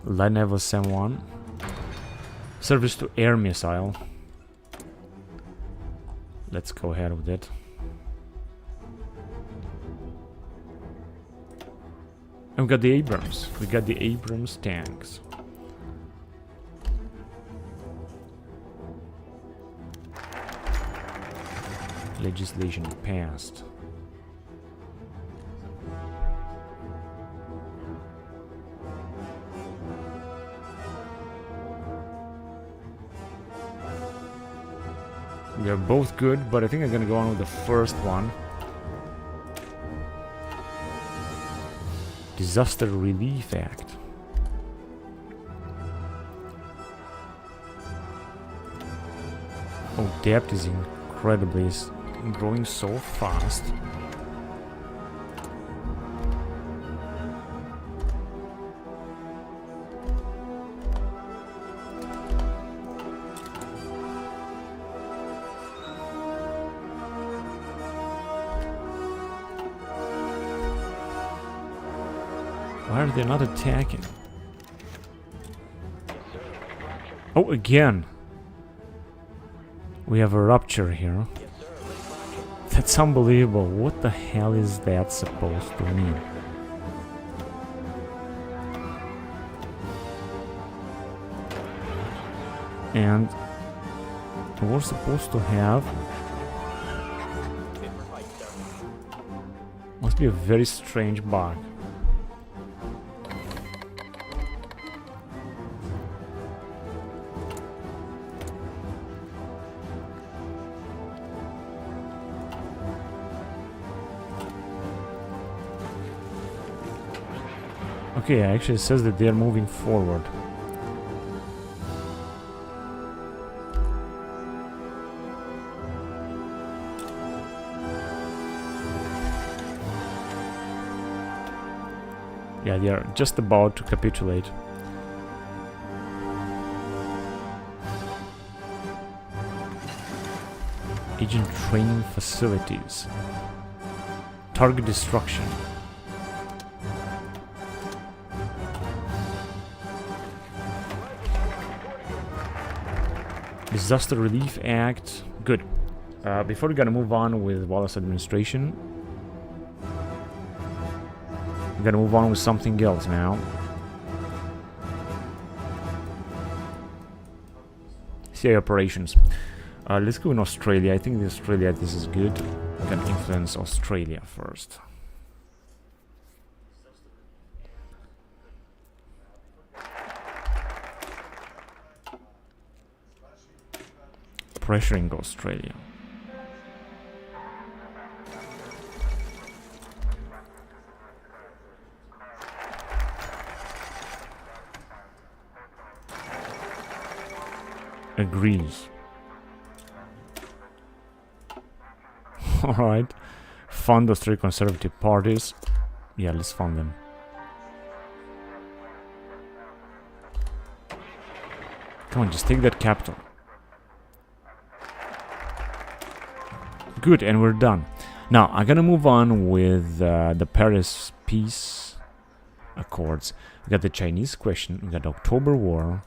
Light Naval SAM-1. Service to air missile. Let's go ahead with it. And we got the Abrams. We got the Abrams tanks. Legislation passed. They're both good, but I think I'm gonna go on with the first one. Disaster Relief Act. Oh, debt is incredibly growing so fast. Why are they not attacking? Oh, again! We have a rupture here. That's unbelievable. What the hell is that supposed to mean? And we're supposed to have... Must be a very strange bug. Okay, actually it says that they're moving forward. Yeah, they are just about to capitulate. Agent training facilities. Target destruction. Disaster Relief Act. Good. Before we gotta move on with Wallace administration, we gotta move on with something else now. CIA operations. Let's go in Australia. I think in Australia this is good. We can influence Australia first. Pressuring Australia. Agrees. Alright. Fund those three conservative parties. Yeah, let's fund them. Come on, just take that capital. Good, and we're done. Now, I'm gonna move on with the Paris Peace Accords. We got the Chinese question, we got the October War,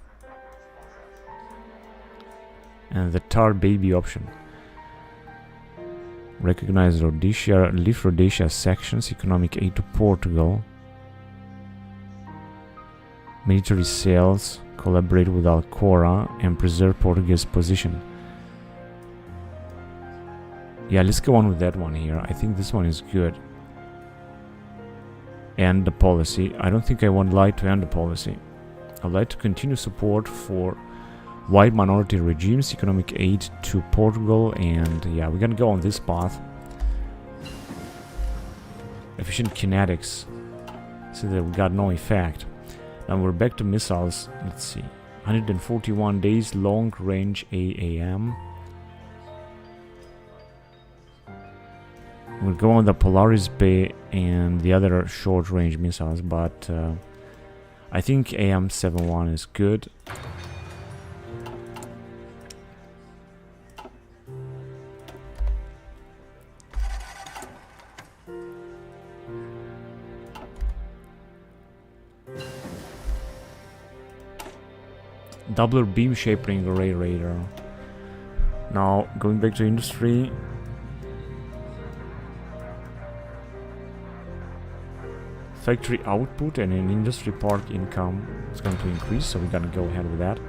and the Tar Baby option. Recognize Rhodesia, lift Rhodesia sections, economic aid to Portugal. Military sales, collaborate with Alcora, and preserve Portuguese position. Yeah, let's go on with that one here. I think this one is good. End the policy. I don't think I would like to end the policy. I'd like to continue support for white minority regimes, economic aid to Portugal, and yeah, we're gonna go on this path. Efficient kinetics. See that we got no effect. Now we're back to missiles. Let's see. 141 days long range AAM. We'll go on the Polaris Bay and the other short range missiles, but I think AM-71 is good. Doubler beam shaping array radar. Now going back to industry. Factory output and an industry park income is going to increase, so we're gonna go ahead with that.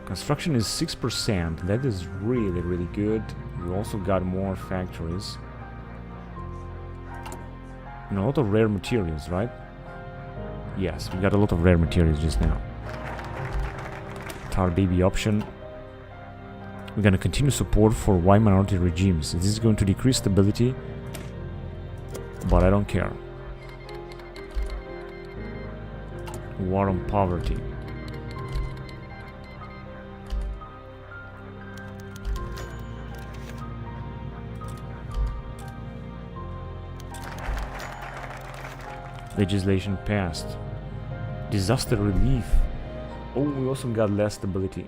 Construction is 6%. That is really, really good. We also got more factories. And a lot of rare materials, right? Yes, we got a lot of rare materials just now. Tar Baby option. We're gonna continue support for white minority regimes. This is going to decrease stability, but I don't care. War on poverty. Legislation passed. Disaster relief. Oh, we also got less stability.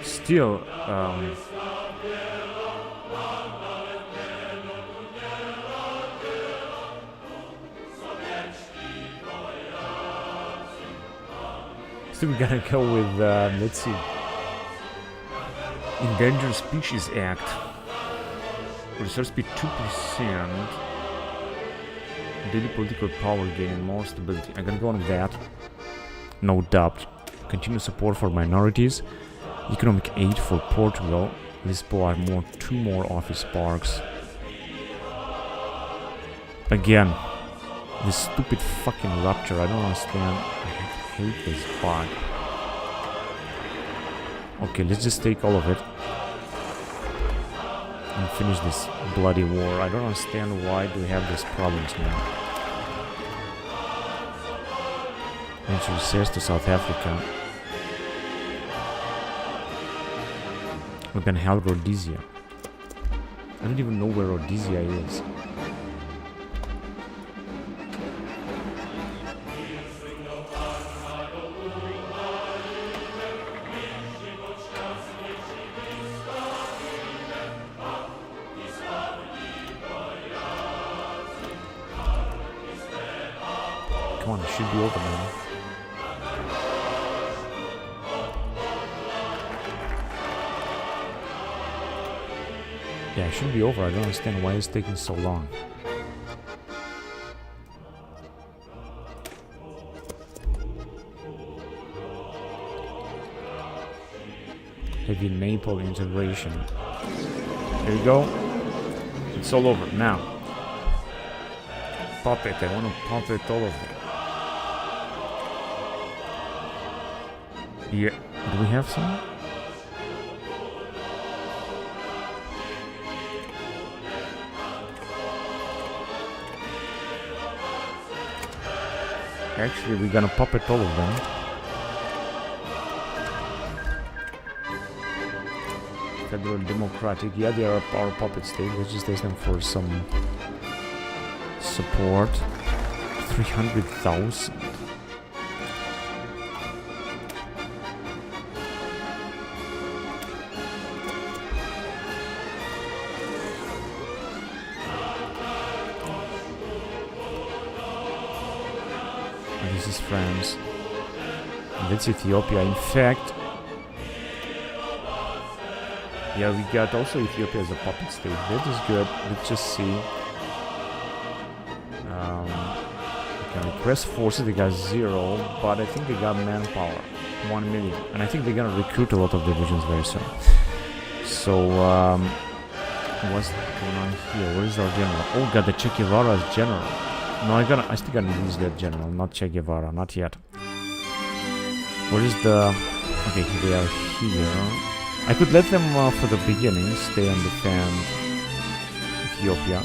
Still, still we're gonna go with, let's see, Endangered Species Act. Research speed 2%. Daily political power gain, more stability. I'm gonna go on that. No doubt. Continue support for minorities. Economic aid for Portugal. Lisboa, two more office parks. Again, this stupid fucking rupture. I don't understand. I hate this bug. Okay, let's just take all of it. and finish this bloody war. I don't understand why do we have these problems now. Introduces to South Africa. We can help Rhodesia. I don't even know where Rhodesia is. Come on, it should be over now. Yeah, it should be over. I don't understand why it's taking so long. Heavy Naples integration. There you go. It's all over now. Pop it. I want to pop it all of them. Yeah. Do we have some? Actually, we're gonna puppet all of them. Federal Democratic, yeah, they are our puppet state. Let's just ask them for some support. 300,000. This is France. And that's Ethiopia. In fact, yeah, we got also Ethiopia as a puppet state. That is good. Let's just see. We can request forces. They got 0, but I think they got manpower. 1 million. And I think they're gonna recruit a lot of divisions very soon. So, what's going on here? Where is our general? Oh god, the Che Guevara is general. No, I still gotta use that general, not Che Guevara, not yet. Where is the... Okay, they are here. I could let them, for the beginning, stay and defend Ethiopia.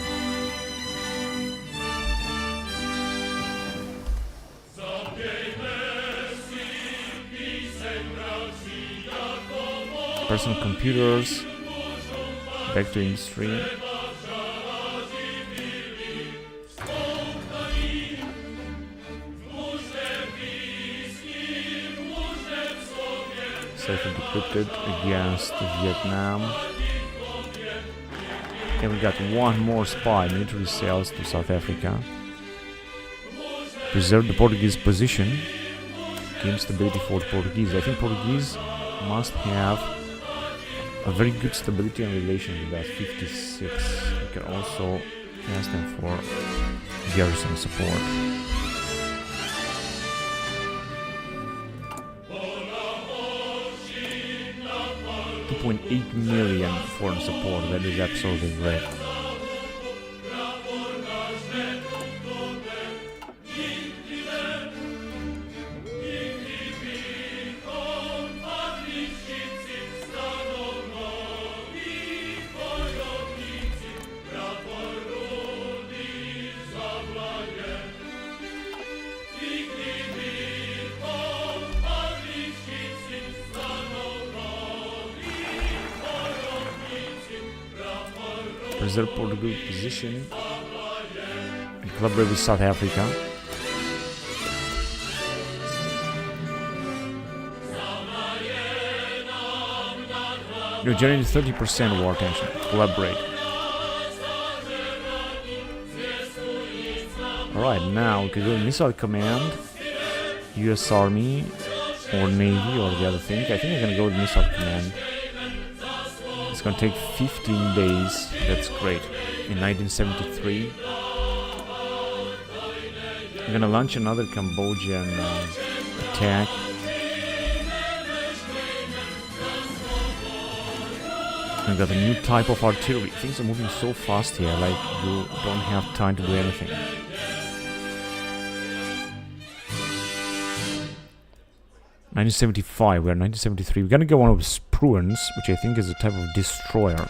Personal computers. Back to industry. Safe and decrypted against Vietnam. And we got one more spy, military sales to South Africa. Preserve the Portuguese position. Gain stability for the Portuguese. I think Portuguese must have a very good stability and relation with that. 56. We can also ask them for garrison support. 2.8 million foreign support. That is absolutely great. Preserve Portuguese position and collaborate with South Africa. You're generating 30% war tension. Collaborate. Alright, now we could go to Missile Command, US Army, or Navy, or the other thing. I think I'm gonna go with Missile Command. It's gonna take 15 days. That's great. In 1973, I'm gonna launch another Cambodian attack. I got a new type of artillery. Things are moving so fast here, like you don't have time to do anything. (1975). We're 1973. We're gonna get one of the Spruans, which I think is a type of destroyer.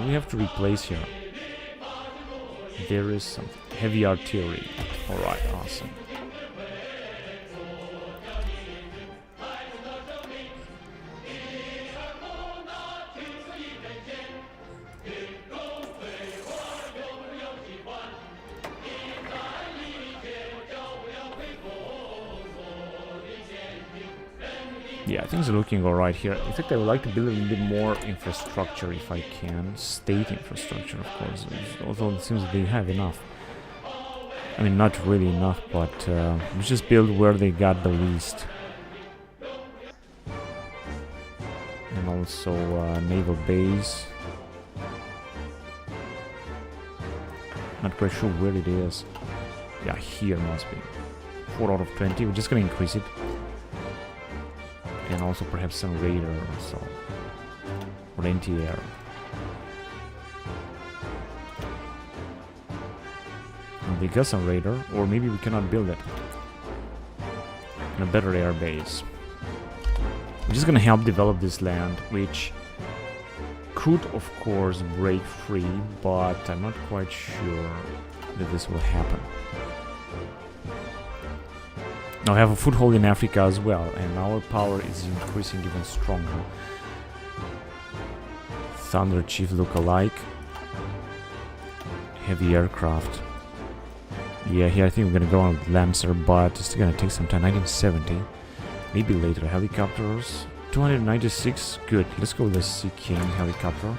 we have to replace here? There is some heavy artillery. Alright, awesome. Yeah, things are looking alright here. In fact, I would like to build a little bit more infrastructure if I can. State infrastructure, of course. Although it seems that they have enough. I mean, not really enough, but let's just build where they got the least. And also naval base. Not quite sure where it is. Yeah, here must be. 4 out of 20. We're just gonna increase it. And also perhaps some radar or so. Or anti-air. And they got some radar, or maybe we cannot build it. In a better air base. I'm just gonna help develop this land, which could of course break free, but I'm not quite sure that this will happen. Now we have a foothold in Africa as well, and our power is increasing even stronger. Thunder Chief look-alike. Heavy aircraft. Yeah, here I think we're gonna go on with Lancer, but it's gonna take some time. 1970. Maybe later. Helicopters. 296. Good. Let's go with the Sea King helicopter.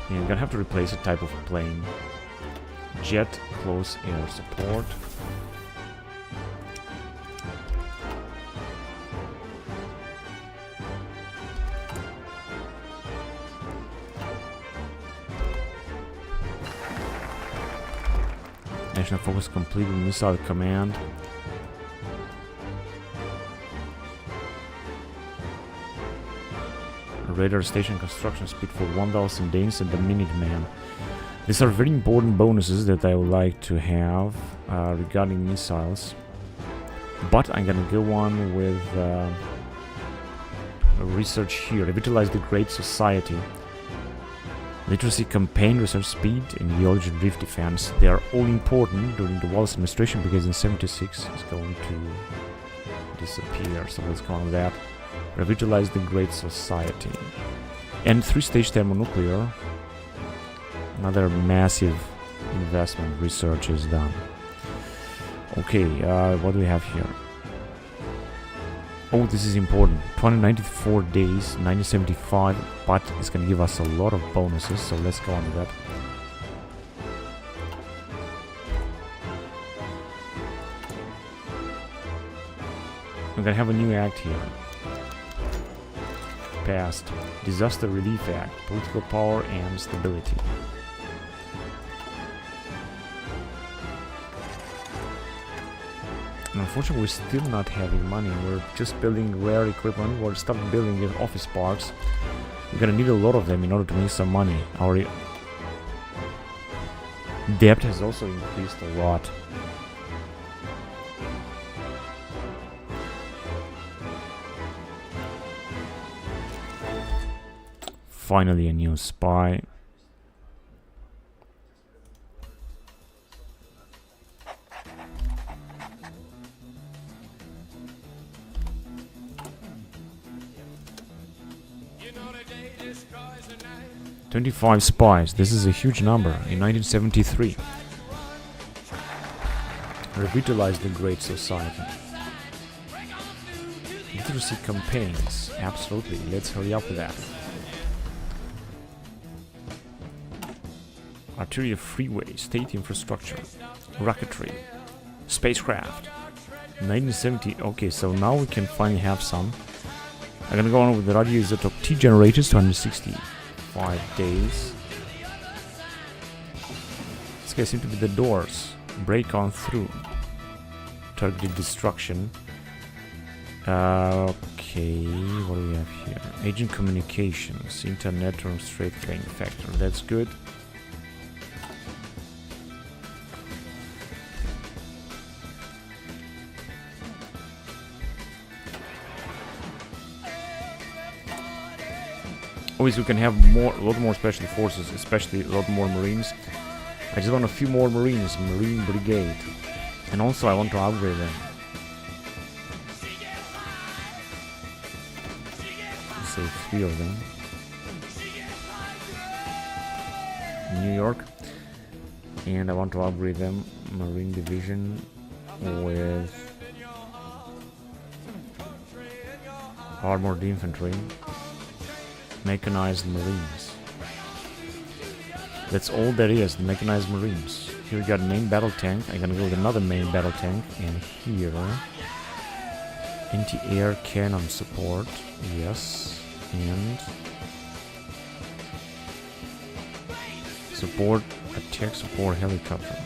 And I'm gonna have to replace a type of plane. Jet close air support. National focus complete with missile command. Radar station construction speed for 1000 Danes and the Minuteman. These are very important bonuses that I would like to have regarding missiles. But I'm gonna go on with research here. Revitalize the Great Society. Literacy campaign, research speed, and geology drift defense. They are all important during the Wallace administration because in 76 it's going to disappear. So let's go on with that. Revitalize the Great Society. And 3-stage thermonuclear. Another massive investment research is done. Okay, what do we have here? Oh, this is important. 294 days, 1975, but it's gonna give us a lot of bonuses, so let's go on with that. We're gonna have a new act here. Passed. Disaster Relief Act. Political power and stability. And unfortunately, we're still not having money. We're just building rare equipment. We'll start building the office parks. We're gonna need a lot of them in order to make some money. Our debt has also increased a lot. Finally, a new spy. You know the day destroys the night. 25 spies. This is a huge number. In 1973. Revitalize the Great Society. Literacy campaigns. Absolutely. Let's hurry up with that. Arterial freeway, state infrastructure, rocketry, spacecraft. 1970. Okay, so now we can finally have some. I'm gonna go on with the radioisotope T generators, 265 days. This guy seems to be the doors. Break on through. Targeted destruction. Okay, what do we have here? Agent communications, internet or straight playing factor. That's good. Obviously, we can have a lot more special forces, especially a lot more Marines. I just want a few more Marines, Marine Brigade. And also, I want to upgrade them. Let's say 3 of them. New York. And I want to upgrade them. Marine Division with Armored Infantry. Mechanized Marines. That's all there is, the Mechanized Marines. Here we got main battle tank. I'm gonna go with another main battle tank. And here, anti-air cannon support. Yes. And attack support helicopter.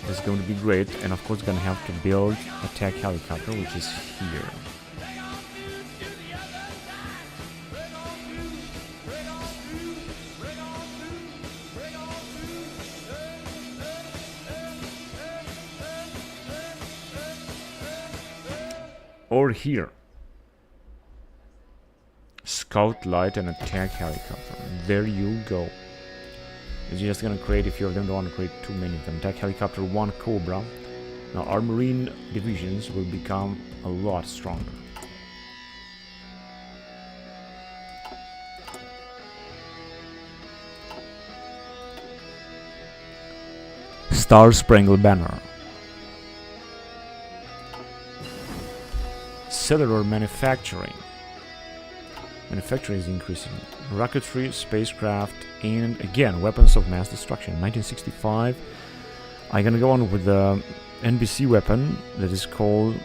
This is going to be great. And of course, gonna have to build attack helicopter, which is here. Or here. Scout, light, and attack helicopter. There you go. You're just gonna create a few of them, don't want to create too many of them. Attack helicopter 1 Cobra. Now our marine divisions will become a lot stronger. Star Spangled Banner. Cellular manufacturing. Manufacturing is increasing. Rocketry, spacecraft, and again, weapons of mass destruction. 1965. I'm gonna go on with the NBC weapon that is called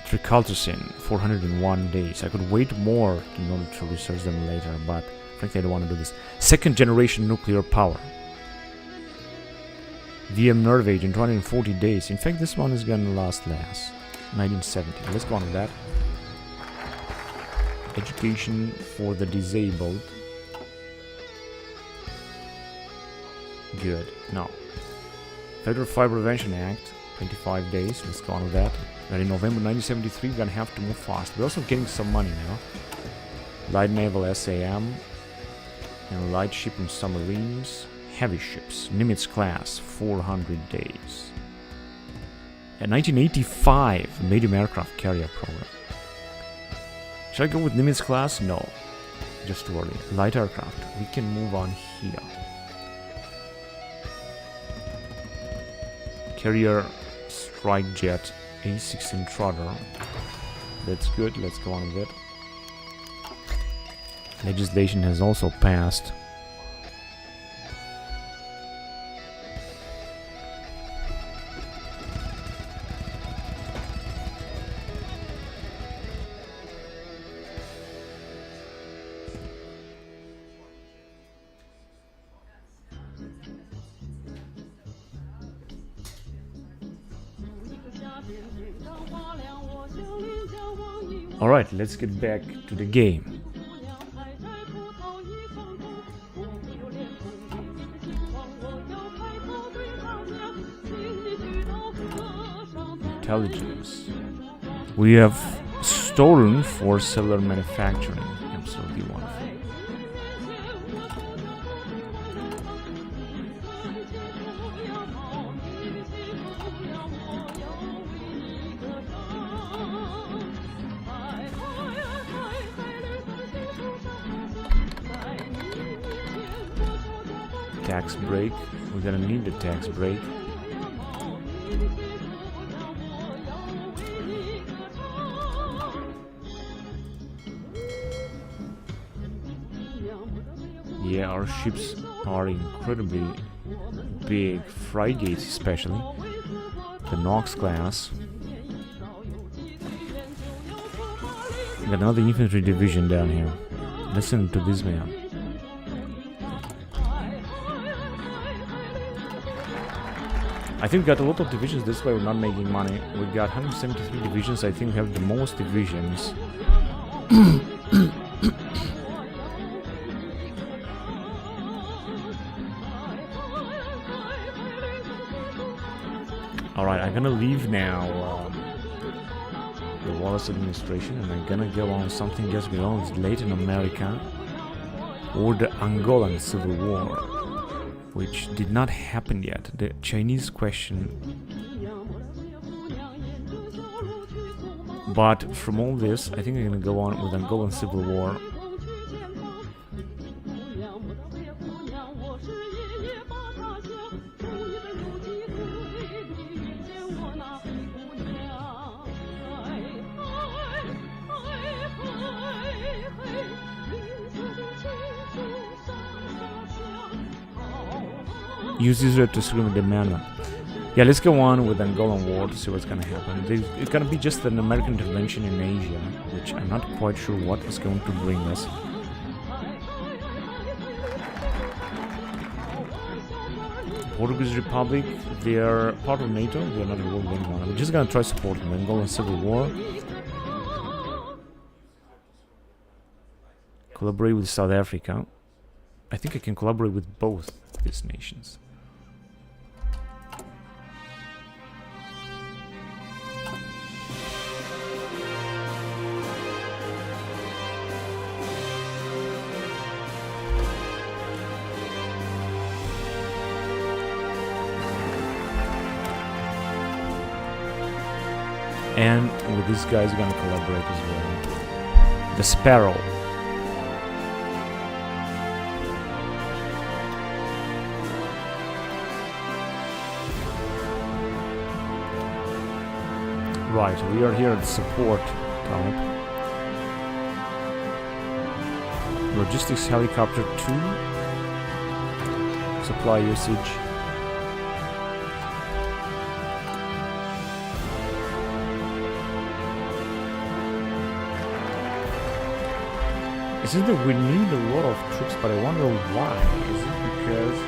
Tricultusin. 401 days. I could wait more in order to research them later, but frankly, I don't want to do this. Second generation nuclear power. VM Nerve Agent, 240 days. In fact, this one is gonna last less. 1970. Let's go on with that. Education for the disabled. Good. No. Federal Fire Prevention Act, 25 days. Let's go on with that. But in November 1973, we're gonna have to move fast. We're also getting some money now. Light Naval SAM. And light ship and submarines. Heavy ships. Nimitz class, 400 days. And 1985, medium aircraft carrier program. Should I go with Nimitz class? No. Just too early. Light aircraft. We can move on here. Carrier strike jet A16 Trotter. That's good. Let's go on with it. Legislation has also passed. Alright, let's get back to the game. Intelligence. We have stolen for cellular manufacturing. Absolutely wonderful. Tax break. We're gonna need the tax break. Yeah, our ships are incredibly big, frigates especially. The Knox class. Got another infantry division down here. Listen to this man. I think we got a lot of divisions, this way we're not making money. We got 173 divisions, I think we have the most divisions. Alright, I'm gonna leave now the Wallace administration, and I'm gonna go on something just belongs with Latin America or the Angolan Civil War, which did not happen yet. The Chinese question. But from all this, I think I'm gonna go on with Angolan Civil War. Use Israel to scream the man. Yeah, let's go on with Angolan War to see what's gonna happen. It's gonna be just an American intervention in Asia, which I'm not quite sure what is going to bring us. Portuguese Republic, they are part of NATO, they are not involved in anyone. I'm just gonna try supporting the Angolan Civil War. Collaborate with South Africa. I think I can collaborate with both these nations. And with these guys, we're gonna collaborate as well. The Sparrow. Right, we are here at support type. Logistics helicopter 2. Supply usage. Is it that we need a lot of troops, but I wonder why? Is it because...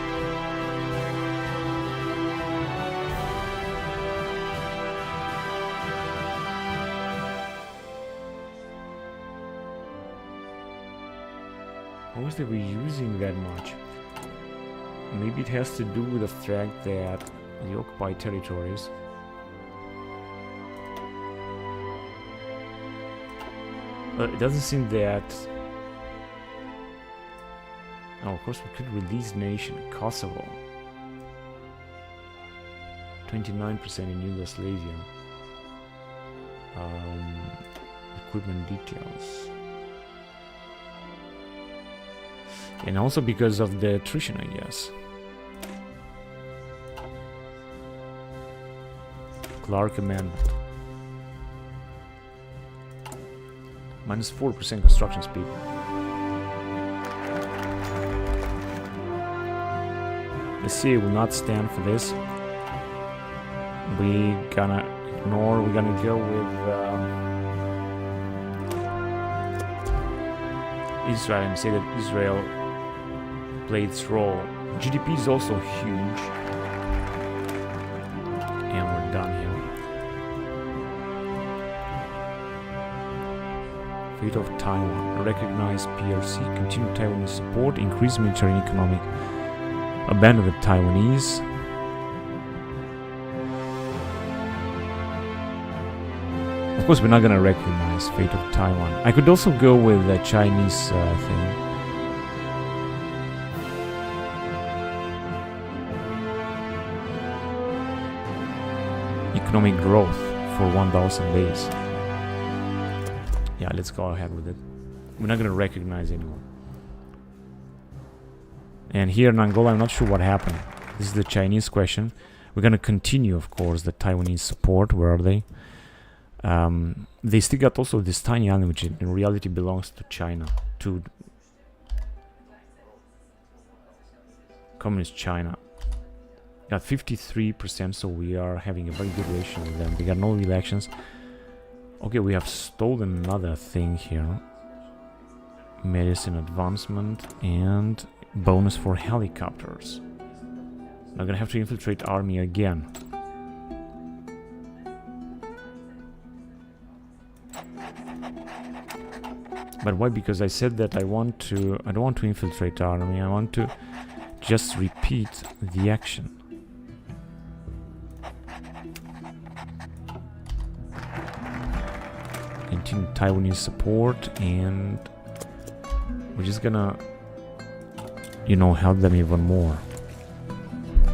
How is that we're using that much? Maybe it has to do with the fact that the occupied territories... it doesn't seem that... Oh, of course we could release nation, Kosovo. 29% in Yugoslavia. Equipment details. And also because of the attrition, I guess. Clark Amendment. Minus 4% construction speed. The CIA will not stand for this. We gonna ignore. We're gonna go with Israel and say that Israel played its role. GDP is also huge, and we're done here. Fate of Taiwan. Recognize PRC. Continue Taiwanese support. Increase military and economic. Abandon the Taiwanese. Of course, we're not gonna recognize Fate of Taiwan. I could also go with the Chinese thing. Economic growth for 1,000 days. Yeah, let's go ahead with it. We're not gonna recognize anyone. And here in Angola, I'm not sure what happened. This is the Chinese question. We're gonna continue, of course, the Taiwanese support. Where are they? They still got also this tiny island, which in reality belongs to China, to Communist China. Got 53%, so we are having a very good relation with them. They got no elections. Okay, we have stolen another thing here. Medicine advancement and bonus for helicopters. I'm gonna have to infiltrate army again. But why? Because I said that I don't want to infiltrate army. I want to just repeat the action. 15 Taiwanese support, and we're just gonna, you know, help them even more.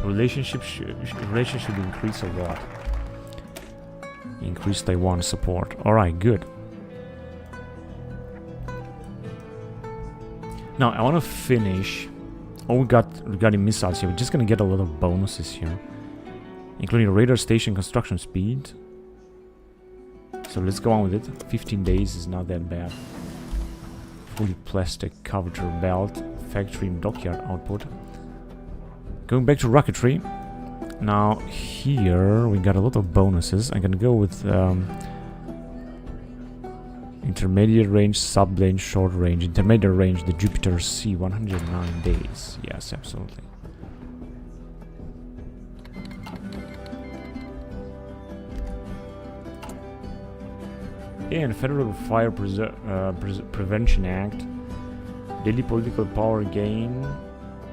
Relationship should increase a lot. Increase Taiwan support. Alright, good. Now I want to finish all we got regarding missiles here. We're just gonna get a lot of bonuses here, including radar station construction speed. So let's go on with it. 15 days is not that bad. Fully plastic curvature belt, factory and dockyard output. Going back to rocketry. Now here we got a lot of bonuses. I'm gonna go with intermediate range, sub-range, short range. Intermediate range, the Jupiter C, 109 days. Yes, absolutely. And Federal Fire Prevention Act. Daily political power gain,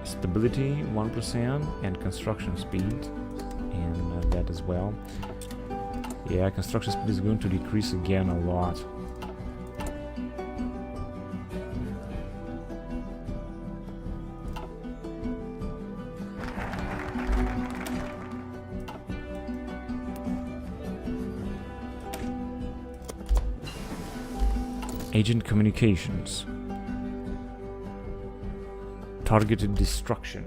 stability 1%, and construction speed, and that as well. Yeah, construction speed is going to decrease again a lot. Agent communications. Targeted destruction.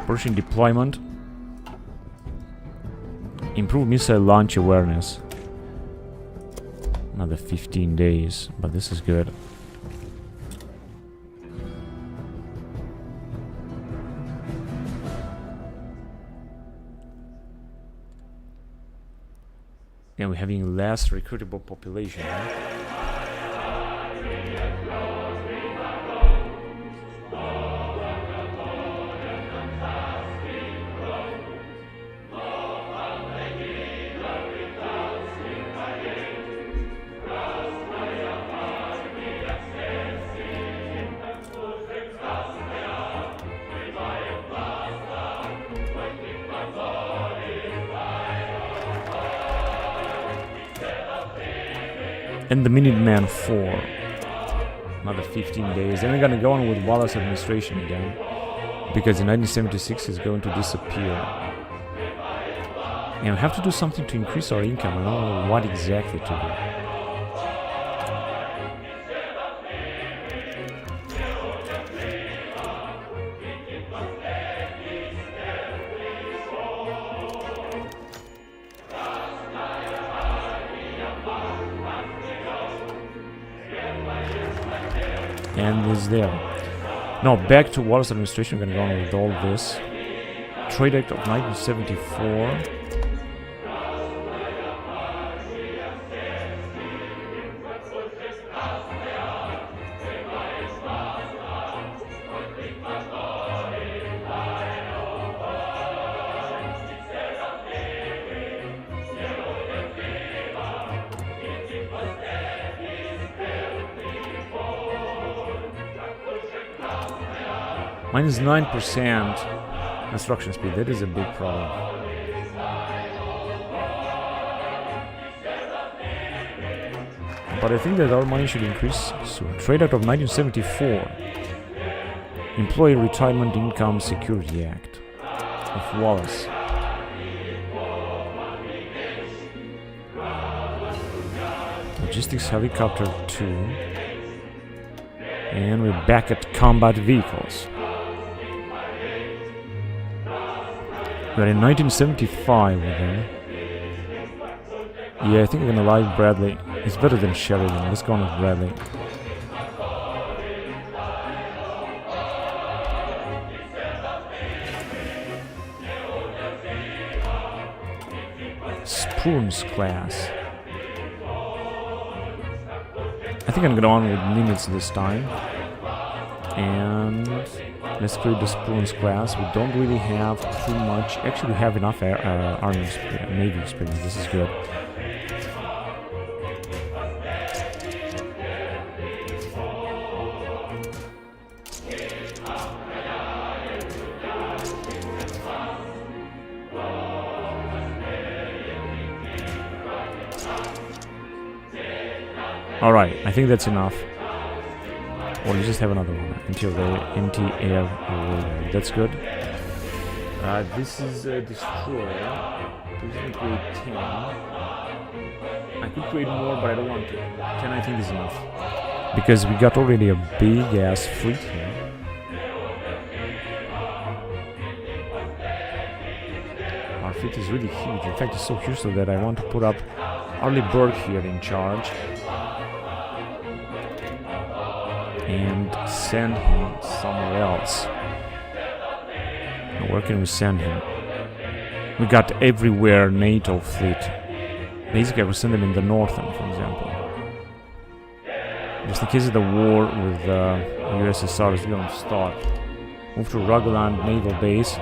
Pershing deployment. Improve missile launch awareness. Another 15 days, but this is good. And we're having less recruitable population, right? And the Minuteman 4. Another 15 days. Then we're gonna go on with Wallace administration again, because in 1976 is going to disappear. And we have to do something to increase our income. I don't know what exactly to do. And is there. Now back to Wallace administration. We're gonna go on with all this. Trade Act of 1974. Minus 9% construction speed. That is a big problem. But I think that our money should increase soon. Trade Act of 1974. Employee Retirement Income Security Act of Wallace. Logistics Helicopter 2. And we're back at combat vehicles. We're in 1975 with him. Yeah, I think we're gonna like Bradley. It's better than Sheridan. Let's go on with Bradley. Spoons class. I think I'm gonna go on with Nimitz this time. And Let's create the Spruance class. We don't really have too much. Actually, we have enough army navy experience. This is good. Alright, I think that's enough. Or you just have another one. Anti-air radar. That's good. This is destroyer. This is grade 10. I could create more, but I don't want to. 10 I think is enough. Because we got already a big ass fleet here. Our fleet is really huge. In fact, it's so huge so that I want to put up Arleigh Burke here in charge. And send him somewhere else. Now, where can we send him? We got everywhere NATO fleet. Basically, I will send them in the northern, for example. Just in case of the war with USSR is going to start. Move to Rogaland Naval Base.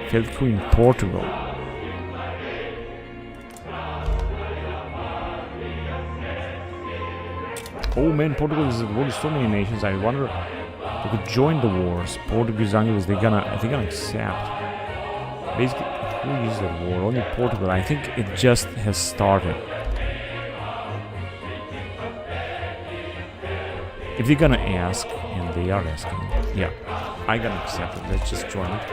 Field crew in Portugal. Oh man, Portugal is at war with so many nations. I wonder if they could join the wars. Portuguese, Angles, they're gonna accept. Basically, who is that war? Only Portugal. I think it just has started. If they're gonna ask, and they are asking, yeah, I'm gonna accept it. Let's just join it.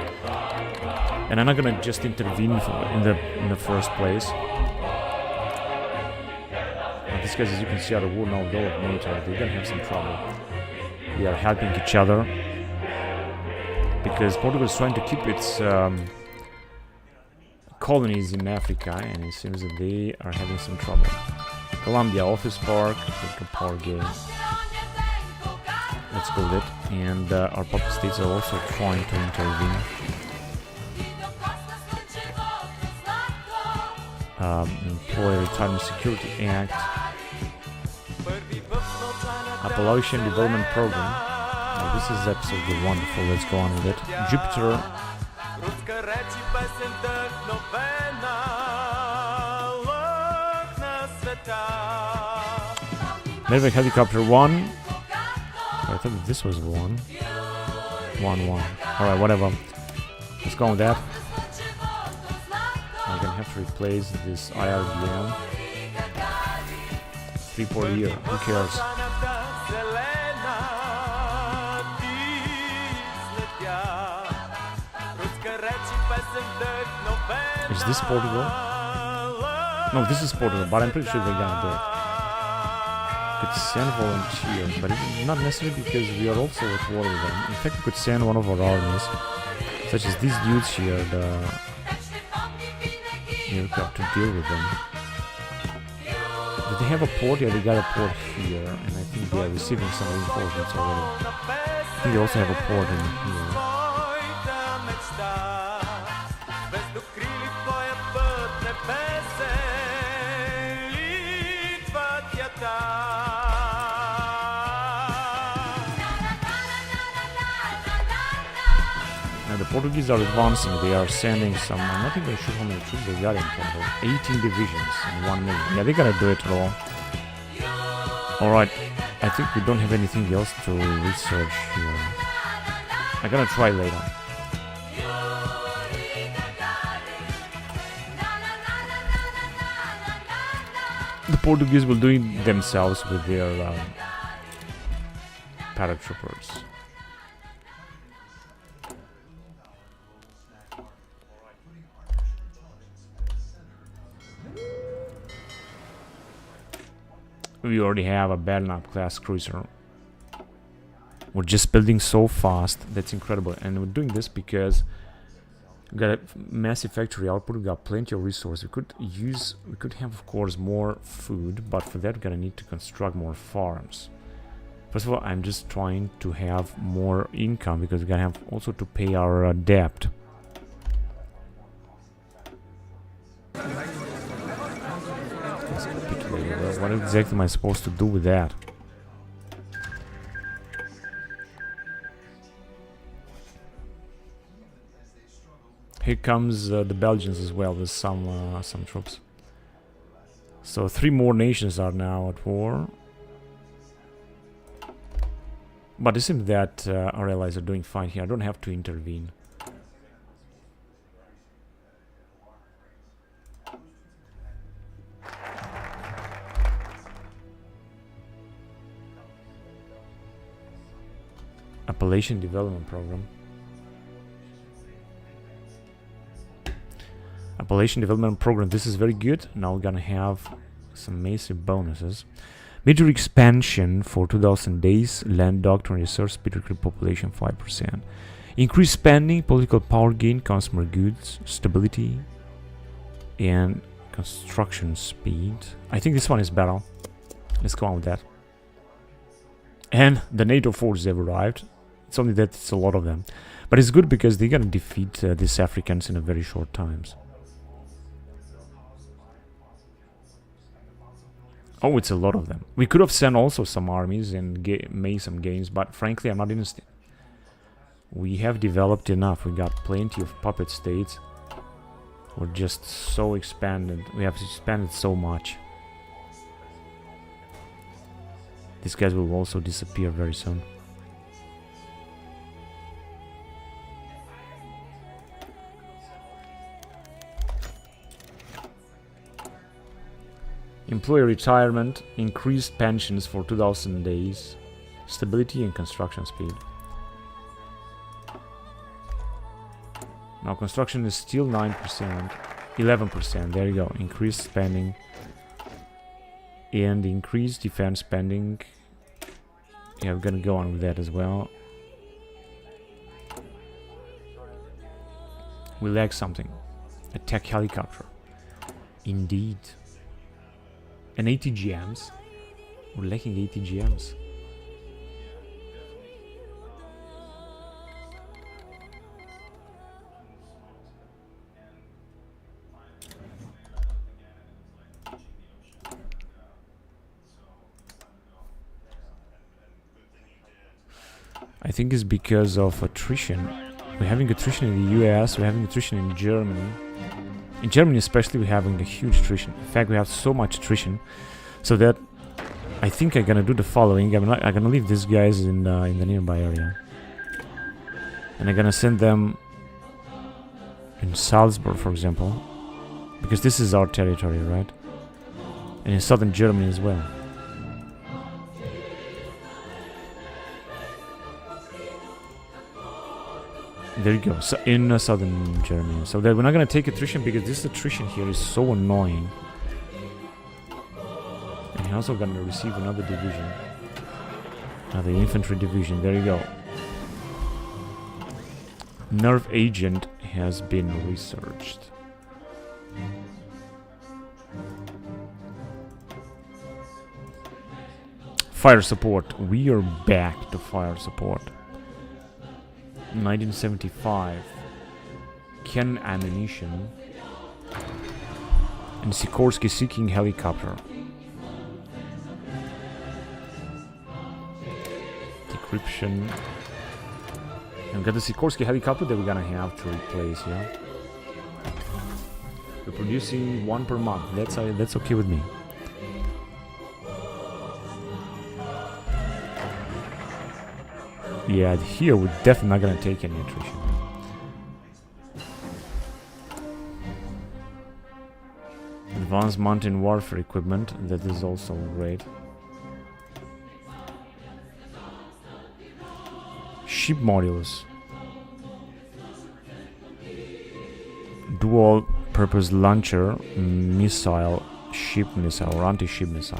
And I'm not gonna just intervene in the first place. These guys, as you can see, are a war now go of NATO. They're gonna have some trouble. We are helping each other because Portugal is trying to keep its colonies in Africa, and it seems that they are having some trouble. Colombia Office Park, Power Game. Let's go with it. And our puppet states are also trying to intervene. Employee Retirement Security Act. Appalachian Development Program. Now, this is absolutely wonderful. Let's go on with it. Jupiter. Medevac Helicopter 1. I thought this was 1. 1. Alright, whatever. Let's go with that. I'm gonna have to replace this IRBM. 3 per year. Who cares? Is this Portugal? No, this is Portugal, but I'm pretty sure they're gonna do it. Could send volunteers, but it's not necessarily because we are also at war with them. In fact, we could send one of our armies, such as these dudes here, the aircraft, to deal with them. Did they have a port? Yeah, they got a port here, and I think they are receiving some reinforcements already. I think they also have a port in here. Now the Portuguese are advancing. They are sending some. I'm not even sure how many troops they got in total. 18 divisions and 1 million. Yeah, they're gonna do it all. Alright, I think we don't have anything else to research here. I'm gonna try later. The Portuguese will do it themselves with their paratroopers. We already have a Belknap class cruiser. We're just building so fast. That's incredible. And we're doing this because we got a massive factory output. We got plenty of resources. We could have, of course, more food, but for that we're gonna need to construct more farms. First of all, I'm just trying to have more income because we're gonna have also to pay our debt. What exactly am I supposed to do with that? Here comes the Belgians as well with some troops. So 3 more nations are now at war. But it seems that our allies are doing fine here. I don't have to intervene. Appalachian Development Program. Appalachian Development Program. This is very good. Now we're gonna have some massive bonuses. Major expansion for 2000 days. Land doctrine research speed recruit population 5%. Increased spending, political power gain, consumer goods, stability, and construction speed. I think this one is better. Let's go on with that. And the NATO forces have arrived. It's only that it's a lot of them. But it's good because they're gonna defeat these Africans in a very short times. Oh, it's a lot of them. We could have sent also some armies and made some gains, but frankly, I'm not interested. We have developed enough. We got plenty of puppet states. We're just so expanded. We have expanded so much. These guys will also disappear very soon. Employee retirement, increased pensions for 2000 days, stability and construction speed. Now construction is still 9%, 11%, there you go, increased spending and increased defense spending. Yeah, we're gonna go on with that as well. We lack something, attack helicopter, indeed. And ATGMs. We're lacking ATGMs. I think it's because of attrition. We're having attrition in the US, we're having attrition in Germany. In Germany especially, we're having a huge attrition. In fact, we have so much attrition, so that I think I'm gonna do the following. I'm gonna leave these guys in the nearby area, and I'm gonna send them in Salzburg, for example, because this is our territory, right? And in southern Germany as well. There you go, so in southern Germany. So that we're not gonna take attrition because this attrition here is so annoying. And you're also gonna receive another division, another infantry division. There you go. Nerve agent has been researched. Fire support. We are back to fire support. 1975. Cannon ammunition. And Sikorsky seeking helicopter. Decryption. And we got the Sikorsky helicopter that we're gonna have to replace, yeah? We're producing 1 per month. That's okay with me. Yeah, here we're definitely not gonna take any attrition. Advanced mountain warfare equipment, that is also great. Ship modules. Dual purpose launcher, missile, ship missile, or anti-ship missile.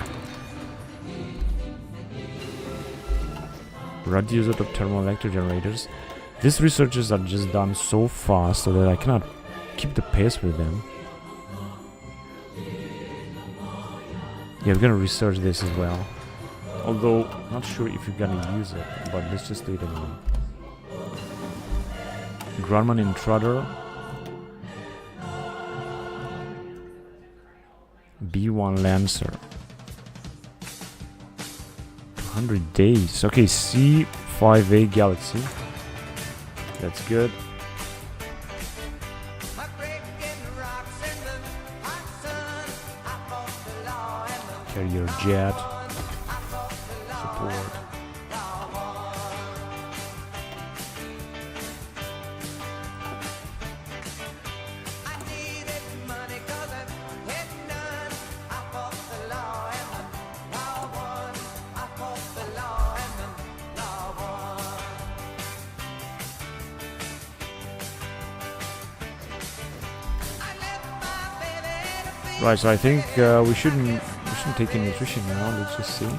Radioisotope thermoelectric generators. These researches are just done so fast so that I cannot keep the pace with them. Yeah, we're gonna research this as well. Although, not sure if you're gonna use it, but let's just do it anyway. Grumman Intruder. B1 Lancer. 100 days. Okay, C5A Galaxy. That's good. carrier jet support. Right, so I think we shouldn't take any nutrition now. Let's just see.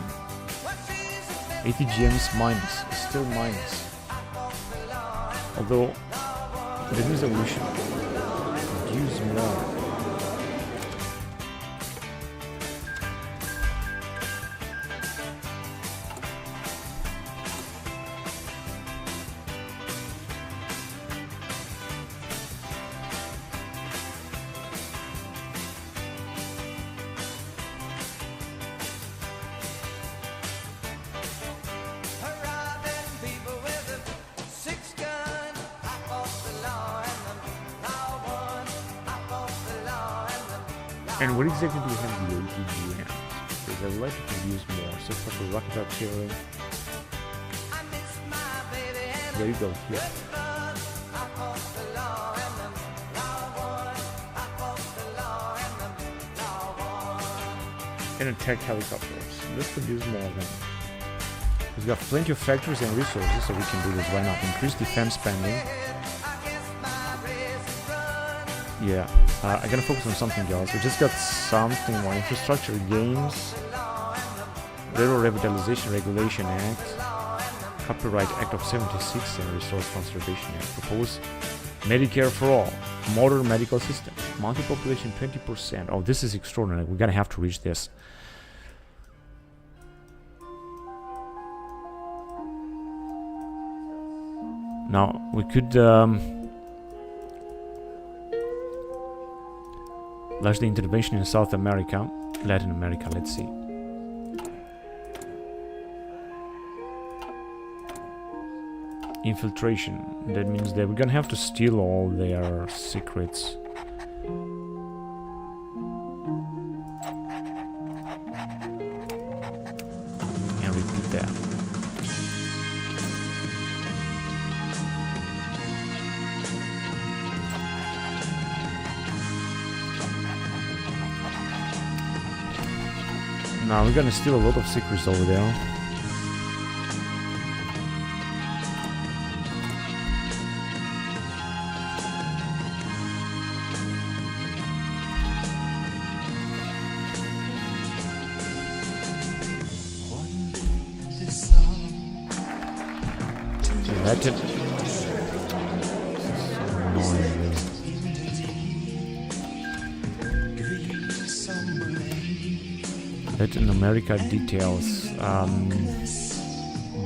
ATGM is minus, still minus. Although that means that we should produce more. And what exactly do we have in the ATGM? Because I would like to produce more. So for the rocket artillery. There you go, here. And attack helicopters. Let's produce more of them. We've got plenty of factories and resources, so we can do this. Why not? Increase defense spending. Yeah, I'm gonna focus on something else. We just got something more. Infrastructure games, Railroad Revitalization Regulation Act, Copyright Act of 76 and Resource Conservation Act. Propose Medicare for all, modern medical system, multi-population 20%. Oh, this is extraordinary. We're gonna have to reach this. Now, we could launch the intervention in South America, Latin America, let's see. Infiltration. That means that we're gonna have to steal all their secrets. And repeat that. Now we're gonna steal a lot of secrets over there. Let it. Latin America details.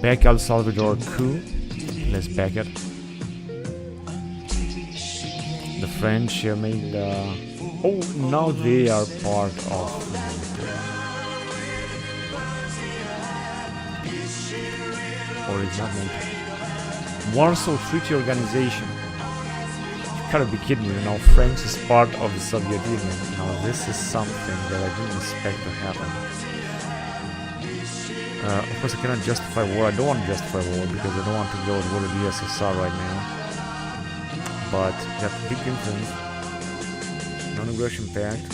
Back El Salvador coup. Let's back it. The French made. Oh, now they are part of. Or is not NATO. Warsaw Treaty Organization. You gotta be kidding me, France is part of the Soviet Union. Now this is something that I didn't expect to happen. Of course I cannot justify war. I don't want to justify war because I don't want to go to war with the USSR right now. But that big influence. Non-aggression pact.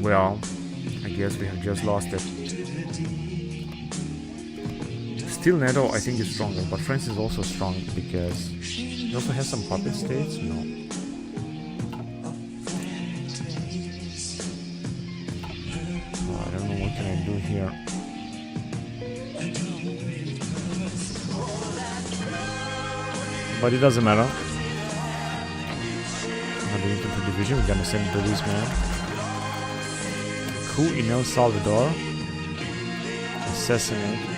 Well, I guess we have just lost it. Still NATO, I think, is stronger, but France is also strong because it also has some puppet states. No. Oh, I don't know what can I do here. But it doesn't matter. Another infantry division, we're gonna send to this man. Coup in El Salvador. Assassinate.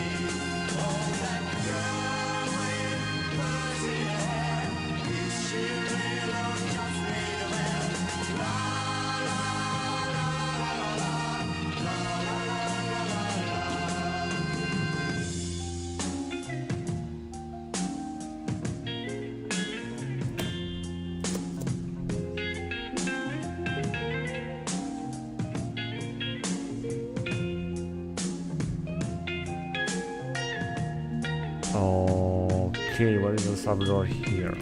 Okay, where is El Salvador here?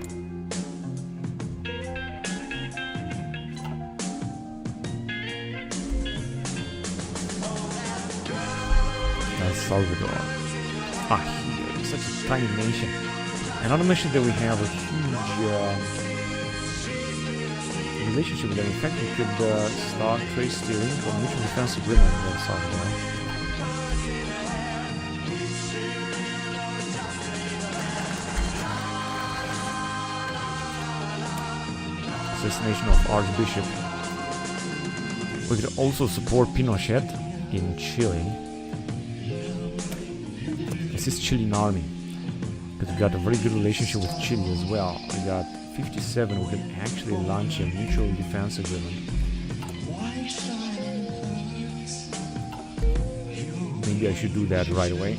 El Salvador. Ah, here. It's such a tiny nation. Another nation that we have a huge relationship with them. In fact, we could start trade steering for mutual defense agreement with El Salvador. Assassination of Archbishop. We could also support Pinochet in Chile. This is Chilean army. But we got a very good relationship with Chile as well. We got 57. We can actually launch a mutual defense agreement. Maybe I should do that right away.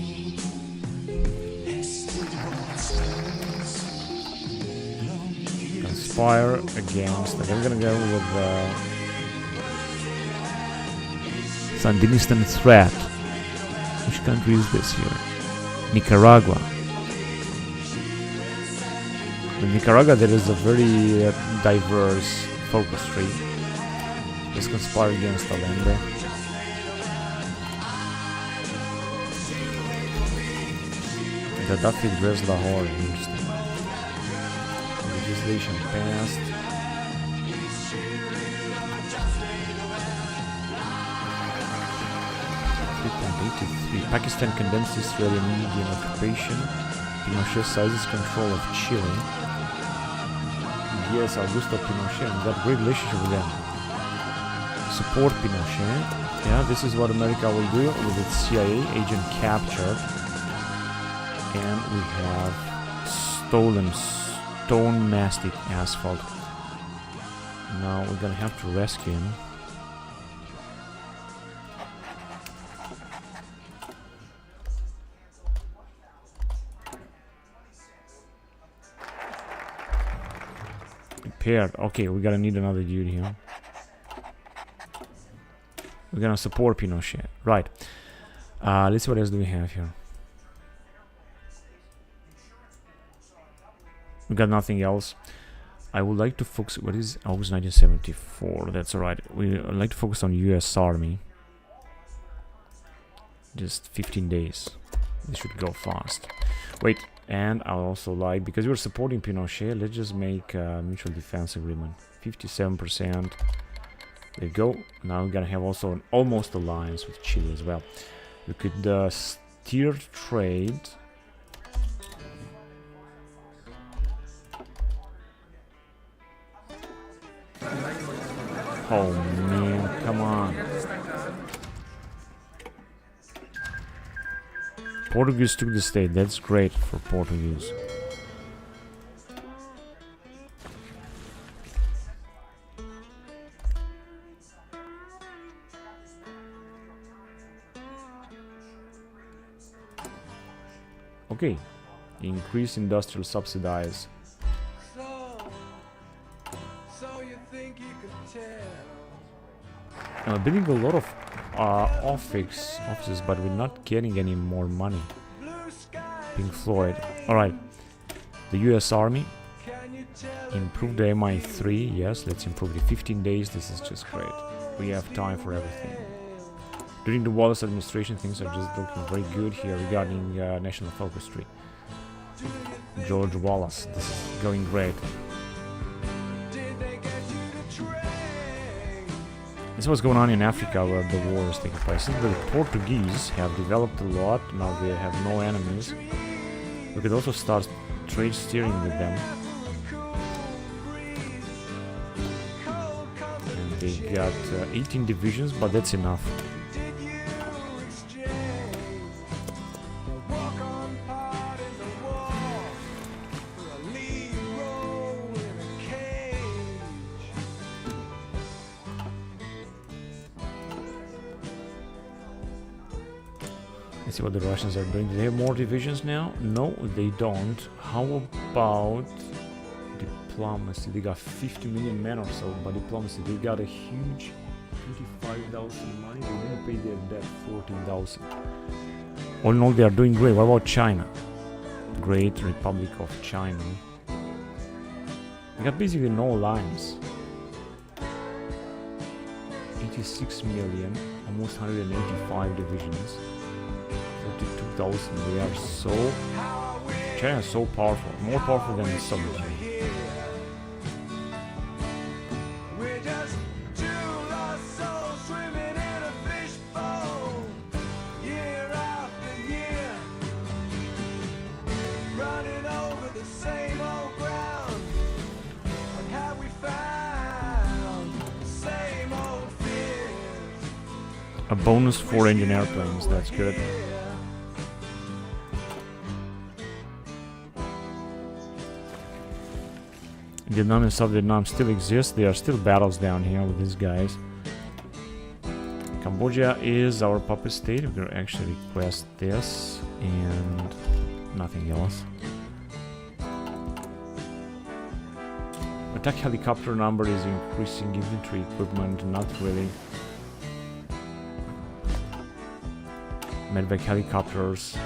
Conspire against. Okay, I'm gonna go with Sandinistan threat. Which country is this here? Nicaragua. In Nicaragua there is a very diverse focus tree. Let's conspire against Allende. Gaddafi addressed Lahore. Interesting. Legislation passed. Pakistan condemns Israeli Indian occupation. Pinochet seizes control of Chile. Yes, Augusto Pinochet. We got a great relationship with them. Support Pinochet. Yeah, this is what America will do with its CIA agent captured. And we have stolen stone mastic asphalt. Now we're gonna have to rescue him. Paired. Okay, we're gonna need another dude here. We're gonna support Pinochet. Right. Let's see what else do we have here. We got nothing else. I would like to focus. What is August 1974? That's alright. We would like to focus on U.S. Army. Just 15 days. This should go fast. Wait. And I also like, because we're supporting Pinochet, let's just make a mutual defense agreement. 57%. There you go. Now we're gonna have also an almost alliance with Chile as well. We could steer trade. Oh man, come on. Portuguese took the state. That's great for Portuguese. Okay. Increase industrial subsidize. So you think you could tell? Building a lot of offices, but we're not getting any more money. Pink Floyd. Alright. The US Army. Improve the MI3. Yes, let's improve it. 15 days. This is just great. We have time for everything. During the Wallace administration, things are just looking very good here regarding National Focus Tree. George Wallace. This is going great. This is what's going on in Africa where the war is taking place. The Portuguese have developed a lot. Now they have no enemies. We could also start trade steering with them. And they got 18 divisions, but that's enough. Let's see what the Russians are doing. Do they have more divisions now? No, they don't. How about diplomacy? They got 50 million men or so, but diplomacy, they got a huge 25,000 money. They didn't pay their debt 14,000. All in all, they are doing great. What about China? Great Republic of China. We got basically no lines. 86 million, almost 185 divisions. 32,000. They are so... China is so powerful, more powerful than the Soviet Union. We're just two lost souls swimming in a fishbowl, year after year, running over the same old ground. What have we found? The same old fears. A bonus for engine airplanes, that's good. Vietnam and South Vietnam still exist. There are still battles down here with these guys. Cambodia is our puppet state. We can actually request this and nothing else. Attack helicopter number is increasing. Infantry equipment, not really. Medevac helicopters.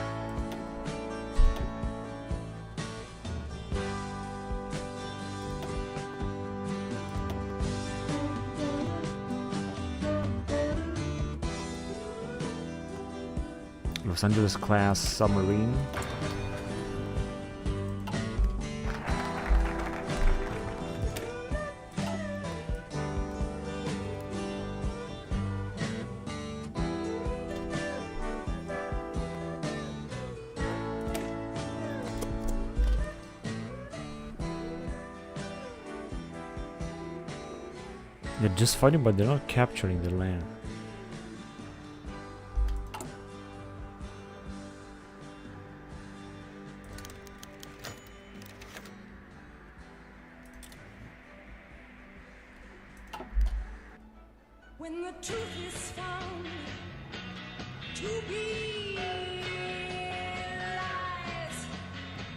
Los Angeles class submarine. They're just fighting, but they're not capturing the land. When the truth is found to be lies,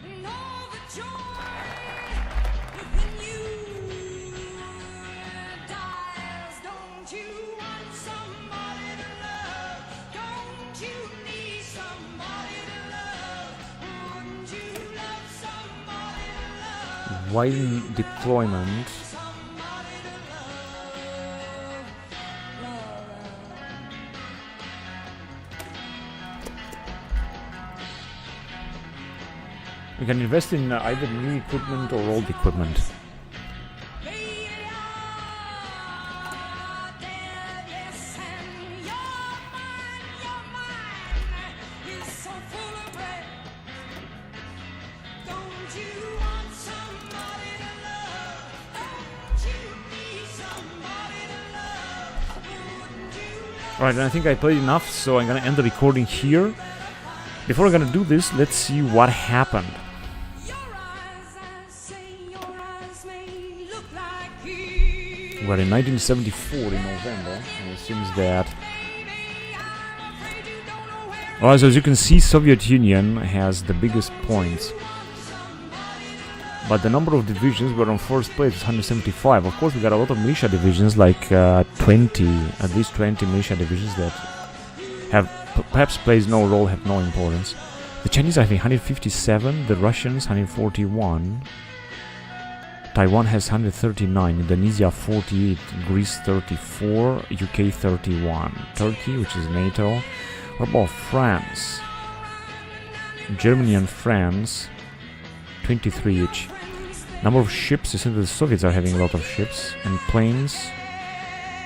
and all the joy within you dies. Don't you want somebody to love? Don't you need somebody to love? Wouldn't you love somebody to love? Widen deployment. We can invest in either new equipment or old equipment. Alright, and I think I played enough, so I'm gonna end the recording here. Before I'm gonna do this, let's see what happened. We're in 1974 in November, and it seems that... Well, so as you can see, Soviet Union has the biggest points. But the number of divisions were on first place is 175. Of course, we got a lot of militia divisions, like at least 20 militia divisions that have perhaps plays no role, have no importance. The Chinese, I think, 157, the Russians 141, Taiwan has 139, Indonesia 48, Greece 34, UK 31, Turkey, which is NATO. What about France? Germany and France 23 each. Number of ships, it seems that the Soviets are having a lot of ships, and planes.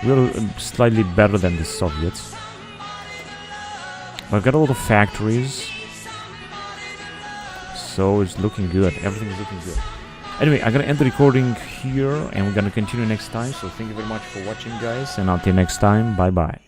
We're slightly better than the Soviets. But I've got a lot of factories, so it's looking good. Everything is looking good. Anyway, I'm gonna end the recording here, and we're gonna continue next time. So thank you very much for watching, guys, and until next time, bye bye.